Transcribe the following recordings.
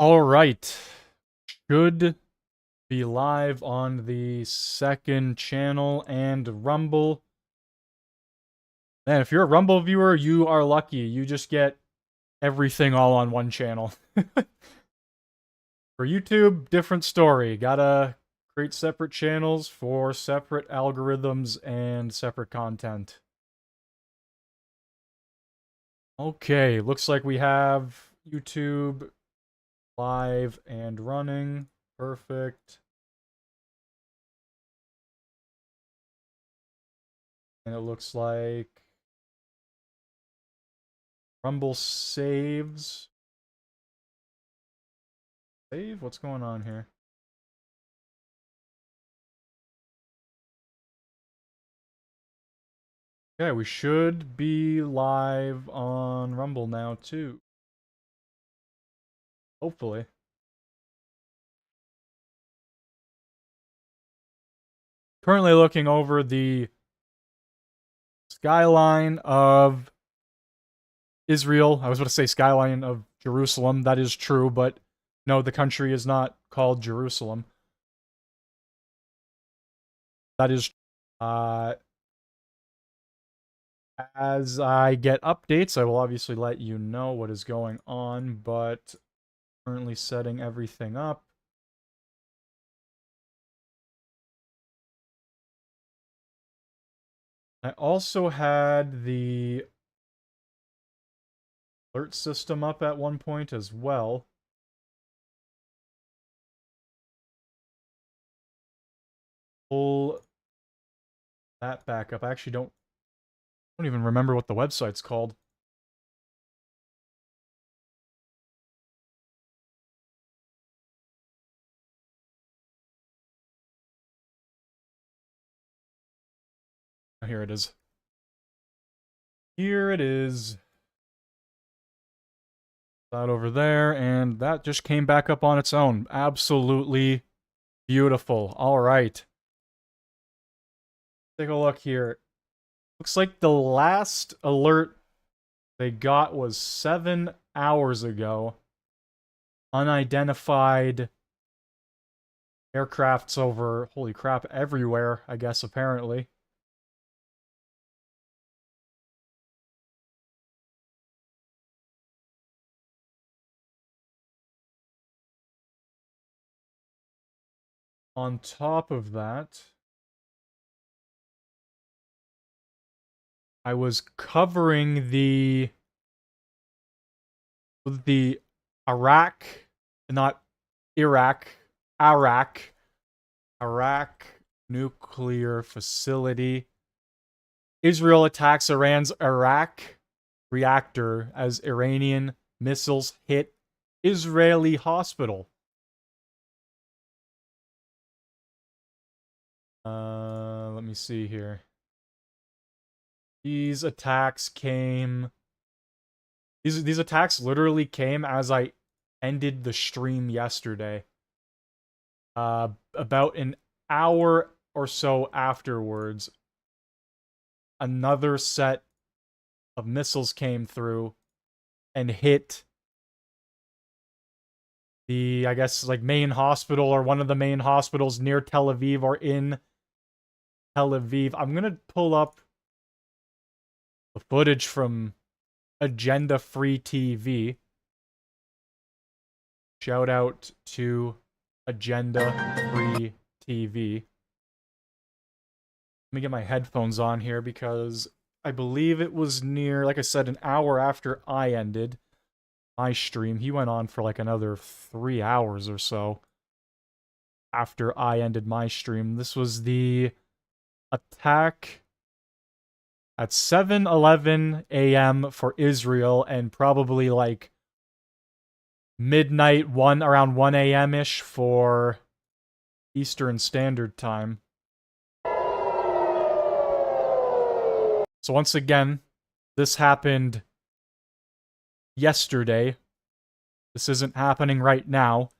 All right. Should be live on the second channel and Rumble. Man, if you're a Rumble viewer, you are lucky. You just get everything all on one channel. For YouTube, different story. Gotta create separate channels for separate algorithms and separate content. Okay, looks like we have YouTube live and running. Perfect. And it looks like Rumble saves. Save? What's going on here? Okay, we should be live on Rumble now, too. Hopefully. Currently looking over the skyline of Israel. I was about to say skyline of Jerusalem. That is true, but no, the country is not called Jerusalem. That is as I get updates, I will obviously let you know what is going on, but currently setting everything up. I also had the alert system up at one point as well. Pull that back up. I actually don't even remember what the website's called. Oh, here it is. Here it is. That over there, and that just came back up on its own. Absolutely beautiful. All right. Take a look here. Looks like the last alert they got was 7 hours ago. Unidentified aircrafts over, holy crap, everywhere, I guess, apparently. On top of that, I was covering the Iraq, not Iraq, Iraq nuclear facility. Israel attacks Iran's Iraq reactor as Iranian missiles hit Israeli hospital. Let me see here. These attacks came. These attacks literally came as I ended the stream yesterday. About an hour or so afterwards, another set of missiles came through and hit the, I guess, like main hospital or one of the main hospitals near Tel Aviv or in Tel Aviv. I'm gonna pull up the footage from Agenda Free TV. Shout out to Agenda Free TV. Let me get my headphones on here because I believe it was near, like I said, an hour after I ended my stream. He went on for like another 3 hours or so after I ended my stream. This was the attack at 7:11 a.m. for Israel and probably like midnight, around 1 a.m. ish for Eastern Standard Time. So once again, this happened yesterday. This isn't happening right now.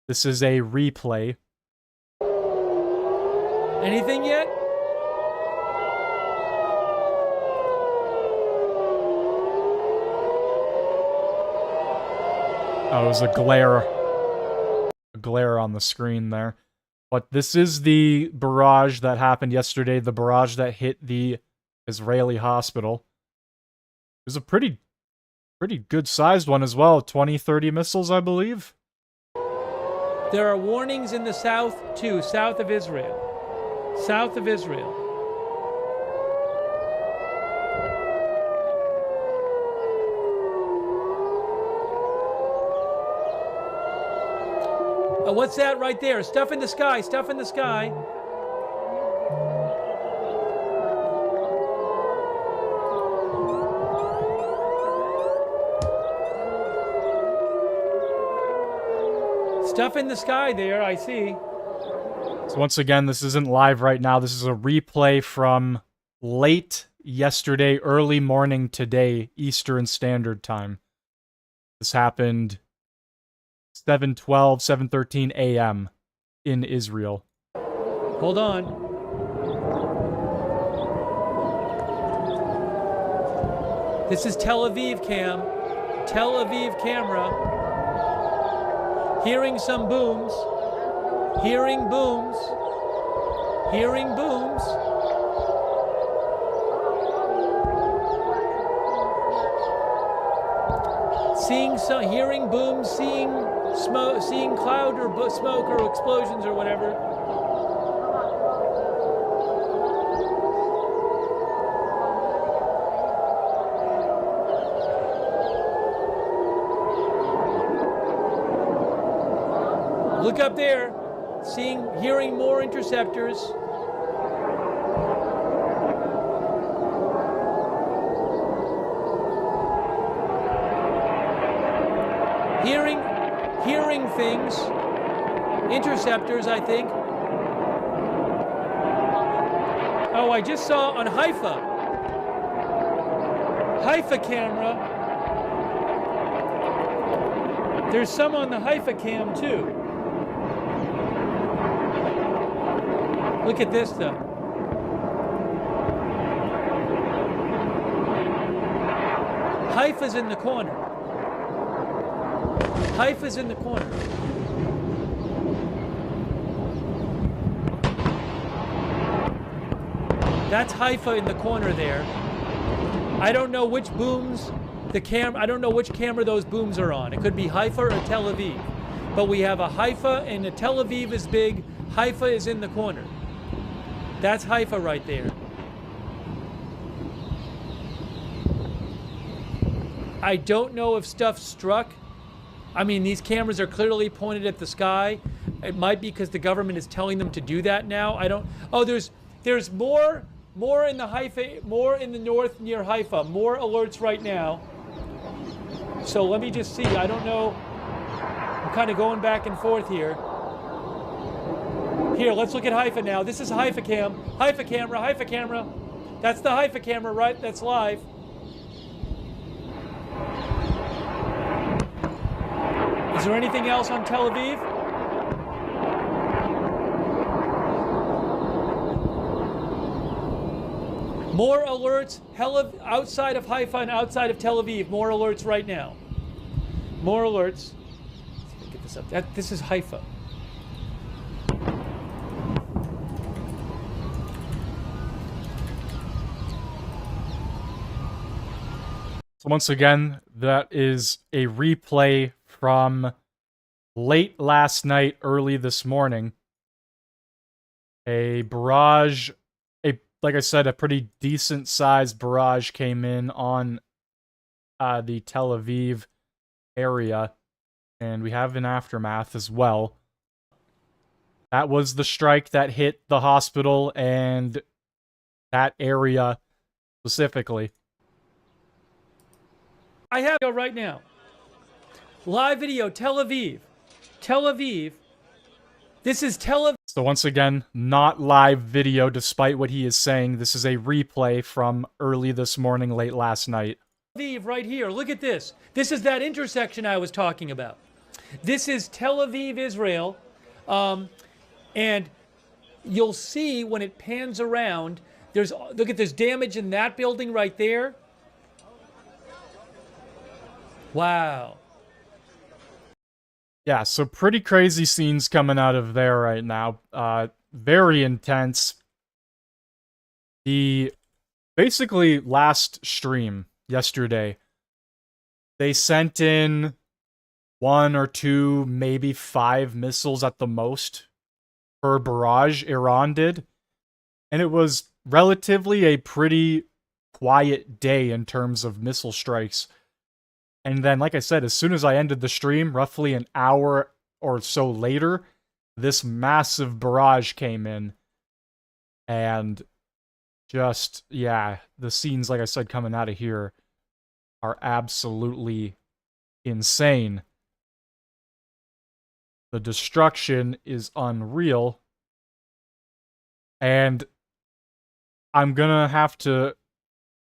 This is a replay. Anything yet? Oh, it was a glare. glare on the screen there. But this is the barrage that happened yesterday, the barrage that hit the Israeli hospital. It was a pretty good-sized one as well, 20, 30 missiles, I believe. There are warnings in the south, too, south of Israel. South of Israel. What's that right there? Stuff in the sky, stuff in the sky. Stuff in the sky there, I see. So once again, this isn't live right now. This is a replay from late yesterday, early morning today, Eastern Standard Time. This happened 7:12, 7:13 a.m. in Israel. Hold on. This is Tel Aviv cam. Tel Aviv camera. Hearing some booms. Hearing booms. Hearing booms. Hearing booms, seeing smoke, seeing cloud or smoke or explosions or whatever. Look up there, hearing more interceptors. Hearing things, interceptors, I think. Oh, I just saw on Haifa camera. There's some on the Haifa cam too. Look at this though. Haifa's in the corner. Haifa's in the corner. That's Haifa in the corner there. I don't know which booms I don't know which camera those booms are on. It could be Haifa or Tel Aviv. But we have a Haifa and a Tel Aviv is big. Haifa is in the corner. That's Haifa right there. I don't know if stuff struck. I mean, these cameras are clearly pointed at the sky. It might be because the government is telling them to do that now. I don't. Oh, there's more in the Haifa, more in the north near Haifa. More alerts right now. So let me just see. I don't know. I'm kind of going back and forth here. Here, let's look at Haifa now. This is Haifa cam. Haifa camera. Haifa camera. That's the Haifa camera, right? That's live. Is there anything else on Tel Aviv? More alerts outside of Haifa and outside of Tel Aviv. More alerts right now. More alerts. Let's see if I can get this up. This is Haifa. So once again, that is a replay from late last night, early this morning. A barrage, like I said, a pretty decent sized barrage came in on the Tel Aviv area, and we have an aftermath as well. That was the strike that hit the hospital and that area specifically. I have it right now. Live video, Tel Aviv. Tel Aviv. This is Tel Aviv. So once again, not live video despite what he is saying. This is a replay from early this morning, late last night. Tel Aviv right here. Look at this. This is that intersection I was talking about. This is Tel Aviv, Israel. And you'll see when it pans around, look at this damage in that building right there. Wow. Yeah, so pretty crazy scenes coming out of there right now. Very intense. The basically last stream yesterday, they sent in 1 or 2, maybe 5 missiles at the most per barrage, Iran did. And it was relatively a pretty quiet day in terms of missile strikes. And then, like I said, as soon as I ended the stream, roughly an hour or so later, this massive barrage came in. And just, yeah, the scenes, like I said, coming out of here are absolutely insane. The destruction is unreal. And I'm gonna have to,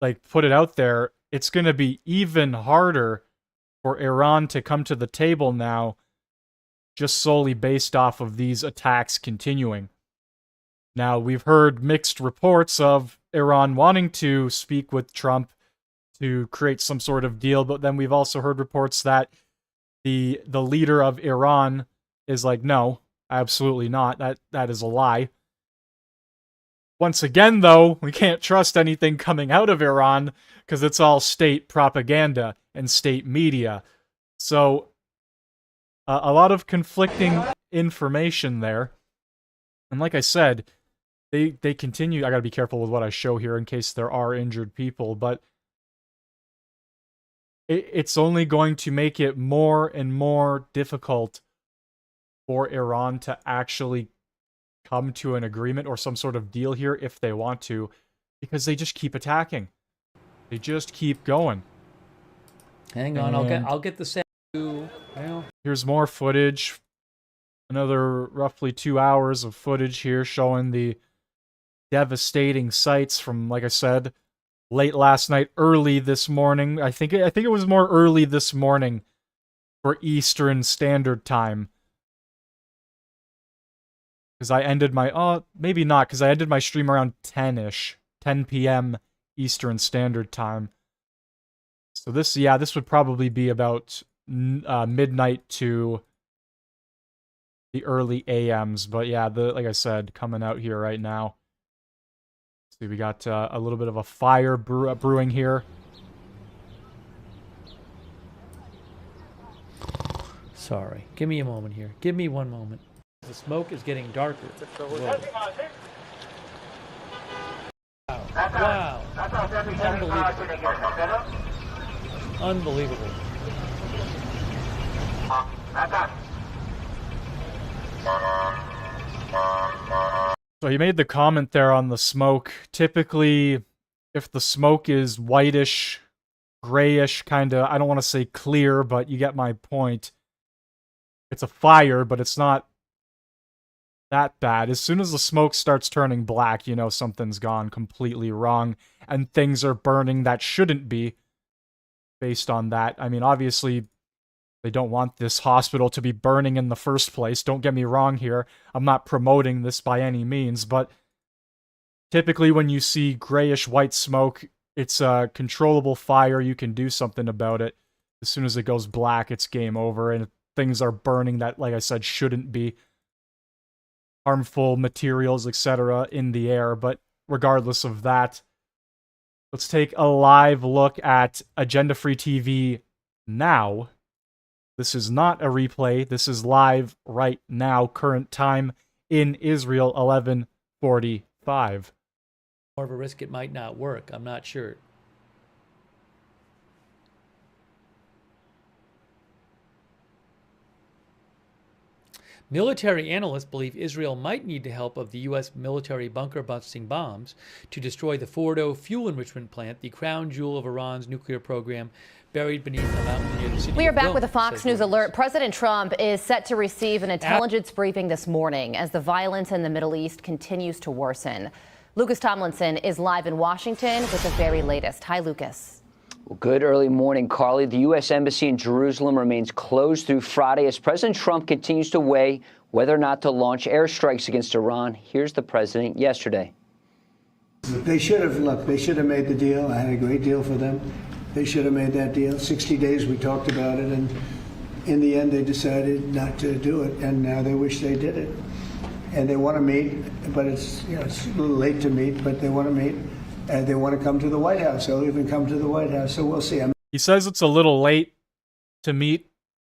like, put it out there. It's gonna be even harder for Iran to come to the table now, just solely based off of these attacks continuing. Now, we've heard mixed reports of Iran wanting to speak with Trump to create some sort of deal, but then we've also heard reports that the leader of Iran is like, no, absolutely not. That is a lie. Once again, though, we can't trust anything coming out of Iran because it's all state propaganda and state media. So, a lot of conflicting information there. And like I said, they continue. I gotta be careful with what I show here in case there are injured people, but it's only going to make it more and more difficult for Iran to actually come to an agreement or some sort of deal here if they want to, because they just keep attacking. They just keep going. Hang on, I'll get the sound. Well, here's more footage. Another roughly 2 hours of footage here showing the devastating sights from, like I said, late last night, early this morning. I think it was more early this morning for Eastern Standard Time. Because I ended my, maybe not, because I ended my stream around 10-ish, 10 p.m. Eastern Standard Time. So this would probably be about midnight to the early AMs. But yeah, like I said, coming out here right now. See, we got a little bit of a fire brewing here. Sorry, give me a moment here. Give me one moment. The smoke is getting darker. Whoa. Wow. Unbelievable. Unbelievable. So he made the comment there on the smoke. Typically, if the smoke is whitish, grayish, kind of, I don't want to say clear, but you get my point. It's a fire, but it's not that bad. As soon as the smoke starts turning black, you know something's gone completely wrong, and things are burning that shouldn't be based on that. I mean, obviously, they don't want this hospital to be burning in the first place. Don't get me wrong here. I'm not promoting this by any means, but typically when you see grayish white smoke, it's a controllable fire. You can do something about it. As soon as it goes black, it's game over, and things are burning that, like I said, shouldn't be. Harmful materials, etc. in the air, but regardless of that, let's take a live look at Agenda Free TV now. This is not a replay. This is live right now, current time in Israel, 11:45. More of a risk it might not work. I'm not sure. Military analysts believe Israel might need the help of the U.S. military bunker-busting bombs to destroy the Fordo fuel enrichment plant, the crown jewel of Iran's nuclear program, buried beneath a mountain near the city. We are back with a Fox News alert. President Trump is set to receive an intelligence briefing this morning as the violence in the Middle East continues to worsen. Lucas Tomlinson is live in Washington with the very latest. Hi, Lucas. Well, good early morning, Carly. The U.S. Embassy in Jerusalem remains closed through Friday as President Trump continues to weigh whether or not to launch airstrikes against Iran. Here's the president yesterday. They should have made the deal. I had a great deal for them. They should have made that deal. 60 days, we talked about it, and in the end, they decided not to do it, and now they wish they did it. And they want to meet, but it's it's a little late to meet, but they want to meet, and they want to come to the White House. They'll even come to the White House, so we'll see. He says it's a little late to meet,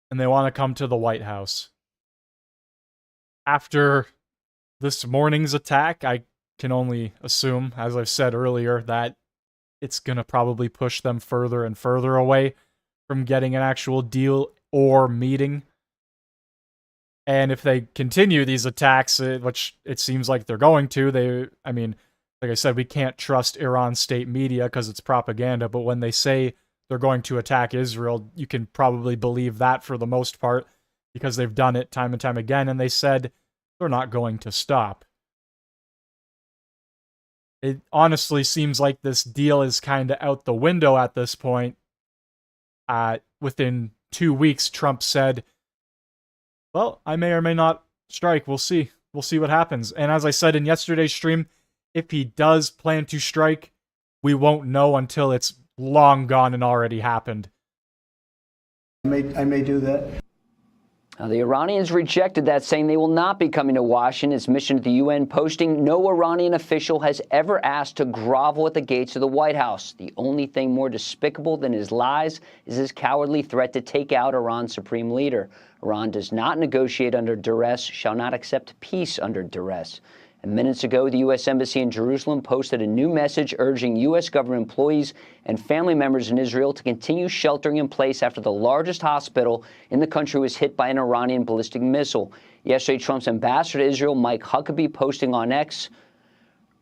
and they want to come to the White House. After this morning's attack, I can only assume, as I've said earlier, that it's going to probably push them further and further away from getting an actual deal or meeting. And if they continue these attacks, which it seems like they're going to, like I said, we can't trust Iran's state media because it's propaganda, but when they say they're going to attack Israel, you can probably believe that for the most part, because they've done it time and time again, and they said they're not going to stop. It honestly seems like this deal is kind of out the window at this point. Within 2 weeks, Trump said, well, I may or may not strike. We'll see. We'll see what happens. And as I said in yesterday's stream, if he does plan to strike, we won't know until it's long gone and already happened. I may do that. Now, the Iranians rejected that, saying they will not be coming to Washington. Its mission to the UN posting, no Iranian official has ever asked to grovel at the gates of the White House. The only thing more despicable than his lies is his cowardly threat to take out Iran's supreme leader. Iran does not negotiate under duress, shall not accept peace under duress. And minutes ago, the U.S. Embassy in Jerusalem posted a new message urging U.S. government employees and family members in Israel to continue sheltering in place after the largest hospital in the country was hit by an Iranian ballistic missile. Yesterday, Trump's ambassador to Israel, Mike Huckabee, posting on X,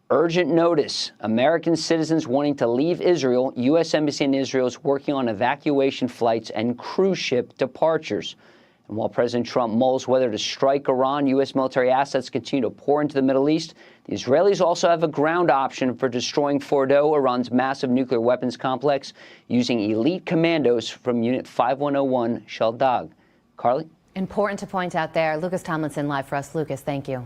urgent notice. American citizens wanting to leave Israel. U.S. Embassy in Israel is working on evacuation flights and cruise ship departures. And while President Trump mulls whether to strike Iran, U.S. military assets continue to pour into the Middle East. The Israelis also have a ground option for destroying Fordo, Iran's massive nuclear weapons complex, using elite commandos from Unit 5101 Shaldag. Carly? Important to point out there. Lucas Tomlinson live for us. Lucas, thank you.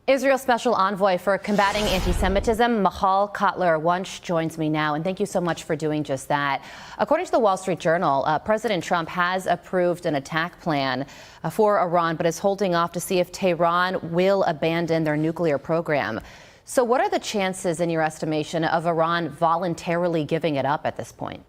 Israel's special envoy for combating anti-Semitism, Michal Kotler-Wunsch, joins me now, and thank you so much for doing just that. According to the Wall Street Journal, President Trump has approved an attack plan for Iran, but is holding off to see if Tehran will abandon their nuclear program. So what are the chances, in your estimation, of Iran voluntarily giving it up at this point?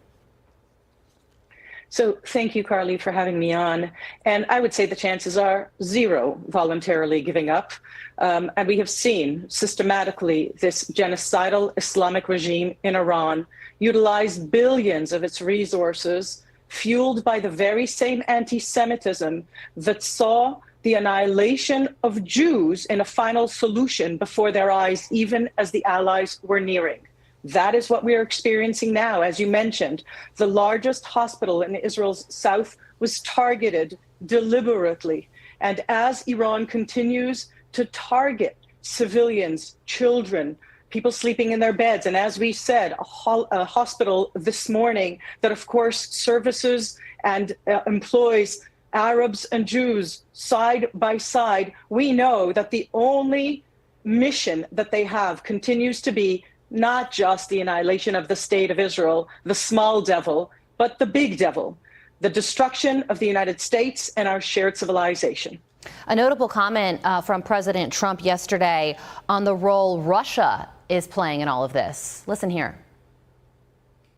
So thank you, Carly, for having me on. And I would say the chances are zero voluntarily giving up. And we have seen systematically this genocidal Islamic regime in Iran utilize billions of its resources, fueled by the very same anti-Semitism that saw the annihilation of Jews in a final solution before their eyes, even as the Allies were nearing. That is what we are experiencing now. As you mentioned, the largest hospital in Israel's south was targeted deliberately. And as Iran continues to target civilians, children, people sleeping in their beds, and as we said, a hospital this morning that, of course, services and employs Arabs and Jews side by side, we know that the only mission that they have continues to be not just the annihilation of the state of Israel, the small devil, but the big devil, the destruction of the United States and our shared civilization. A notable comment from President Trump yesterday on the role Russia is playing in all of this. Listen here.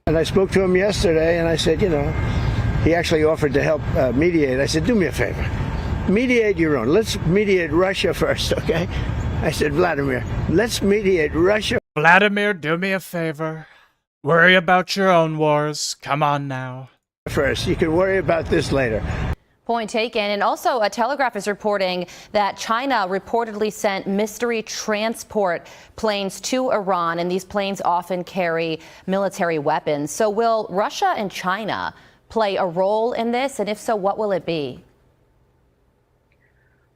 And I spoke to him yesterday, and I said, he actually offered to help mediate. I said, do me a favor. Mediate your own. Let's mediate Russia first, okay? I said, Vladimir, let's mediate Russia. Vladimir, do me a favor. Worry about your own wars. Come on now. First, you can worry about this later. Point taken. And also, a Telegraph is reporting that China reportedly sent mystery transport planes to Iran, and these planes often carry military weapons. So will Russia and China play a role in this? And if so, what will it be?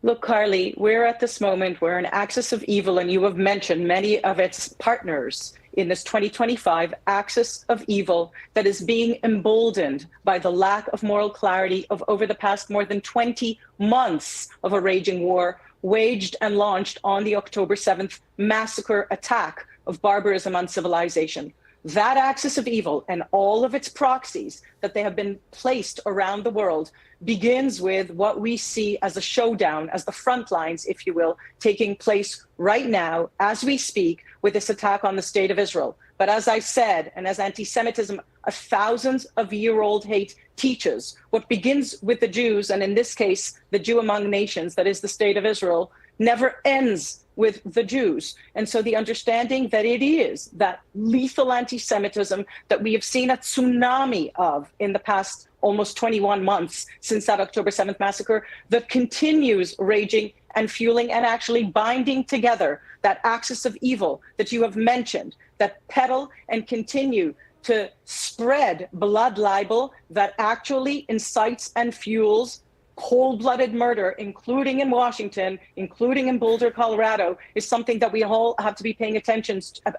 Look, Carly, we're at this moment, we're an axis of evil, and you have mentioned many of its partners in this 2025 axis of evil that is being emboldened by the lack of moral clarity of over the past more than 20 months of a raging war waged and launched on the October 7th massacre attack of barbarism on civilization. that axis of evil and all of its proxies that they have been placed around the world begins with what we see as a showdown, as the front lines, if you will, taking place right now as we speak with this attack on the state of Israel. But as I said, and as anti-Semitism of thousands of year-old hate teaches, what begins with the Jews, and in this case, the Jew among nations, that is the state of Israel, never ends with the Jews. And so the understanding that it is that lethal anti-Semitism that we have seen a tsunami of in the past almost 21 months since that October 7th massacre, that continues raging and fueling and actually binding together that axis of evil that you have mentioned, that peddle and continue to spread blood libel that actually incites and fuels cold-blooded murder, including in Washington, including in Boulder, Colorado, is something that we all have to be paying attention to.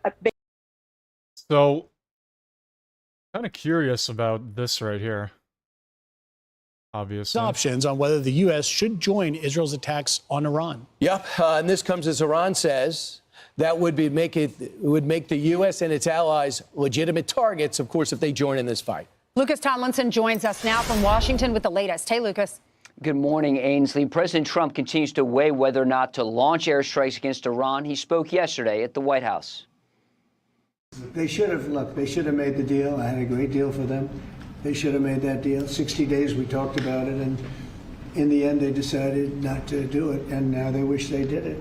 So, kind of curious about this right here. Obviously. Options on whether the U.S. should join Israel's attacks on Iran. Yep, and this comes as Iran says that would make the U.S. and its allies legitimate targets, of course, if they join in this fight. Lucas Tomlinson joins us now from Washington with the latest. Hey, Lucas. Good morning, Ainsley. President Trump continues to weigh whether or not to launch airstrikes against Iran. He spoke yesterday at the White House. They should have made the deal. I had a great deal for them. They should have made that deal. 60 days we talked about it, and in the end they decided not to do it, and now they wish they did it.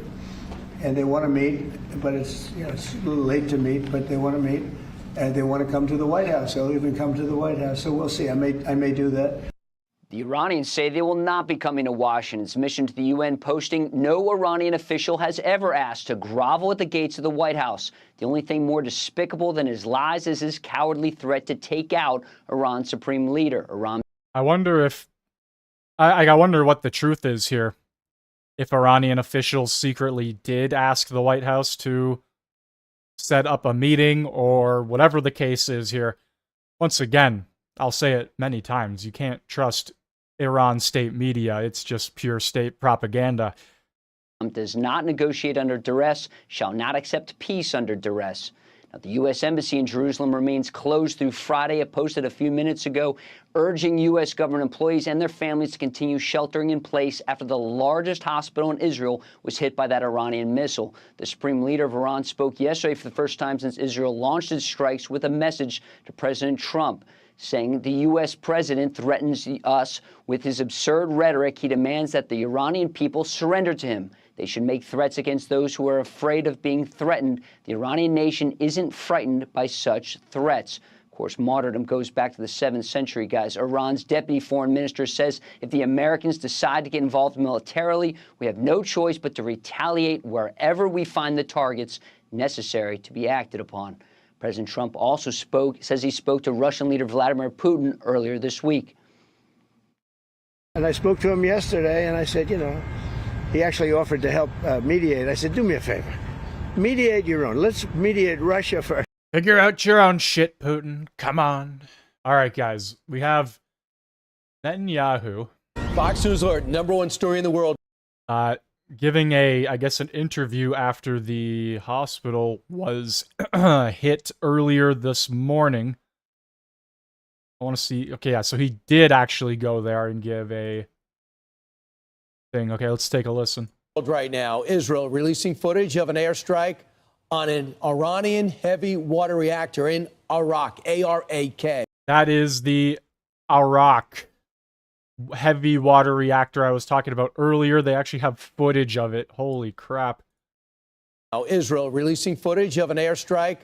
And they want to meet, but it's a little late to meet, but they want to meet, and they want to come to the White House. They'll even come to the White House, so we'll see. I may do that. The Iranians say they will not be coming to Washington's mission to the UN, posting no Iranian official has ever asked to grovel at the gates of the White House. The only thing more despicable than his lies is his cowardly threat to take out Iran's supreme leader. I wonder if... I wonder what the truth is here. If Iranian officials secretly did ask the White House to set up a meeting or whatever the case is here. Once again, I'll say it many times, you can't trust Iran state media. It's just pure state propaganda. Does not negotiate under duress, shall not accept peace under duress. Now, the U.S. Embassy in Jerusalem remains closed through Friday. It posted a few minutes ago, urging U.S. government employees and their families to continue sheltering in place after the largest hospital in Israel was hit by that Iranian missile. The supreme leader of Iran spoke yesterday for the first time since Israel launched its strikes with a message to President Trump, saying the U.S. president threatens us with his absurd rhetoric. He demands that the Iranian people surrender to him. They should make threats against those who are afraid of being threatened. The Iranian nation isn't frightened by such threats. Of course, martyrdom goes back to the 7th century, guys. Iran's deputy foreign minister says if the Americans decide to get involved militarily, we have no choice but to retaliate wherever we find the targets necessary to be acted upon. President Trump also says he spoke to Russian leader Vladimir Putin earlier this week. And I spoke to him yesterday, and I said, he actually offered to help mediate. I said, do me a favor. Mediate your own. Let's mediate Russia first. Figure out your own shit, Putin. Come on. All right, guys. We have Netanyahu. Fox News alert, #1 story in the world. Giving an interview after the hospital was hit earlier this morning. I want to see. Okay, yeah, so he did actually go there and give a thing. Okay, let's take a listen. Right now, Israel releasing footage of an airstrike on an Iranian heavy water reactor in Arak, A-R-A-K. That is the Arak heavy water reactor I was talking about earlier. They actually have footage of it. Holy crap. Now, Israel releasing footage of an airstrike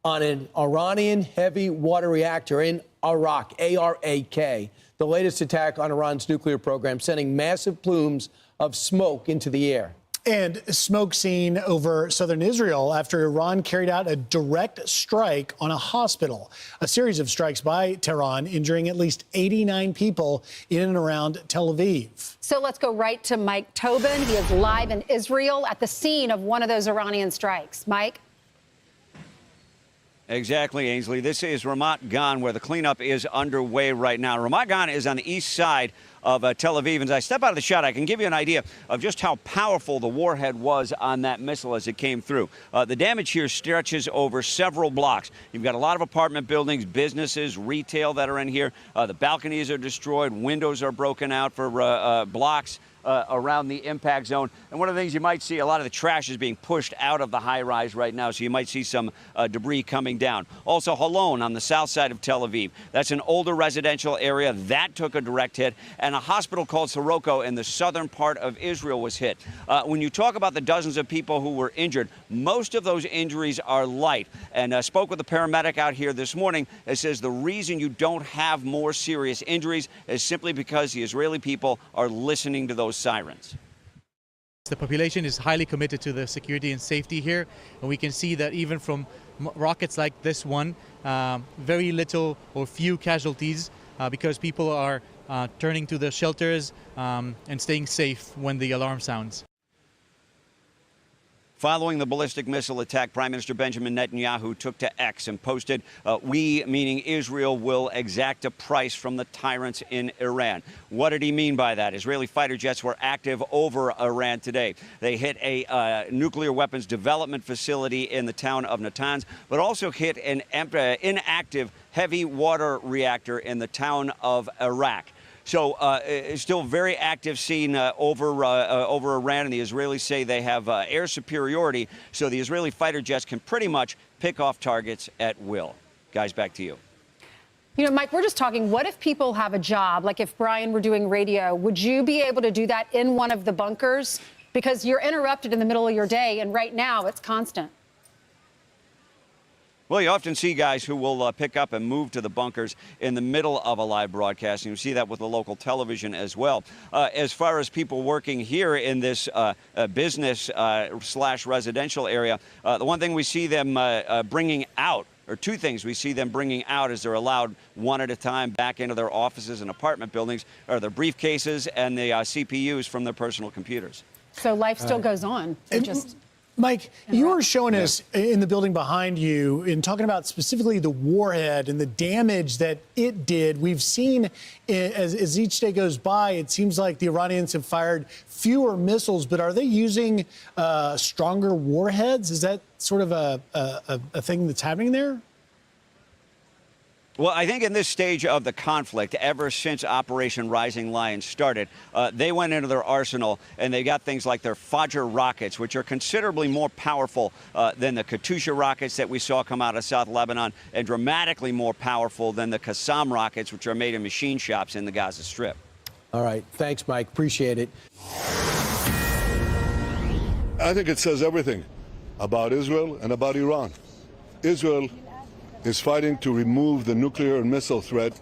on an Iranian heavy water reactor in Arak, A-R-A-K. The latest attack on Iran's nuclear program, sending massive plumes of smoke into the air. And smoke seen over southern Israel after Iran carried out a direct strike on a hospital. A series of strikes by Tehran injuring at least 89 people in and around Tel Aviv. So let's go right to Mike Tobin. He is live in Israel at the scene of one of those Iranian strikes. Mike? Exactly, Ainsley. This is Ramat Gan, where the cleanup is underway right now. Ramat Gan is on the east side of Tel Aviv. And as I step out of the shot, I can give you an idea of just how powerful the warhead was on that missile as it came through. The damage here stretches over several blocks. You've got a lot of apartment buildings, businesses, retail that are in here. The balconies are destroyed. Windows are broken out for blocks around the impact zone. And one of the things you might see, a lot of the trash is being pushed out of the high rise right now, so you might see some debris coming down. Also, Holon on the south side of Tel Aviv. That's an older residential area. That took a direct hit. And a hospital called Soroka in the southern part of Israel was hit. When you talk about the dozens of people who were injured, most of those injuries are light. And I spoke with a paramedic out here this morning that says the reason you don't have more serious injuries is simply because the Israeli people are listening to those sirens. The population is highly committed to the security and safety here, and we can see that even from rockets like this one, very little or few casualties because people are turning to the shelters and staying safe when the alarm sounds. Following the ballistic missile attack, Prime Minister Benjamin Netanyahu took to X and posted, "We, meaning Israel, will exact a price from the tyrants in Iran." What did he mean by that? Israeli fighter jets were active over Iran today. They hit a nuclear weapons development facility in the town of Natanz, but also hit an inactive heavy water reactor in the town of Arak. So it's still very active scene over Iran, and the Israelis say they have air superiority, so the Israeli fighter jets can pretty much pick off targets at will. Guys, back to you. You know, Mike, we're just talking, what if people have a job? Like if Brian were doing radio, would you be able to do that in one of the bunkers? Because you're interrupted in the middle of your day, and right now it's constant. Well, you often see guys who will pick up and move to the bunkers in the middle of a live broadcast. And you see that with the local television as well. As far as people working here in this business / residential area, the one thing we see them bringing out, or two things we see them bringing out as they're allowed one at a time back into their offices and apartment buildings, are their briefcases and the CPUs from their personal computers. So life still goes on. Mike, you were showing us in the building behind you and talking about specifically the warhead and the damage that it did. We've seen as each day goes by, it seems like the Iranians have fired fewer missiles, but are they using stronger warheads? Is that sort of a thing that's happening there? Well, I think in this stage of the conflict, ever since Operation Rising Lion started, they went into their arsenal and they got things like their Fajr rockets, which are considerably more powerful than the Katyusha rockets that we saw come out of South Lebanon, and dramatically more powerful than the Qassam rockets, which are made in machine shops in the Gaza Strip. All right. Thanks, Mike. Appreciate it. I think it says everything about Israel and about Iran. Israel is fighting to remove the nuclear and missile threat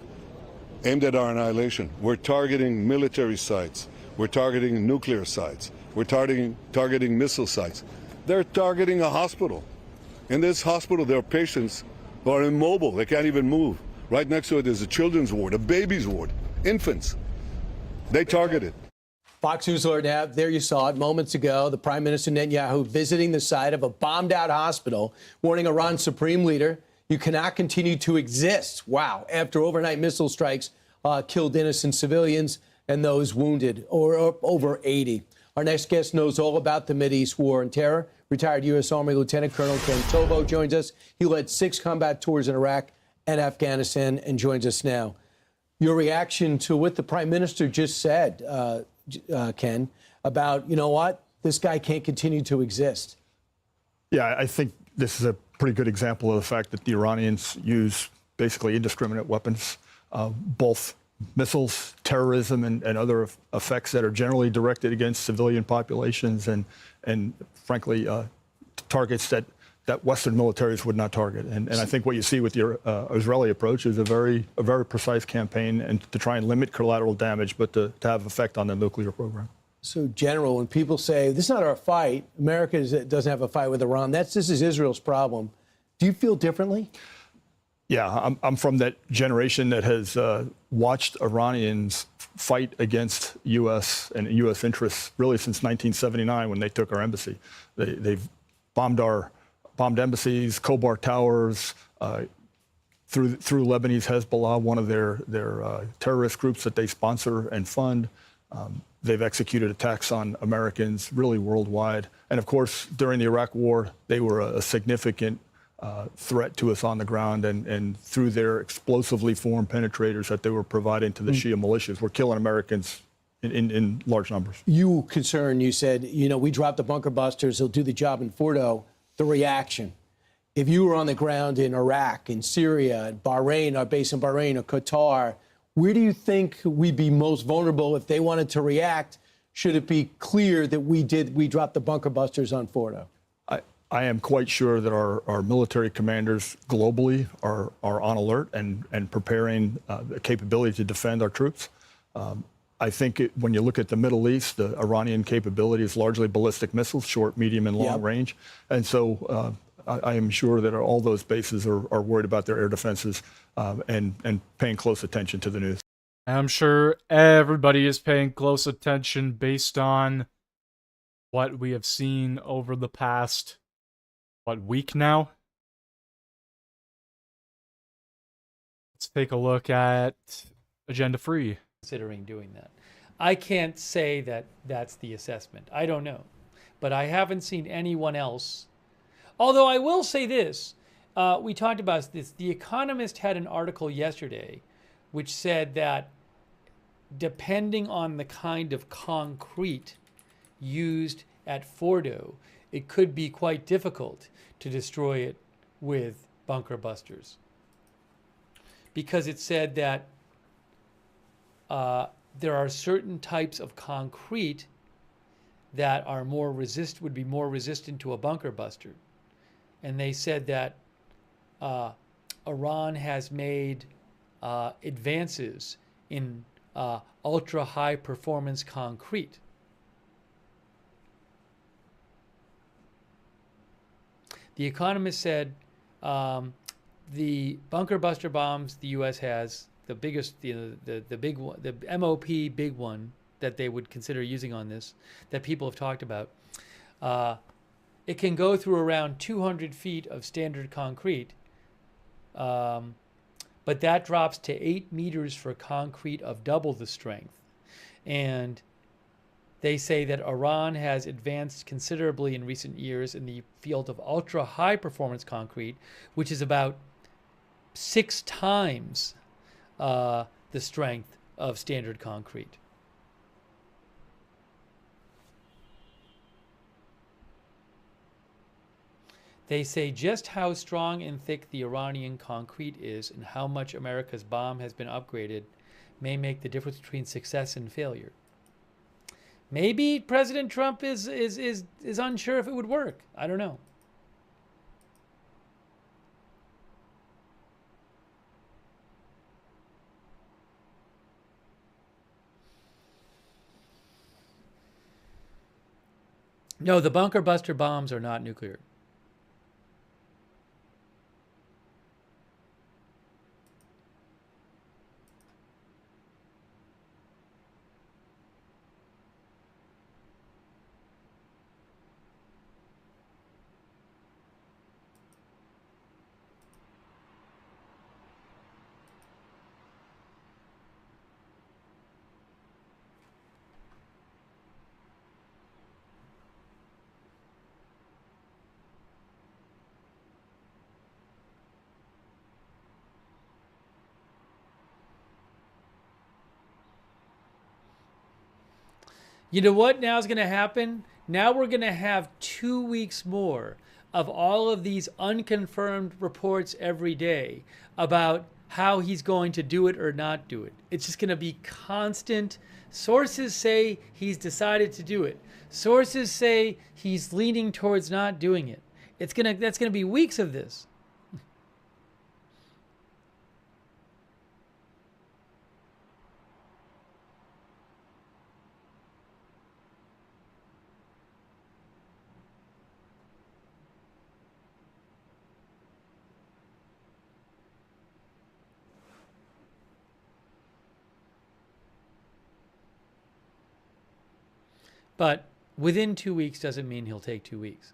aimed at our annihilation. We're targeting military sites. We're targeting nuclear sites. We're targeting missile sites. They're targeting a hospital. In this hospital, there are patients who are immobile. They can't even move. Right next to it is a children's ward, a baby's ward, infants. They target it. Fox News alert now. There you saw it moments ago. The Prime Minister Netanyahu visiting the site of a bombed-out hospital, warning Iran's supreme leader, you cannot continue to exist. Wow. After overnight missile strikes killed innocent civilians and those wounded, or over 80. Our next guest knows all about the Mideast war and terror. Retired U.S. Army Lieutenant Colonel Ken Tobo joins us. He led 6 combat tours in Iraq and Afghanistan and joins us now. Your reaction to what the Prime Minister just said, Ken, about, you know what, this guy can't continue to exist. Yeah, I think this is a pretty good example of the fact that the Iranians use basically indiscriminate weapons, both missiles, terrorism, and other effects that are generally directed against civilian populations and frankly, targets that Western militaries would not target. And I think what you see with the Israeli approach is a very precise campaign and to try and limit collateral damage, but to have effect on the nuclear program. So, General, when people say, this is not our fight, America doesn't have a fight with Iran, this is Israel's problem, do you feel differently? Yeah, I'm from that generation that has watched Iranians fight against U.S. and U.S. interests really since 1979 when they took our embassy. They've bombed our bombed embassies, Khobar Towers, through Lebanese Hezbollah, one of their terrorist groups that they sponsor and fund. They've executed attacks on Americans really worldwide. And of course, during the Iraq War, they were a significant threat to us on the ground, and through their explosively formed penetrators that they were providing to the Shia militias, were killing Americans in large numbers. You said, we dropped the bunker busters, they'll do the job in Fordo. The reaction. If you were on the ground in Iraq, in Syria, in Bahrain, our base in Bahrain, or Qatar, where do you think we'd be most vulnerable if they wanted to react? Should it be clear that we dropped the bunker busters on Fordo? I am quite sure that our military commanders globally are on alert and preparing the capability to defend our troops. I think when you look at the Middle East, the Iranian capability is largely ballistic missiles, short, medium, and long range. And so I am sure that all those bases are worried about their air defenses and paying close attention to the news. I'm sure everybody is paying close attention based on what we have seen over the past, week now? Let's take a look at Agenda Free. Considering doing that. I can't say that that's the assessment. I don't know. But I haven't seen anyone else. Although I will say this, we talked about this. The Economist had an article yesterday which said that depending on the kind of concrete used at Fordo, it could be quite difficult to destroy it with bunker busters. Because it said that there are certain types of concrete that are would be more resistant to a bunker buster. And they said that Iran has made advances in ultra high performance concrete. The Economist said the bunker buster bombs the U.S. has, the biggest, the big one, the MOP big one that they would consider using on this, that people have talked about, it can go through around 200 feet of standard concrete, but that drops to 8 meters for concrete of double the strength. And they say that Iran has advanced considerably in recent years in the field of ultra high performance concrete, which is about 6 times the strength of standard concrete. They say just how strong and thick the Iranian concrete is and how much America's bomb has been upgraded may make the difference between success and failure. Maybe President Trump is unsure if it would work. I don't know. No, the bunker buster bombs are not nuclear. You know what now is going to happen? Now we're going to have 2 weeks more of all of these unconfirmed reports every day about how he's going to do it or not do it. It's just going to be constant. Sources say he's decided to do it. Sources say he's leaning towards not doing it. That's going to be weeks of this. But within 2 weeks doesn't mean he'll take 2 weeks.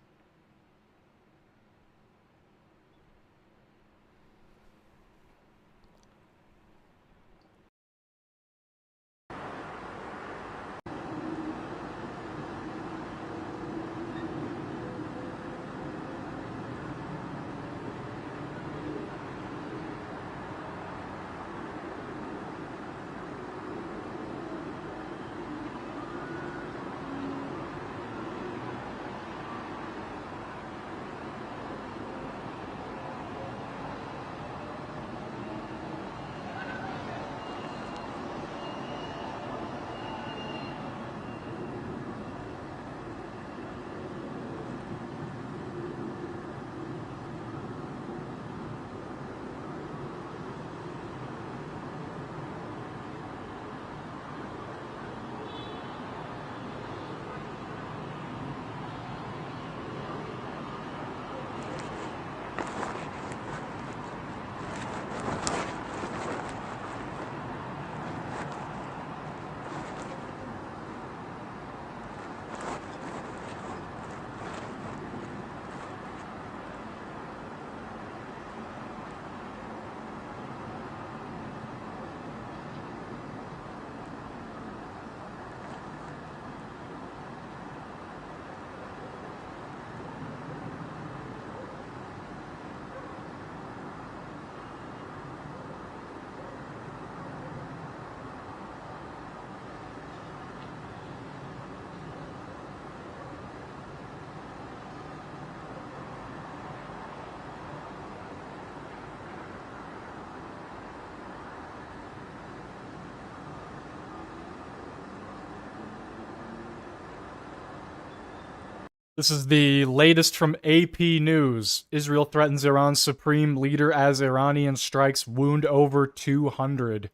This is the latest from AP News. Israel threatens Iran's supreme leader as Iranian strikes wound over 200.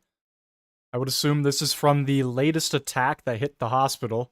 I would assume this is from the latest attack that hit the hospital.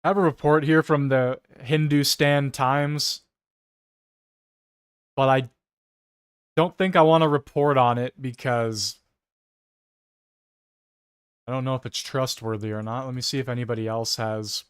I have a report here from the Hindustan Times, but I don't think I want to report on it because I don't know if it's trustworthy or not. Let me see if anybody else has.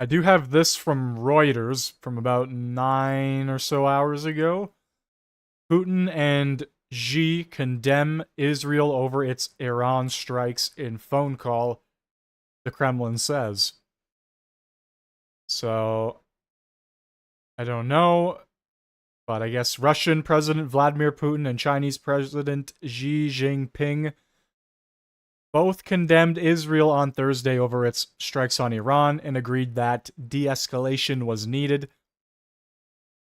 I do have this from Reuters from about 9 or so hours ago. Putin and Xi condemn Israel over its Iran strikes in phone call, the Kremlin says. So, I don't know, but I guess Russian President Vladimir Putin and Chinese President Xi Jinping both condemned Israel on Thursday over its strikes on Iran and agreed that de-escalation was needed.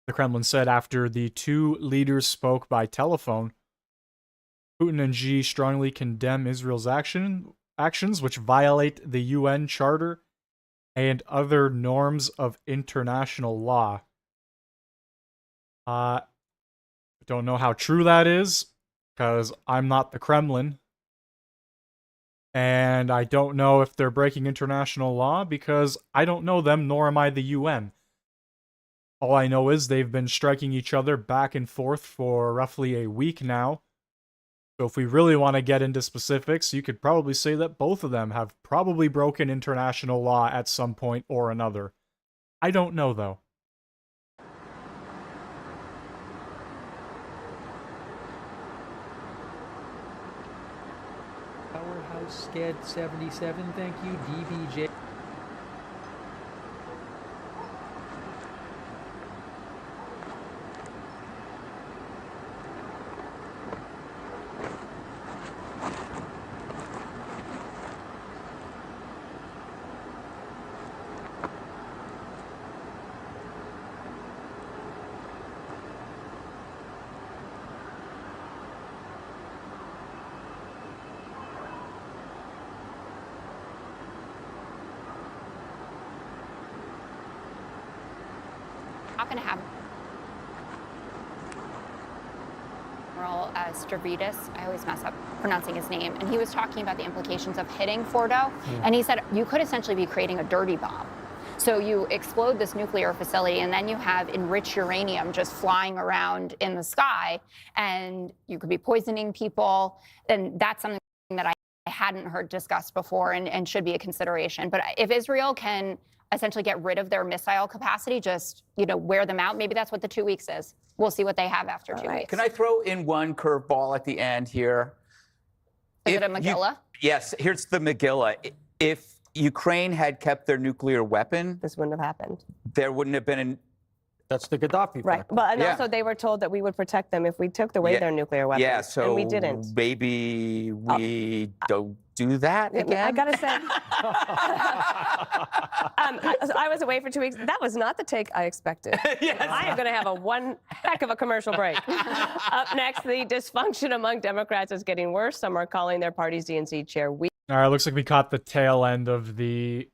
The Kremlin said after the two leaders spoke by telephone. Putin and Xi strongly condemn Israel's actions which violate the UN Charter and other norms of international law. I don't know how true that is, because I'm not the Kremlin. And I don't know if they're breaking international law because I don't know them, nor am I the UN. All I know is they've been striking each other back and forth for roughly a week now. So if we really want to get into specifics, you could probably say that both of them have probably broken international law at some point or another. I don't know, though. Powerhouse Sked 77, thank you. DBJ. not going to have Stavridis, I always mess up pronouncing his name, and he was talking about the implications of hitting Fordo, and he said you could essentially be creating a dirty bomb. So you explode this nuclear facility, and then you have enriched uranium just flying around in the sky, and you could be poisoning people, and that's something that I hadn't heard discussed before and should be a consideration. But if Israel can essentially get rid of their missile capacity, just, wear them out, maybe that's what the 2 weeks is. We'll see what they have after 2 weeks. Can I throw in one curveball at the end here? Is it a Megillah? Yes, here's the Megillah. If Ukraine had kept their nuclear weapon, this wouldn't have happened. There wouldn't have been That's the Gaddafi right. factor. But also they were told that we would protect them if we took away their nuclear weapons. Yeah, so and we didn't. Maybe we don't do that again. I gotta say, I was away for 2 weeks. That was not the take I expected. I am going to have one heck of a commercial break. Up next, the dysfunction among Democrats is getting worse. Some are calling their party's DNC chair weak. All right, looks like we caught the tail end of the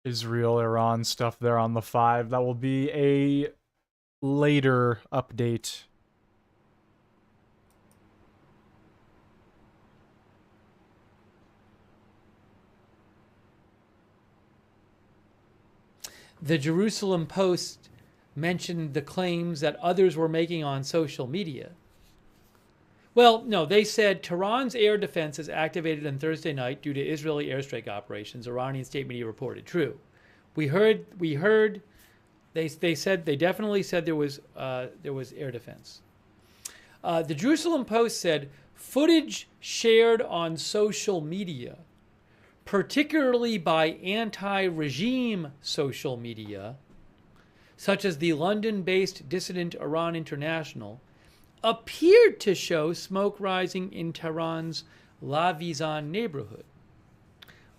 Israel-Iran stuff there on the 5. That will be a later update. The Jerusalem Post mentioned the claims that others were making on social media. Well, no, they said Tehran's air defense is activated on Thursday night due to Israeli airstrike operations, Iranian state media reported. True. We heard, they definitely said there was air defense. The Jerusalem Post said footage shared on social media, particularly by anti-regime social media, such as the London-based dissident Iran International, appeared to show smoke rising in Tehran's Lavizan neighborhood.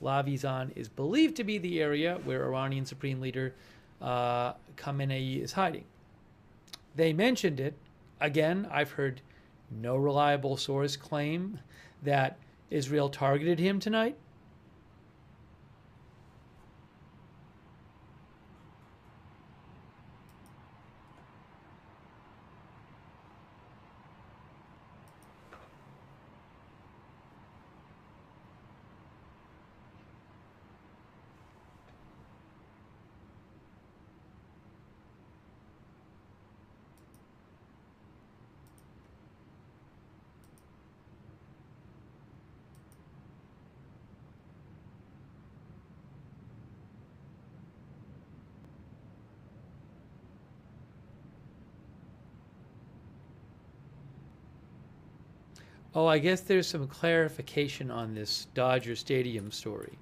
Lavizan is believed to be the area where Iranian Supreme Leader Khamenei is hiding. They mentioned it. Again, I've heard no reliable source claim that Israel targeted him tonight. Oh, I guess there's some clarification on this Dodger Stadium story.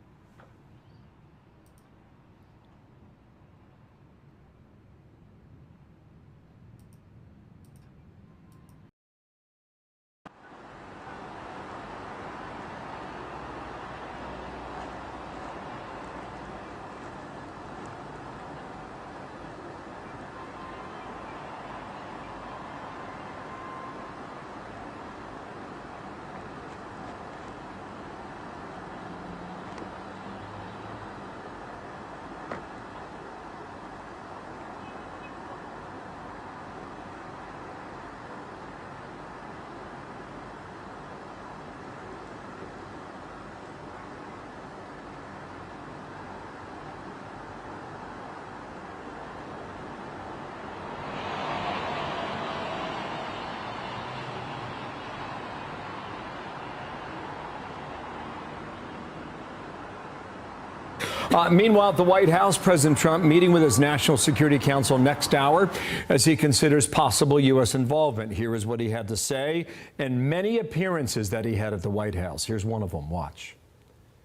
Meanwhile, at the White House, President Trump meeting with his National Security Council next hour as he considers possible U.S. involvement. Here is what he had to say and many appearances that he had at the White House. Here's one of them. Watch.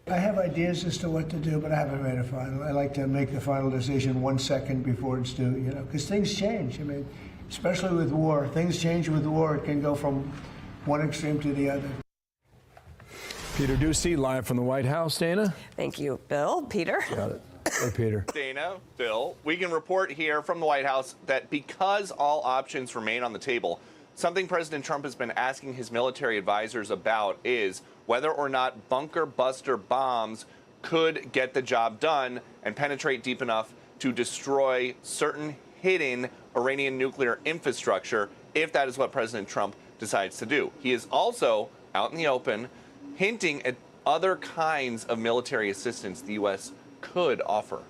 I have ideas as to what to do, but I haven't made a final. I like to make the final decision 1 second before it's due, because things change. I mean, especially with war. Things change with war. It can go from one extreme to the other. Peter Doocy, live from the White House. Dana? Thank you, Bill. Peter? Got it. Hey, Peter. Dana, Bill, we can report here from the White House that because all options remain on the table, something President Trump has been asking his military advisors about is whether or not bunker buster bombs could get the job done and penetrate deep enough to destroy certain hitting Iranian nuclear infrastructure if that is what President Trump decides to do. He is also out in the open hinting at other kinds of military assistance the U.S. could offer.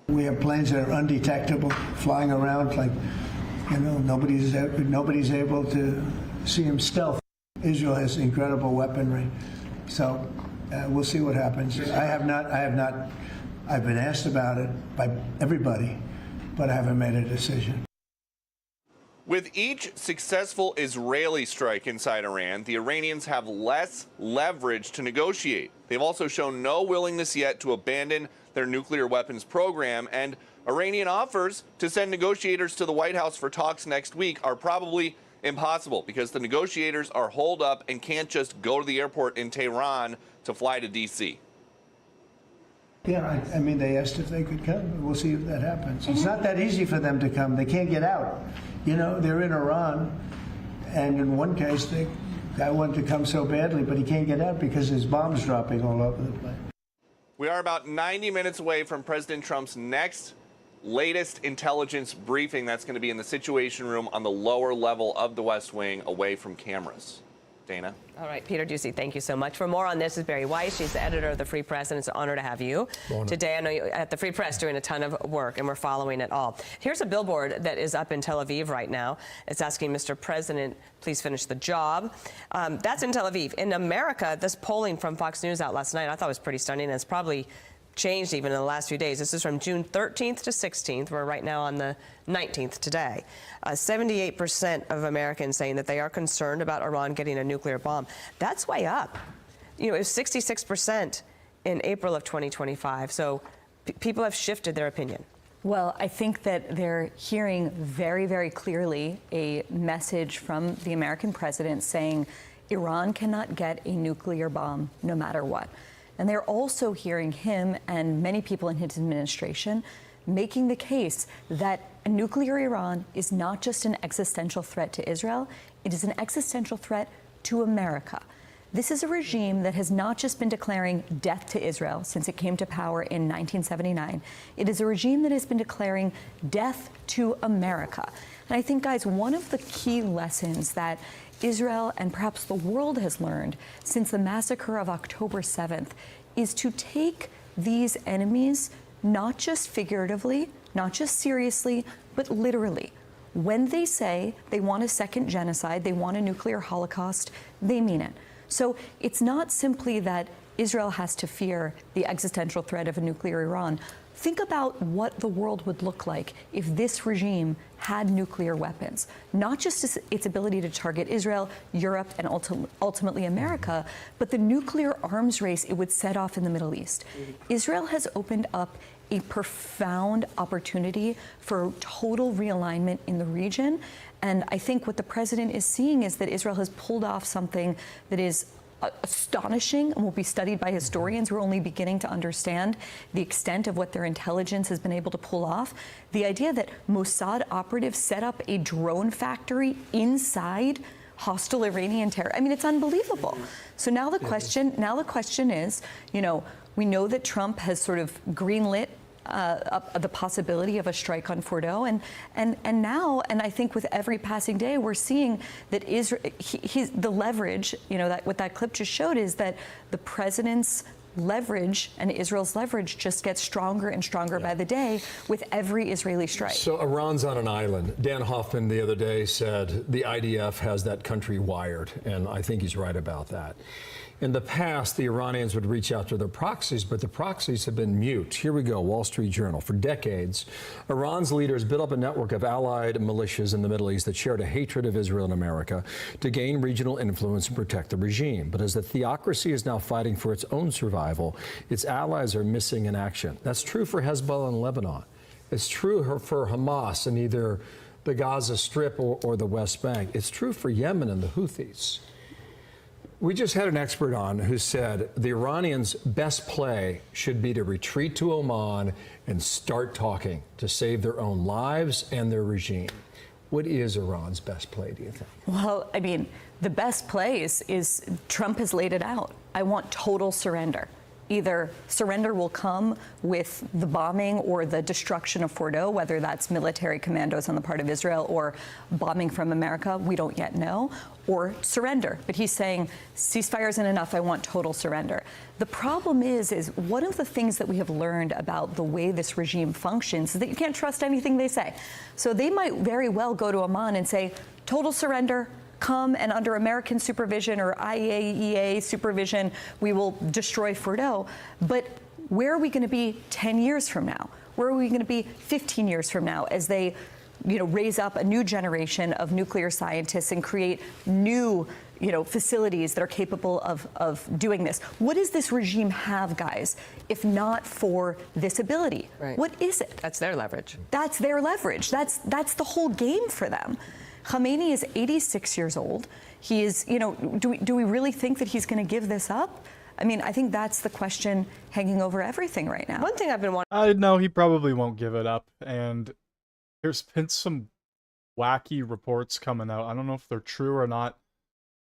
We have planes that are undetectable, flying around like, nobody's able to see them stealth. Israel has incredible weaponry, so we'll see what happens. I've been asked about it by everybody, but I haven't made a decision. With each successful Israeli strike inside Iran, the Iranians have less leverage to negotiate. They've also shown no willingness yet to abandon their nuclear weapons program, and Iranian offers to send negotiators to the White House for talks next week are probably impossible because the negotiators are holed up and can't just go to the airport in Tehran to fly to D.C. Yeah, I mean, they asked if they could come. We'll see if that happens. It's not that easy for them to come. They can't get out. They're in Iran, and in one case, the guy wanted to come so badly, but he can't get out because there's bombs dropping all over the place. We are about 90 minutes away from President Trump's latest intelligence briefing. That's going to be in the Situation Room on the lower level of the West Wing, away from cameras. Dana? All right, Peter Doocy, thank you so much. For more on this is Barry Weiss. She's the editor of the Free Press, and it's an honor to have you today. I know you're at the Free Press doing a ton of work, and we're following it all. Here's a billboard that is up in Tel Aviv right now. It's asking Mr. President, please finish the job. That's in Tel Aviv. In America, this polling from Fox News out last night I thought was pretty stunning, and it's probably changed even in the last few days. This is from June 13th to 16th. We're right now on the 19th today. 78% of Americans saying that they are concerned about Iran getting a nuclear bomb. That's way up. It was 66% in April of 2025. So people have shifted their opinion. Well, I think that they're hearing very, very clearly a message from the American president saying Iran cannot get a nuclear bomb no matter what. And they're also hearing him and many people in his administration making the case that a nuclear Iran is not just an existential threat to Israel, it is an existential threat to America. This is a regime that has not just been declaring death to Israel since it came to power in 1979. It is a regime that has been declaring death to America. And I think, guys, one of the key lessons that Israel and perhaps the world has learned since the massacre of October 7th is to take these enemies not just figuratively, not just seriously, but literally. When they say they want a second genocide, they want a nuclear holocaust, they mean it. So it's not simply that Israel has to fear the existential threat of a nuclear Iran. Think about what the world would look like if this regime had nuclear weapons, not just its ability to target Israel, Europe, and ultimately America, but the nuclear arms race it would set off in the Middle East. Israel has opened up a profound opportunity for total realignment in the region. And I think what the president is seeing is that Israel has pulled off something that is astonishing and will be studied by historians who are only beginning to understand the extent of what their intelligence has been able to pull off. The idea that Mossad operatives set up a drone factory inside hostile Iranian terror. I mean, it's unbelievable. So now the question is, we know that Trump has sort of greenlit the possibility of a strike on Fordo, and now, and I think with every passing day, we're seeing that the leverage, what that clip just showed is that the president's leverage and Israel's leverage just gets stronger and stronger by the day with every Israeli strike. So Iran's on an island. Dan Hoffman the other day said the IDF has that country wired, and I think he's right about that. In the past, the Iranians would reach out to their proxies, but the proxies have been mute. Here we go, Wall Street Journal. For decades, Iran's leaders built up a network of allied militias in the Middle East that shared a hatred of Israel and America to gain regional influence and protect the regime. But as the theocracy is now fighting for its own survival, its allies are missing in action. That's true for Hezbollah in Lebanon. It's true for Hamas in either the Gaza Strip or the West Bank. It's true for Yemen and the Houthis. We just had an expert on who said the Iranians' best play should be to retreat to Oman and start talking to save their own lives and their regime. What is Iran's best play, do you think? Well, I mean, the best play is Trump has laid it out. I want total surrender. either surrender will come with the bombing or the destruction of Fordo, whether that's military commandos on the part of Israel or bombing from America, we don't yet know, or surrender. But he's saying ceasefire isn't enough, I want total surrender. The problem is one of the things that we have learned about the way this regime functions is that you can't trust anything they say. So they might very well go to Amman and say, total surrender, come, and under American supervision or IAEA supervision, we will destroy Fordo. But where are we going to be 10 years from now? Where are we going to be 15 years from now as they, raise up a new generation of nuclear scientists and create new, facilities that are capable of doing this? What does this regime have, guys, if not for this ability? Right. What is it? That's their leverage. That's their leverage. That's the whole game for them. Khamenei is 86 years old. He is, do we really think that he's going to give this up? I mean, I think that's the question hanging over everything right now. One thing I've been wanting. No, he probably won't give it up. And there's been some wacky reports coming out. I don't know if they're true or not.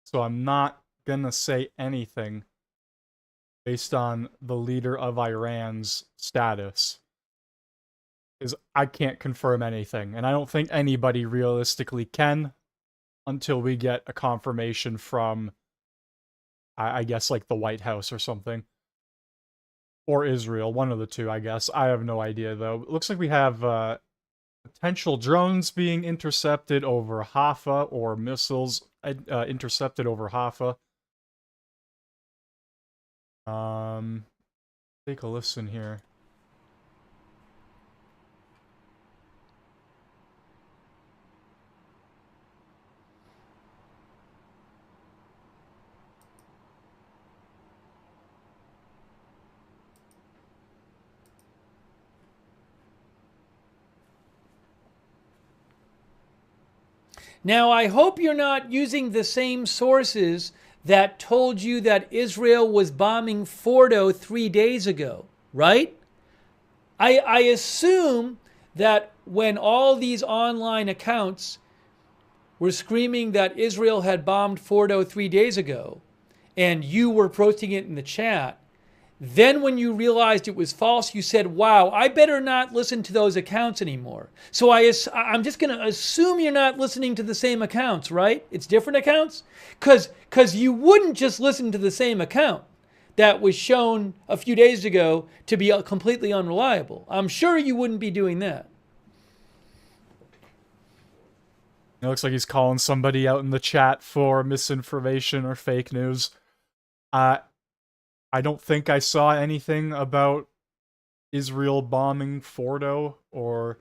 So I'm not going to say anything based on the leader of Iran's status. Is I can't confirm anything, and I don't think anybody realistically can until we get a confirmation from, I guess, like the White House or something. Or Israel, one of the two, I guess. I have no idea, though. It looks like we have potential drones being intercepted over Haifa, or missiles intercepted over Haifa. Take a listen here. Now, I hope you're not using the same sources that told you that Israel was bombing Fordo 3 days ago, right? I assume that when all these online accounts were screaming that Israel had bombed Fordo 3 days ago, and you were posting it in the chat, then when you realized it was false, you said, wow, I better not listen to those accounts anymore. So I'm just going to assume you're not listening to the same accounts, right? It's different accounts? Because you wouldn't just listen to the same account that was shown a few days ago to be completely unreliable. I'm sure you wouldn't be doing that. It looks like he's calling somebody out in the chat for misinformation or fake news. I don't think I saw anything about Israel bombing Fordo or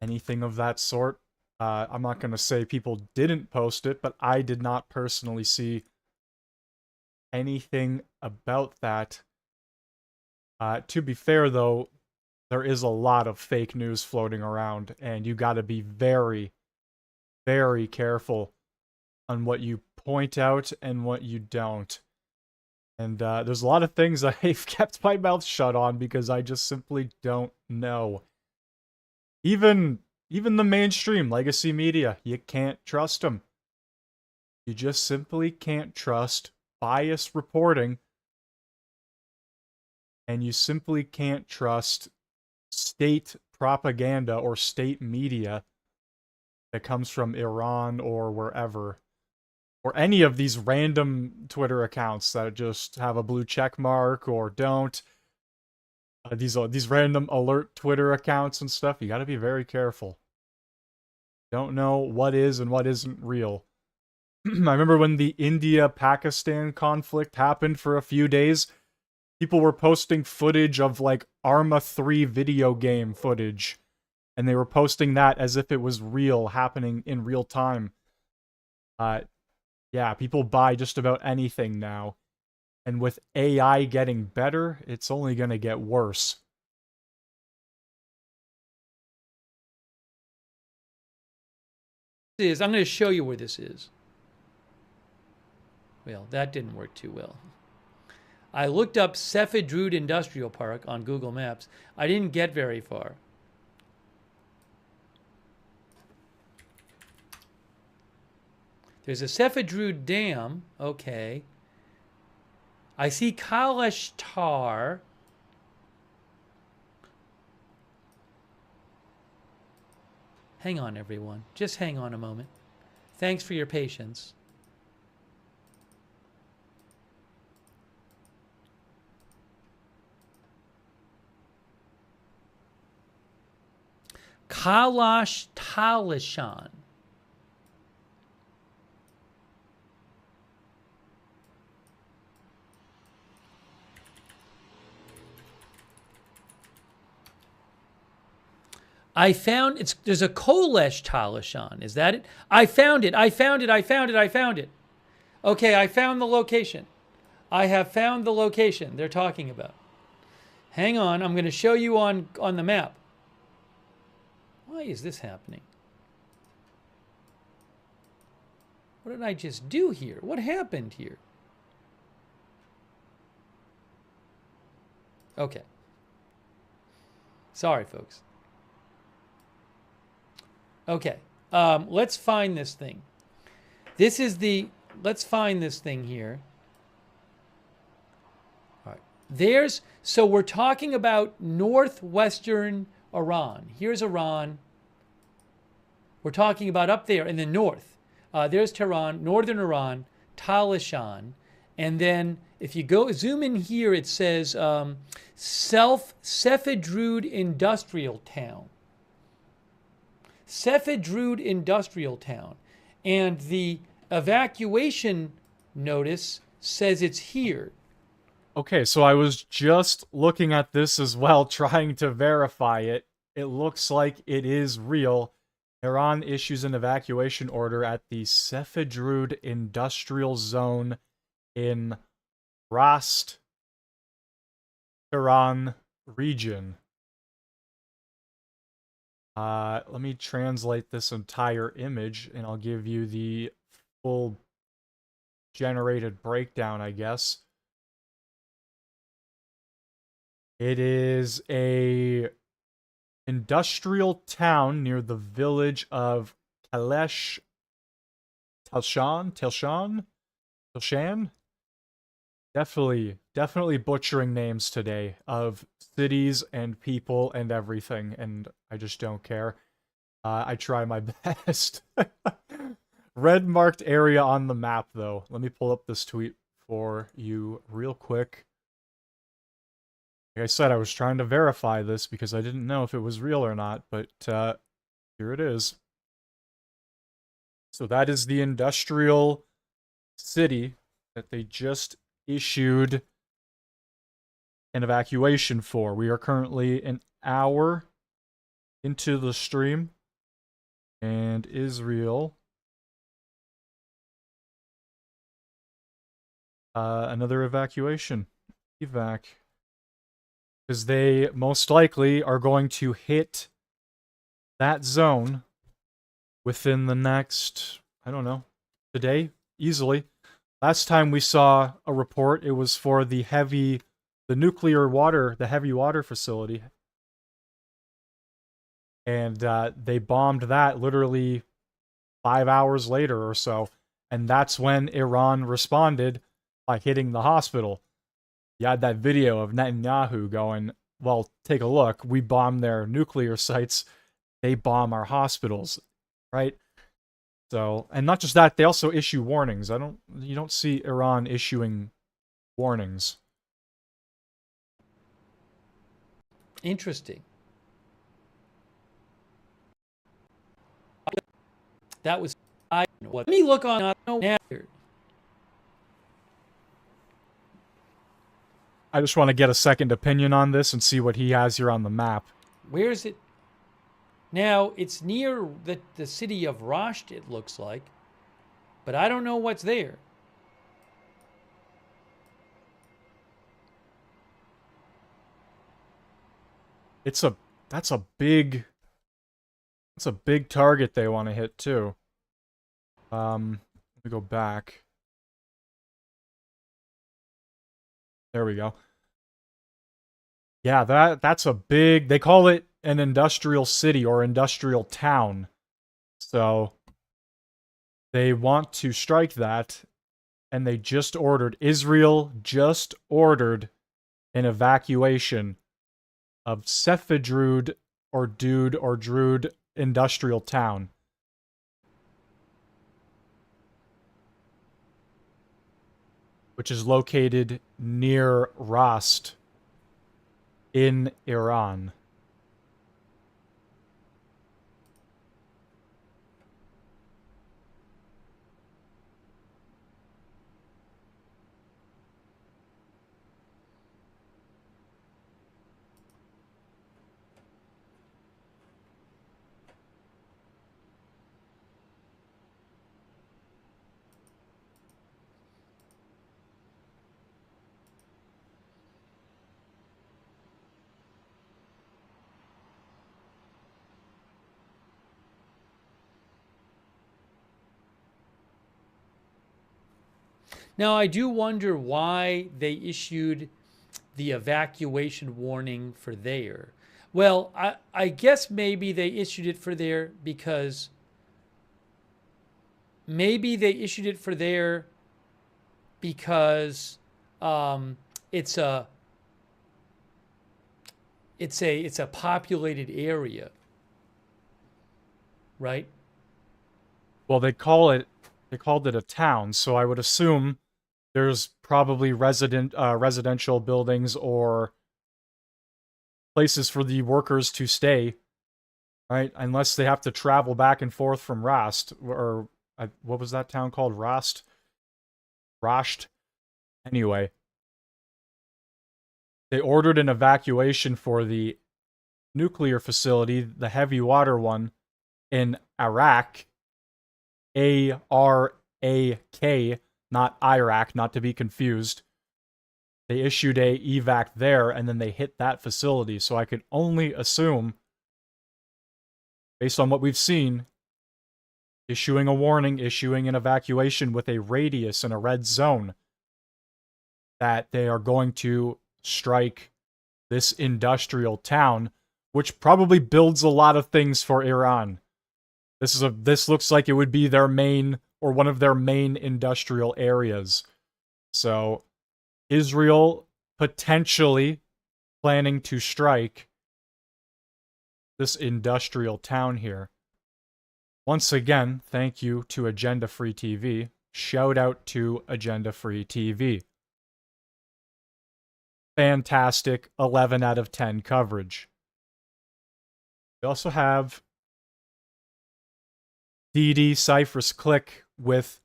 anything of that sort. I'm not going to say people didn't post it, but I did not personally see anything about that. To be fair, though, there is a lot of fake news floating around, and you got to be very, very careful on what you point out and what you don't. And there's a lot of things I've kept my mouth shut on because I just simply don't know. Even the mainstream legacy media, you can't trust them. You just simply can't trust biased reporting. And you simply can't trust state propaganda or state media that comes from Iran or wherever. Or any of these random Twitter accounts that just have a blue check mark or don't. These random alert Twitter accounts and stuff, you got to be very careful. Don't know what is and what isn't real. I remember when the India-Pakistan conflict happened for a few days, people were posting footage of like Arma 3 video game footage. And they were posting that as if it was real, happening in real time. Yeah, people buy just about anything now. And with AI getting better, it's only going to get worse. I'm going to show you where this is. Well, that didn't work too well. I looked up Sefidrud Industrial Park on Google Maps. I didn't get very far. There's a Sefidrud Dam, okay. I see Kalashtar. Hang on, everyone. Just hang on a moment. Thanks for your patience. Kalash Talishan. I found there's a Kolesh Talishan. Is that it? I found it. I found it. I found it. I found it. Okay, I found the location. I have found the location they're talking about. Hang on, I'm going to show you on the map. Why is this happening? What did I just do here? What happened here? Okay. Sorry, folks. Okay, let's find this thing. Let's find this thing here. All right, so we're talking about northwestern Iran. Here's Iran. We're talking about up there in the north. There's Tehran, northern Iran, Talishan. And then if you go zoom in here, it says Sefedrud Industrial Town. Sefedrud Industrial Town. And the evacuation notice says it's here. Okay, so I was just looking at this as well, trying to verify it. It looks like it is real. Iran issues an evacuation order at the Sefedrud Industrial Zone in Rast, Tehran region. Let me translate this entire image, and I'll give you the full generated breakdown, I guess. It is a industrial town near the village of Kalesh Telshan. Definitely butchering names today of cities and people and everything, and I just don't care. I try my best. Red marked area on the map, though. Let me pull up this tweet for you real quick. Like I said, I was trying to verify this because I didn't know if it was real or not, but here it is. So that is the industrial city that they just issued an evacuation for. We are currently an hour into the stream, and Israel, another evacuation, evac, because they most likely are going to hit that zone within the next, I don't know, today, easily. Last time we saw a report, it was for the heavy water facility. And they bombed that literally 5 hours later or so. And that's when Iran responded by hitting the hospital. You had that video of Netanyahu going, well, take a look. We bomb their nuclear sites. They bomb our hospitals, right? So, and not just that, they also issue warnings. You don't see Iran issuing warnings. Interesting. That was let me look on now. I just want to get a second opinion on this and see what he has here on the map. Where is it? Now, it's near the city of Rasht, it looks like. But I don't know what's there. That's a big target they want to hit too. Let me go back. There we go. Yeah, that's a big, they call it an industrial city or industrial town. So they want to strike that. and Israel just ordered an evacuation of Sefedrud or Drud industrial town. Which is located near Rast in Iran. Now, I do wonder why they issued the evacuation warning for there. Well, I guess maybe they issued it for there because it's a populated area, right? Well, they called it a town, so I would assume there's probably residential buildings or places for the workers to stay, right? Unless they have to travel back and forth from Rast, or what was that town called? Rasht? Anyway, they ordered an evacuation for the nuclear facility, the heavy water one, in Arak, A-R-A-K, not Iraq, not to be confused. They issued a evac there, and then they hit that facility. So I could only assume, based on what we've seen, issuing a warning, issuing an evacuation with a radius and a red zone, that they are going to strike this industrial town, which probably builds a lot of things for Iran. This looks like it would be their main, or one of their main industrial areas. So Israel potentially planning to strike this industrial town here. Once again, thank you to Agenda Free TV. Shout out to Agenda Free TV. Fantastic 11 out of 10 coverage. We also have DD Cypress Click with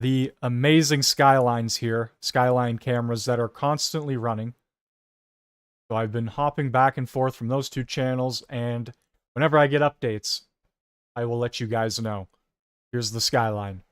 the amazing skylines here, skyline cameras that are constantly running. So I've been hopping back and forth from those two channels, and whenever I get updates, I will let you guys know. Here's the skyline.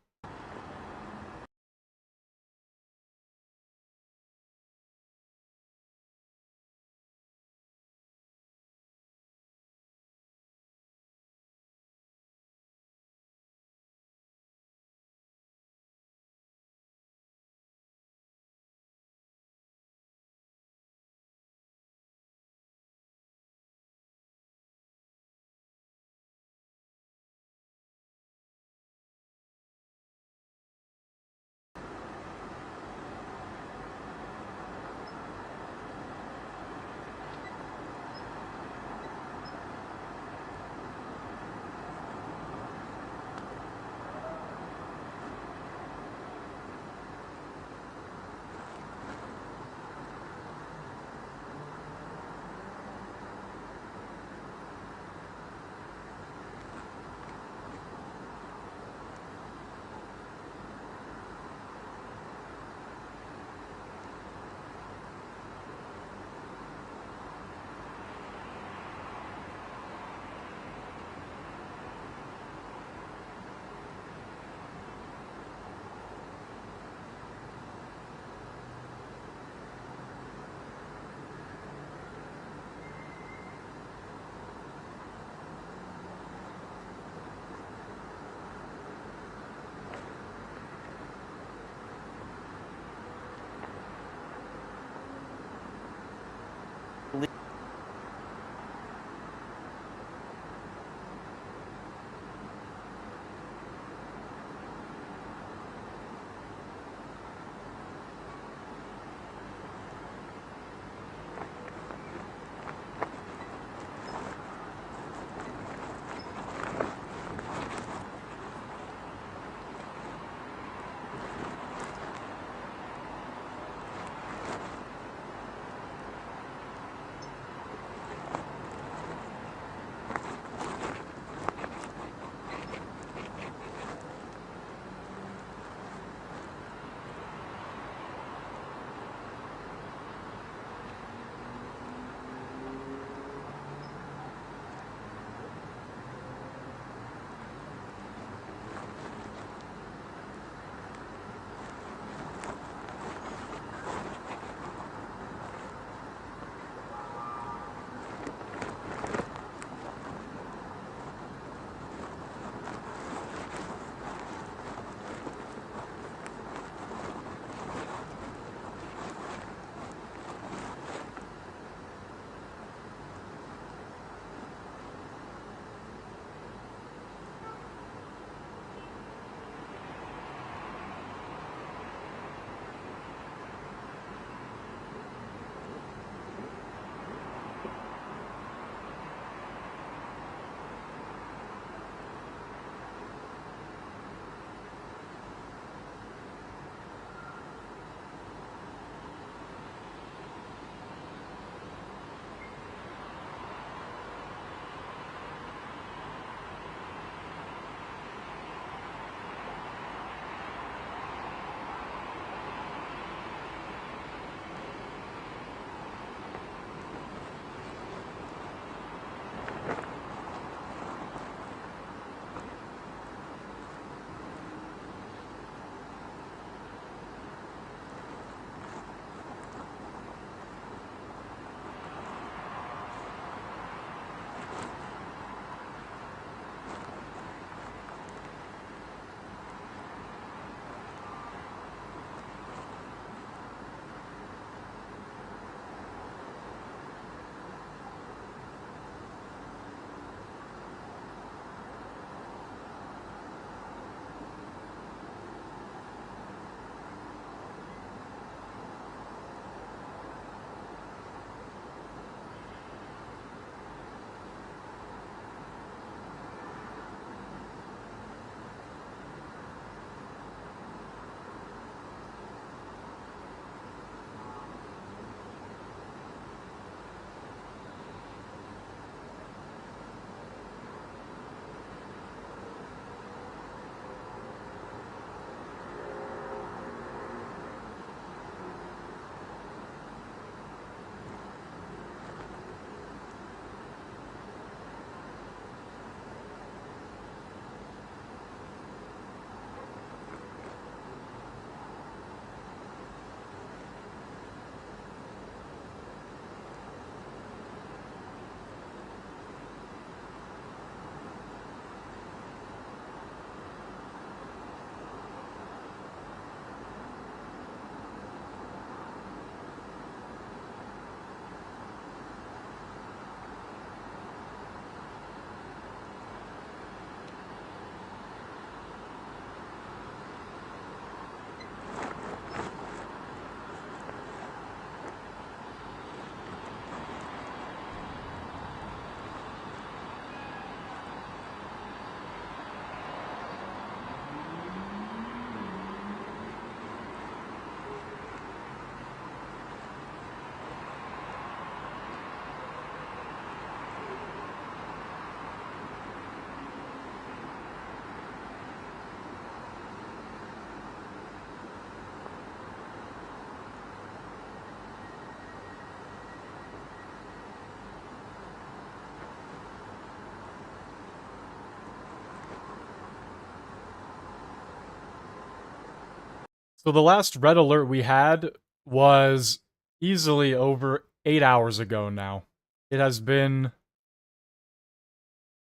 So the last red alert we had was easily over 8 hours ago now. It has been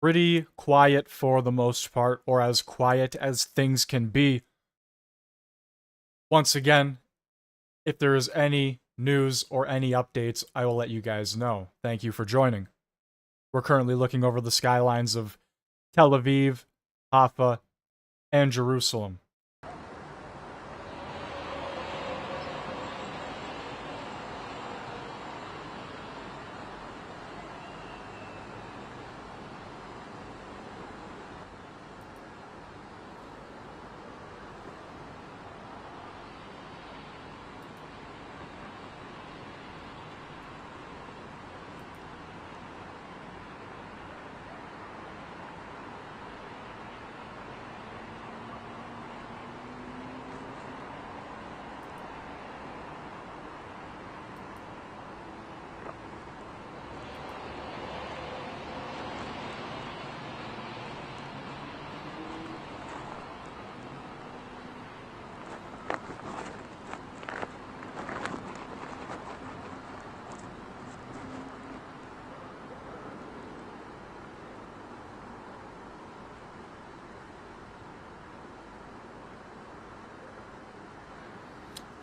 pretty quiet for the most part, or as quiet as things can be. Once again, if there is any news or any updates, I will let you guys know. Thank you for joining. We're currently looking over the skylines of Tel Aviv, Haifa, and Jerusalem.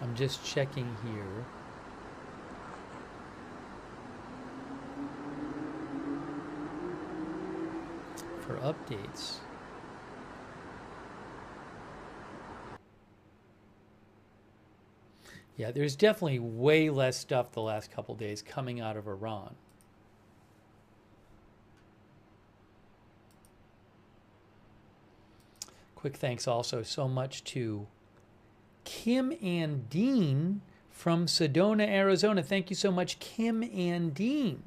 I'm just checking here. For updates. Yeah, there's definitely way less stuff the last couple days coming out of Iran. Quick thanks also so much to Kim and Dean from Sedona, Arizona. Thank you so much, Kim and Dean.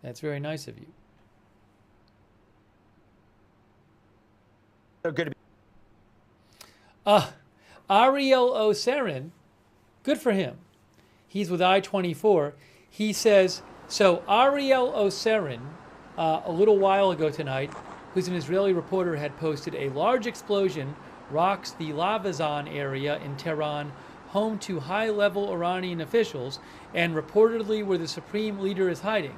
That's very nice of you. They're good to be. Ariel Oserin, good for him. He's with I-24. He says, so Ariel Oserin, a little while ago tonight, who's an Israeli reporter, had posted a large explosion rocks the Lavazan area in Tehran, home to high-level Iranian officials, and reportedly where the supreme leader is hiding.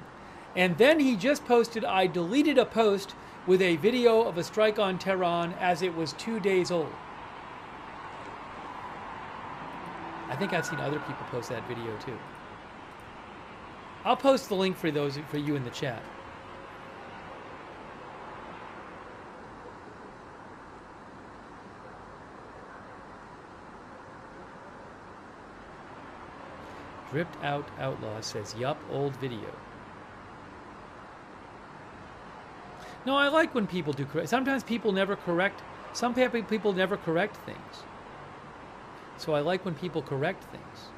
And then he just posted, I deleted a post with a video of a strike on Tehran as it was 2 days old. I think I've seen other people post that video too. I'll post the link for you in the chat. Dripped Out Outlaw says, yup, old video. No, I like when people do correct. Sometimes people never correct. Some people never correct things. So I like when people correct things.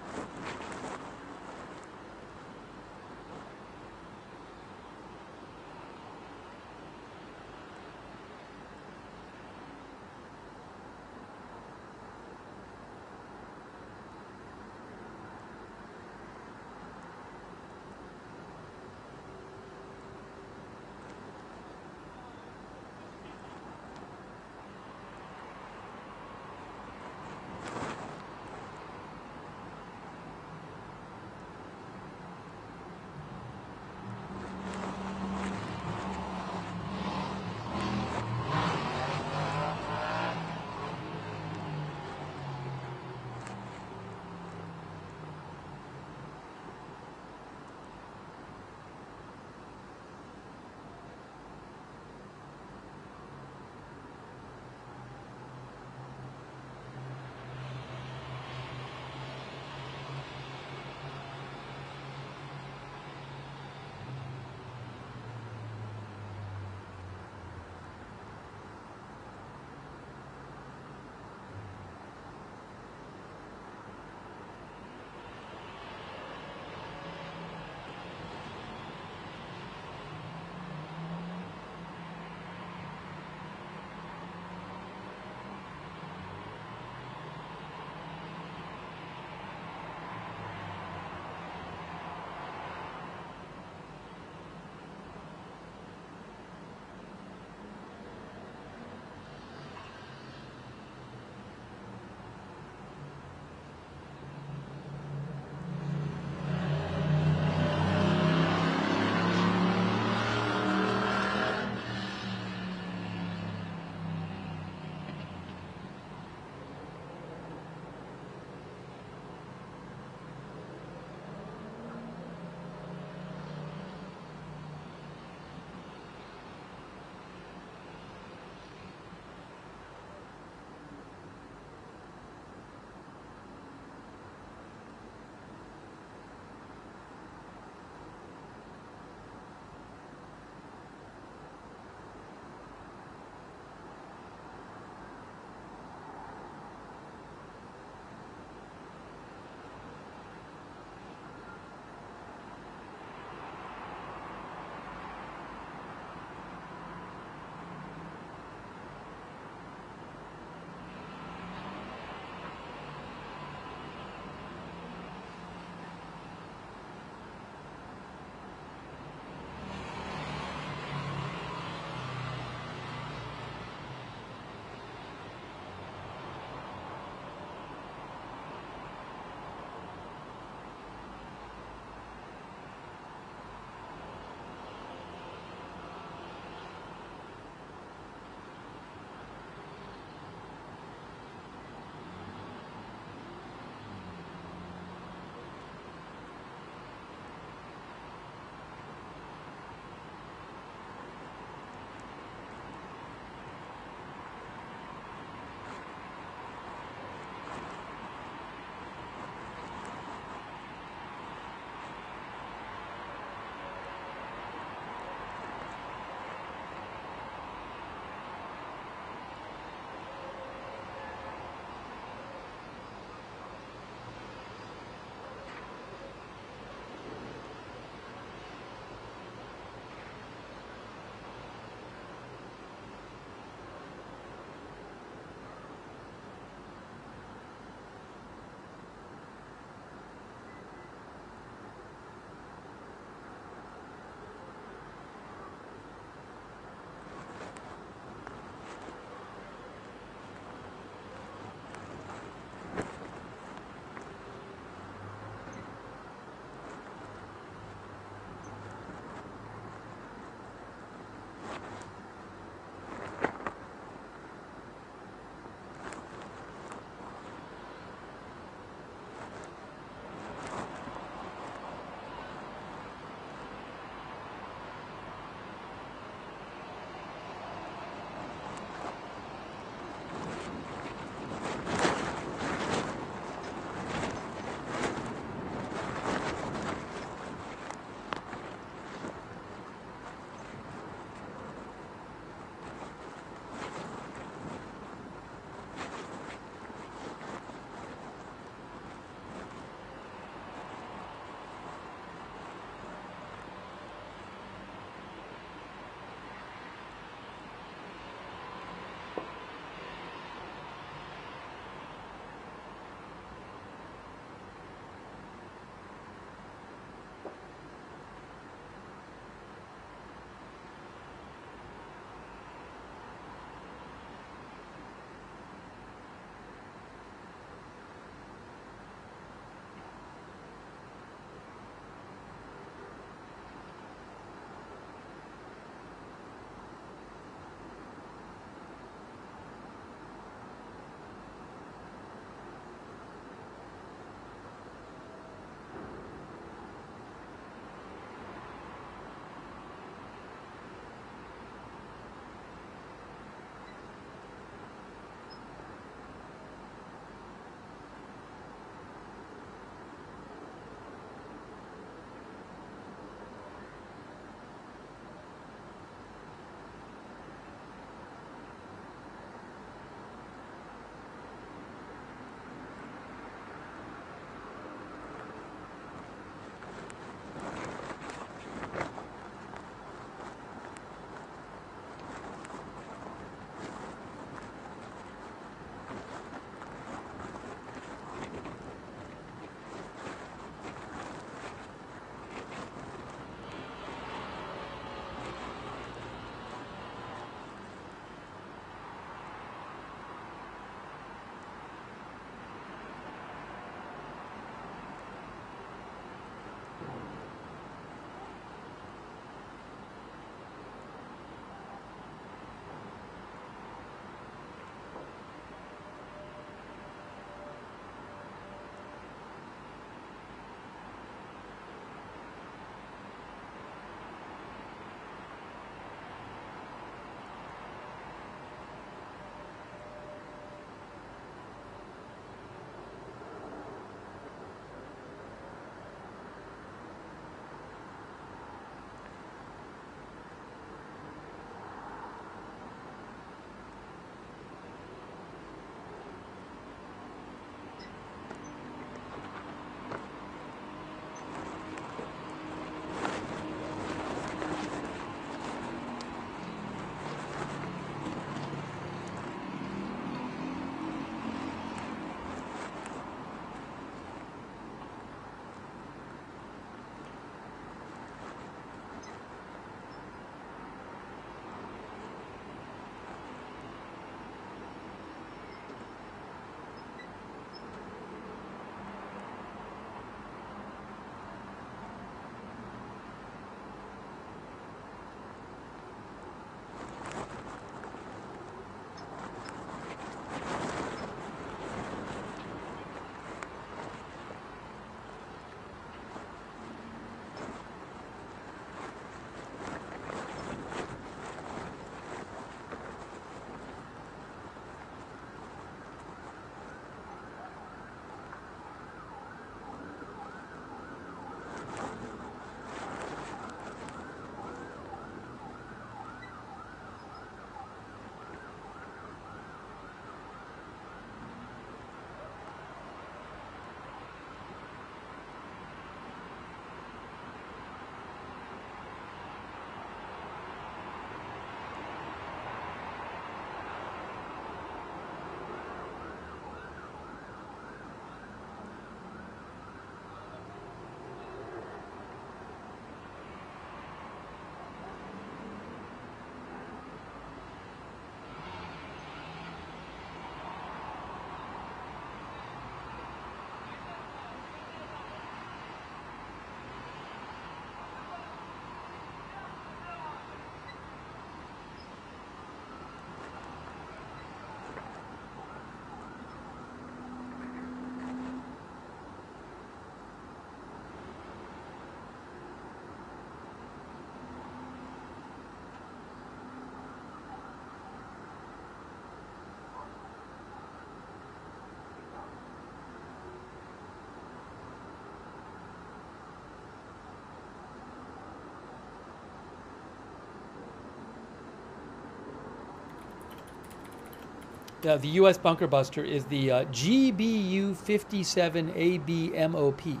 The U.S. bunker buster is the GBU-57ABMOP.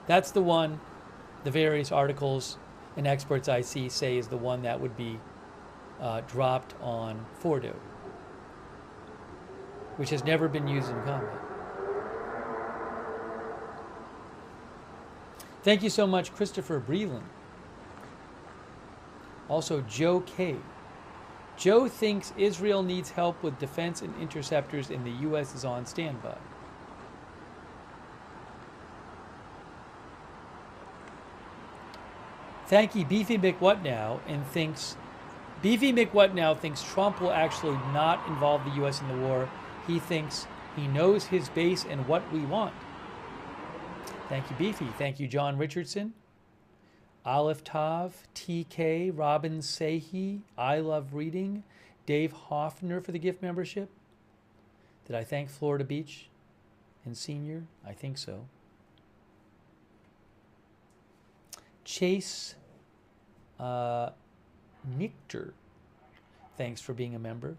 That's the one the various articles and experts I see say is the one that would be dropped on Fordo, which has never been used in combat. Thank you so much, Christopher Breland. Also, Joe K. Joe thinks Israel needs help with defense and interceptors, and the U.S. is on standby. Thank you, Beefy McWhatNow, and thinks Beefy McWhatNow thinks Trump will actually not involve the U.S. in the war. He thinks he knows his base and what we want. Thank you, Beefy. Thank you, John Richardson, Aleph Tav, TK, Robin Sehi, I Love Reading, Dave Hoffner for the gift membership. Did I thank Florida Beach and Senior? I think so. Chase Nichter, thanks for being a member.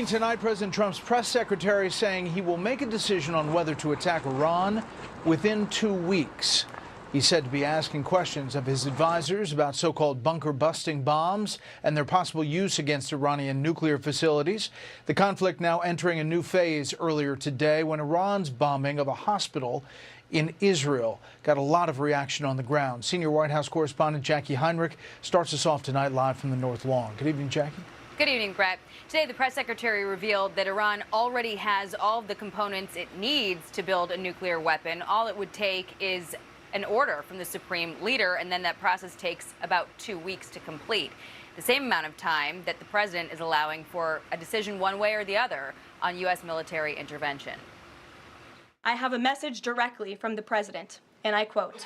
Tonight, President Trump's press secretary saying he will make a decision on whether to attack Iran within 2 weeks. He's said to be asking questions of his advisors about so-called bunker-busting bombs and their possible use against Iranian nuclear facilities. The conflict now entering a new phase earlier today when Iran's bombing of a hospital in Israel got a lot of reaction on the ground. Senior White House correspondent Jackie Heinrich starts us off tonight live from the North Lawn. Good evening, Jackie. Good evening, Brett. Today, the press secretary revealed that Iran already has all of the components it needs to build a nuclear weapon. All it would take is an order from the supreme leader, and then that process takes about 2 weeks to complete. The same amount of time that the president is allowing for a decision one way or the other on U.S. military intervention. I have a message directly from the president, and I quote,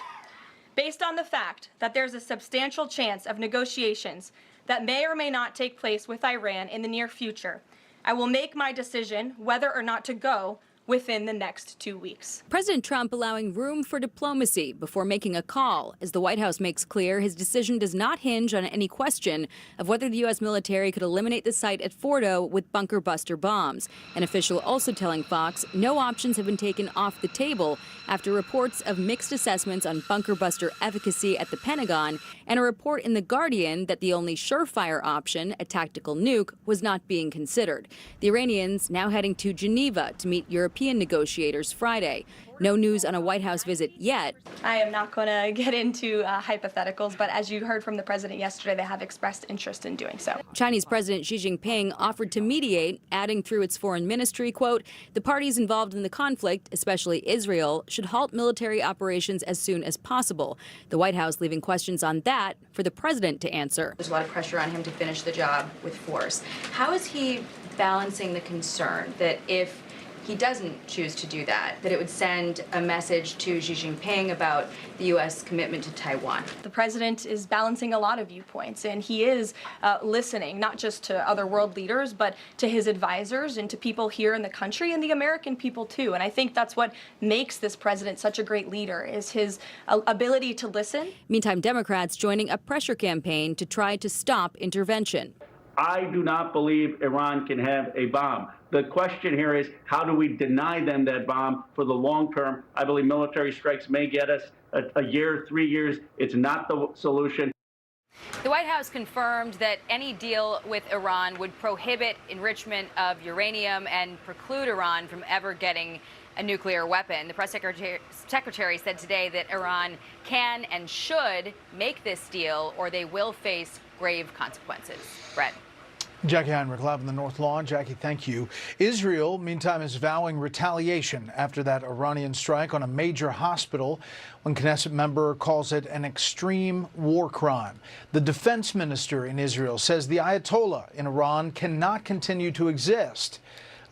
"Based on the fact that there's a substantial chance of negotiations that may or may not take place with Iran in the near future, I will make my decision whether or not to go within the next 2 weeks." President Trump allowing room for diplomacy before making a call, as the White House makes clear his decision does not hinge on any question of whether the U.S. military could eliminate the site at Fordo with bunker buster bombs. An official also telling Fox no options have been taken off the table after reports of mixed assessments on bunker buster efficacy at the Pentagon and a report in The Guardian that the only surefire option, a tactical nuke, was not being considered. The Iranians now heading to Geneva to meet European negotiators Friday. No news on a White House visit yet. I am not going to get into hypotheticals, but as you heard from the president yesterday, they have expressed interest in doing so. Chinese President Xi Jinping offered to mediate, adding through its foreign ministry, quote, "The parties involved in the conflict, especially Israel, should halt military operations as soon as possible." The White House leaving questions on that for the president to answer. There's a lot of pressure on him to finish the job with force. How is he balancing the concern that if he doesn't choose to do that, that it would send a message to Xi Jinping about the U.S. commitment to Taiwan? The president is balancing a lot of viewpoints, and he is listening not just to other world leaders, but to his advisors and to people here in the country and the American people too. And I think that's what makes this president such a great leader, is his ability to listen. Meantime, Democrats joining a pressure campaign to try to stop intervention. I do not believe Iran can have a bomb. The question here is, how do we deny them that bomb for the long term? I believe military strikes may get us a year, 3 years. It's not the solution. The White House confirmed that any deal with Iran would prohibit enrichment of uranium and preclude Iran from ever getting a nuclear weapon. The press secretary said today that Iran can and should make this deal, or they will face grave consequences. Brett. Jackie Heinrich live on the North Lawn. Jackie, thank you. Israel, meantime, is vowing retaliation after that Iranian strike on a major hospital. One Knesset member calls it an extreme war crime. The defense minister in Israel says the Ayatollah in Iran cannot continue to exist.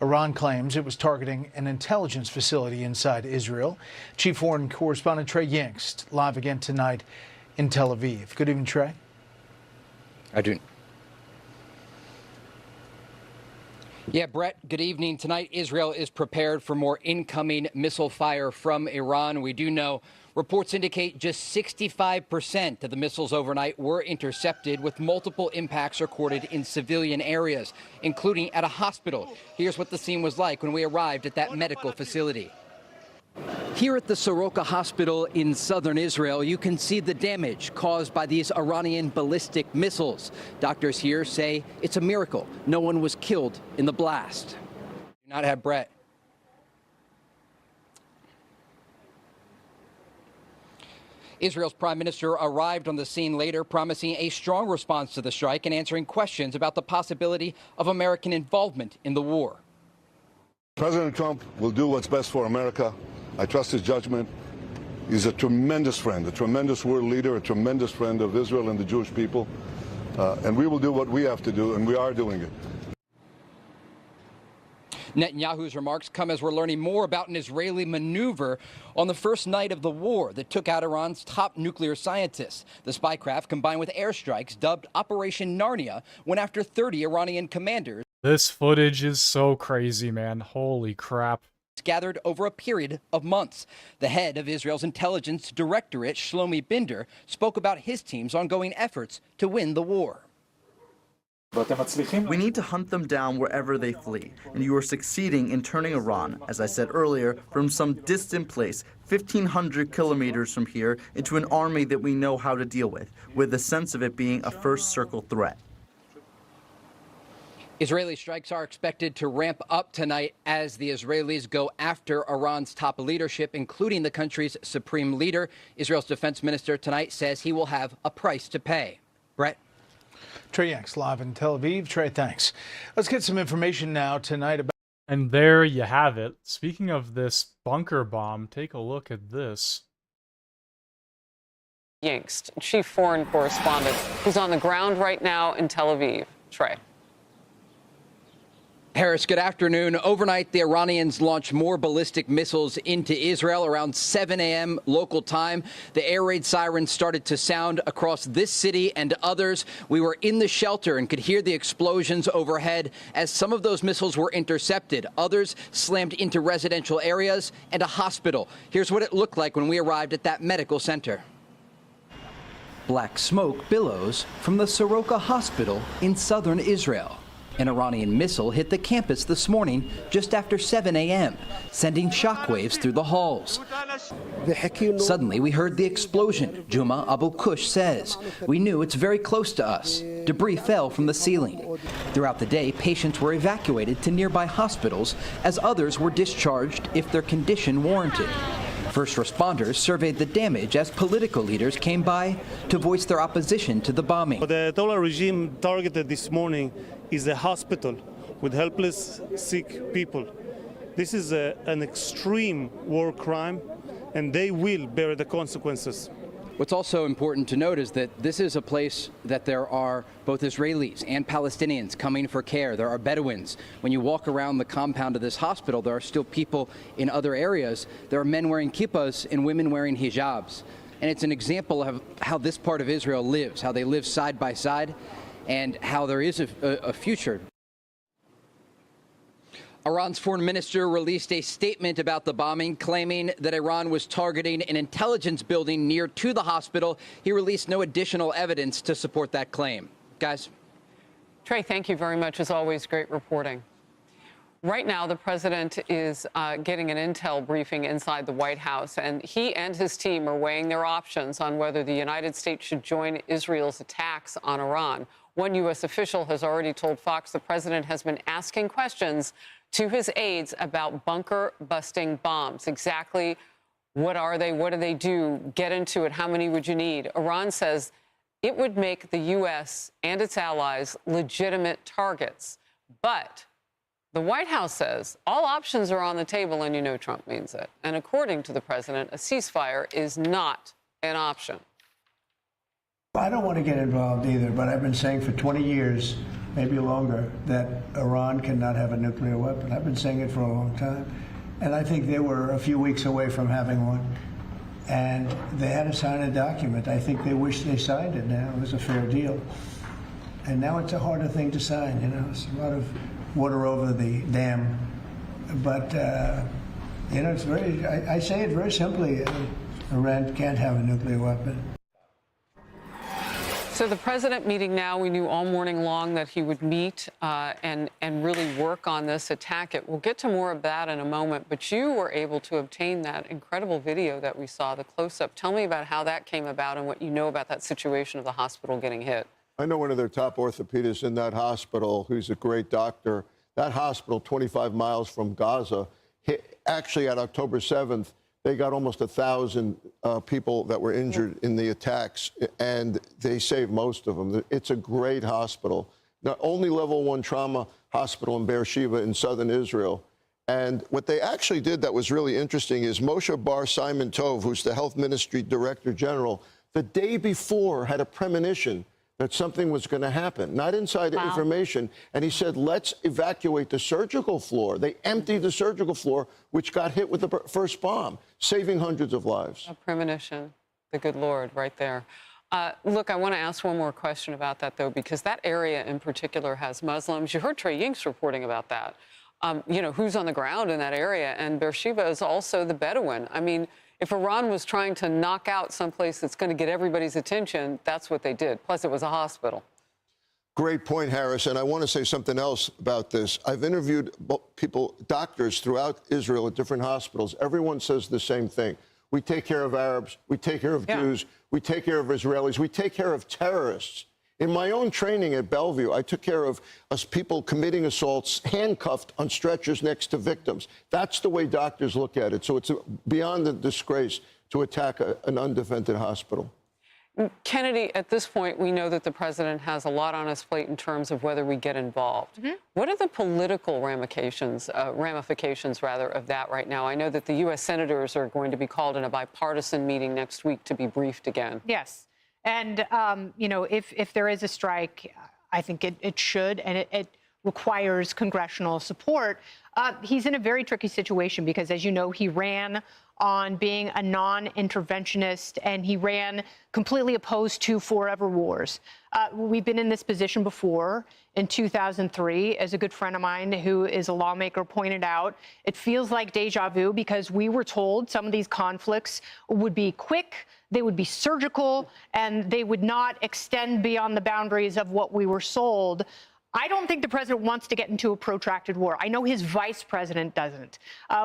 Iran claims it was targeting an intelligence facility inside Israel. Chief Foreign Correspondent Trey Yingst live again tonight in Tel Aviv. Good evening, Trey. I do. Yeah, Brett, good evening. Tonight, Israel is prepared for more incoming missile fire from Iran. We do know reports indicate just 65% of the missiles overnight were intercepted, with multiple impacts recorded in civilian areas, including at a hospital. Here's what the scene was like when we arrived at that medical facility. Here at the Soroka Hospital in southern Israel, you can see the damage caused by these Iranian ballistic missiles. Doctors here say it's a miracle no one was killed in the blast. Do not have Brett. Israel's prime minister arrived on the scene later, promising a strong response to the strike and answering questions about the possibility of American involvement in the war. President Trump will do what's best for America. I trust his judgment. He's a tremendous friend, a tremendous world leader, a tremendous friend of Israel and the Jewish people. And we will do what we have to do, and we are doing it. Netanyahu's remarks come as we're learning more about an Israeli maneuver on the first night of the war that took out Iran's top nuclear scientists. The spy craft combined with airstrikes dubbed Operation Narnia went after 30 Iranian commanders. This footage is so crazy, man. Holy crap. Gathered over a period of months. The head of Israel's intelligence directorate, Shlomi Binder, spoke about his team's ongoing efforts to win the war. We need to hunt them down wherever they flee, and you are succeeding in turning Iran, as I said earlier, from some distant place, 1,500 kilometers from here, into an army that we know how to deal with a sense of it being a first circle threat. Israeli strikes are expected to ramp up tonight as the Israelis go after Iran's top leadership, including the country's supreme leader. Israel's defense minister tonight says he will have a price to pay. Brett? Trey Yanks live in Tel Aviv. Trey, thanks. Let's get some information now tonight about... And there you have it. Speaking of this bunker bomb, take a look at this. Yingst, chief foreign correspondent, who's on the ground right now in Tel Aviv. Trey. Harris, good afternoon. Overnight, the Iranians launched more ballistic missiles into Israel around 7 a.m. local time. The air raid sirens started to sound across this city and others. We were in the shelter and could hear the explosions overhead as some of those missiles were intercepted. Others slammed into residential areas and a hospital. Here's what it looked like when we arrived at that medical center. Black smoke billows from the Soroka Hospital in southern Israel. An Iranian missile hit the campus this morning just after 7 a.m., sending shockwaves through the halls. Suddenly, we heard the explosion, Juma Abu Kush says. We knew it's very close to us. Debris fell from the ceiling. Throughout the day, patients were evacuated to nearby hospitals as others were discharged if their condition warranted. First responders surveyed the damage as political leaders came by to voice their opposition to the bombing. The Ayatollah regime targeted this morning is a hospital with helpless, sick people. This is an extreme war crime, and they will bear the consequences. What's also important to note is that this is a place that there are both Israelis and Palestinians coming for care. There are Bedouins. When you walk around the compound of this hospital, there are still people in other areas. There are men wearing kippahs and women wearing hijabs. And it's an example of how this part of Israel lives, how they live side by side, and how there is a future. Iran's foreign minister released a statement about the bombing, claiming that Iran was targeting an intelligence building near to the hospital. He released no additional evidence to support that claim. Guys? Trey, thank you very much. As always, great reporting. Right now, the president is getting an intel briefing inside the White House, and he and his team are weighing their options on whether the United States should join Israel's attacks on Iran. One U.S. official has already told Fox the president has been asking questions to his aides about bunker-busting bombs. Exactly what are they? What do they do? Get into it. How many would you need? Iran says it would make the U.S. and its allies legitimate targets. But the White House says all options are on the table, and you know Trump means it. And according to the president, a ceasefire is not an option. I don't want to get involved either, but I've been saying for 20 years, maybe longer, that Iran cannot have a nuclear weapon. I've been saying it for a long time. And I think they were a few weeks away from having one. And they had to sign a document. I think they wish they signed it now. It was a fair deal. And now it's a harder thing to sign, you know. It's a lot of water over the dam. But, you know, it's very, I say it very simply, Iran can't have a nuclear weapon. So the president meeting now, we knew all morning long that he would meet and really work on this attack. We'll get to more of that in a moment, but you were able to obtain that incredible video that we saw, the close-up. Tell me about how that came about and what you know about that situation of the hospital getting hit. I know one of their top orthopedists in that hospital, who's a great doctor. That hospital, 25 miles from Gaza, actually at October 7th, they got almost 1,000 people that were injured in the attacks, and they saved most of them. It's a great hospital. The only level 1 trauma hospital in Beersheba in southern Israel. And what they actually did that was really interesting is Moshe Bar Simon Tov, who's the health ministry director general, the day before had a premonition that something was going to happen, not inside information. And he said, let's evacuate the surgical floor. They emptied the surgical floor, which got hit with the first bomb, saving hundreds of lives. A premonition, the good Lord, right there. Look, I want to ask one more question about that, though, because that area in particular has Muslims. You heard Trey Yingst reporting about that. You know, who's on the ground in that area. And Beersheba is also the Bedouin. I mean, if Iran was trying to knock out someplace that's going to get everybody's attention, that's what they did. Plus, it was a hospital. Great point, Harris. And I want to say something else about this. I've interviewed people, doctors throughout Israel at different hospitals. Everyone says the same thing. We take care of Arabs. We take care of Jews. We take care of Israelis. We take care of terrorists. In my own training at Bellevue, I took care of us people committing assaults, handcuffed on stretchers next to victims. That's the way doctors look at it. So it's beyond the disgrace to attack an undefended hospital. Kennedy, at this point, we know that the president has a lot on his plate in terms of whether we get involved. What are the political ramifications of that right now? I know that the U.S. senators are going to be called in a bipartisan meeting next week to be briefed again. Yes. And, you know, if there is a strike, I think it should, and it requires congressional support. He's in a very tricky situation because, as you know, he ran on being a non-interventionist, and he ran completely opposed to forever wars. We've been in this position before. In 2003, as a good friend of mine who is a lawmaker pointed out, it feels like deja vu because we were told some of these conflicts would be quick, they would be surgical, and they would not extend beyond the boundaries of what we were sold. I don't think the president wants to get into a protracted war. I know his vice president doesn't.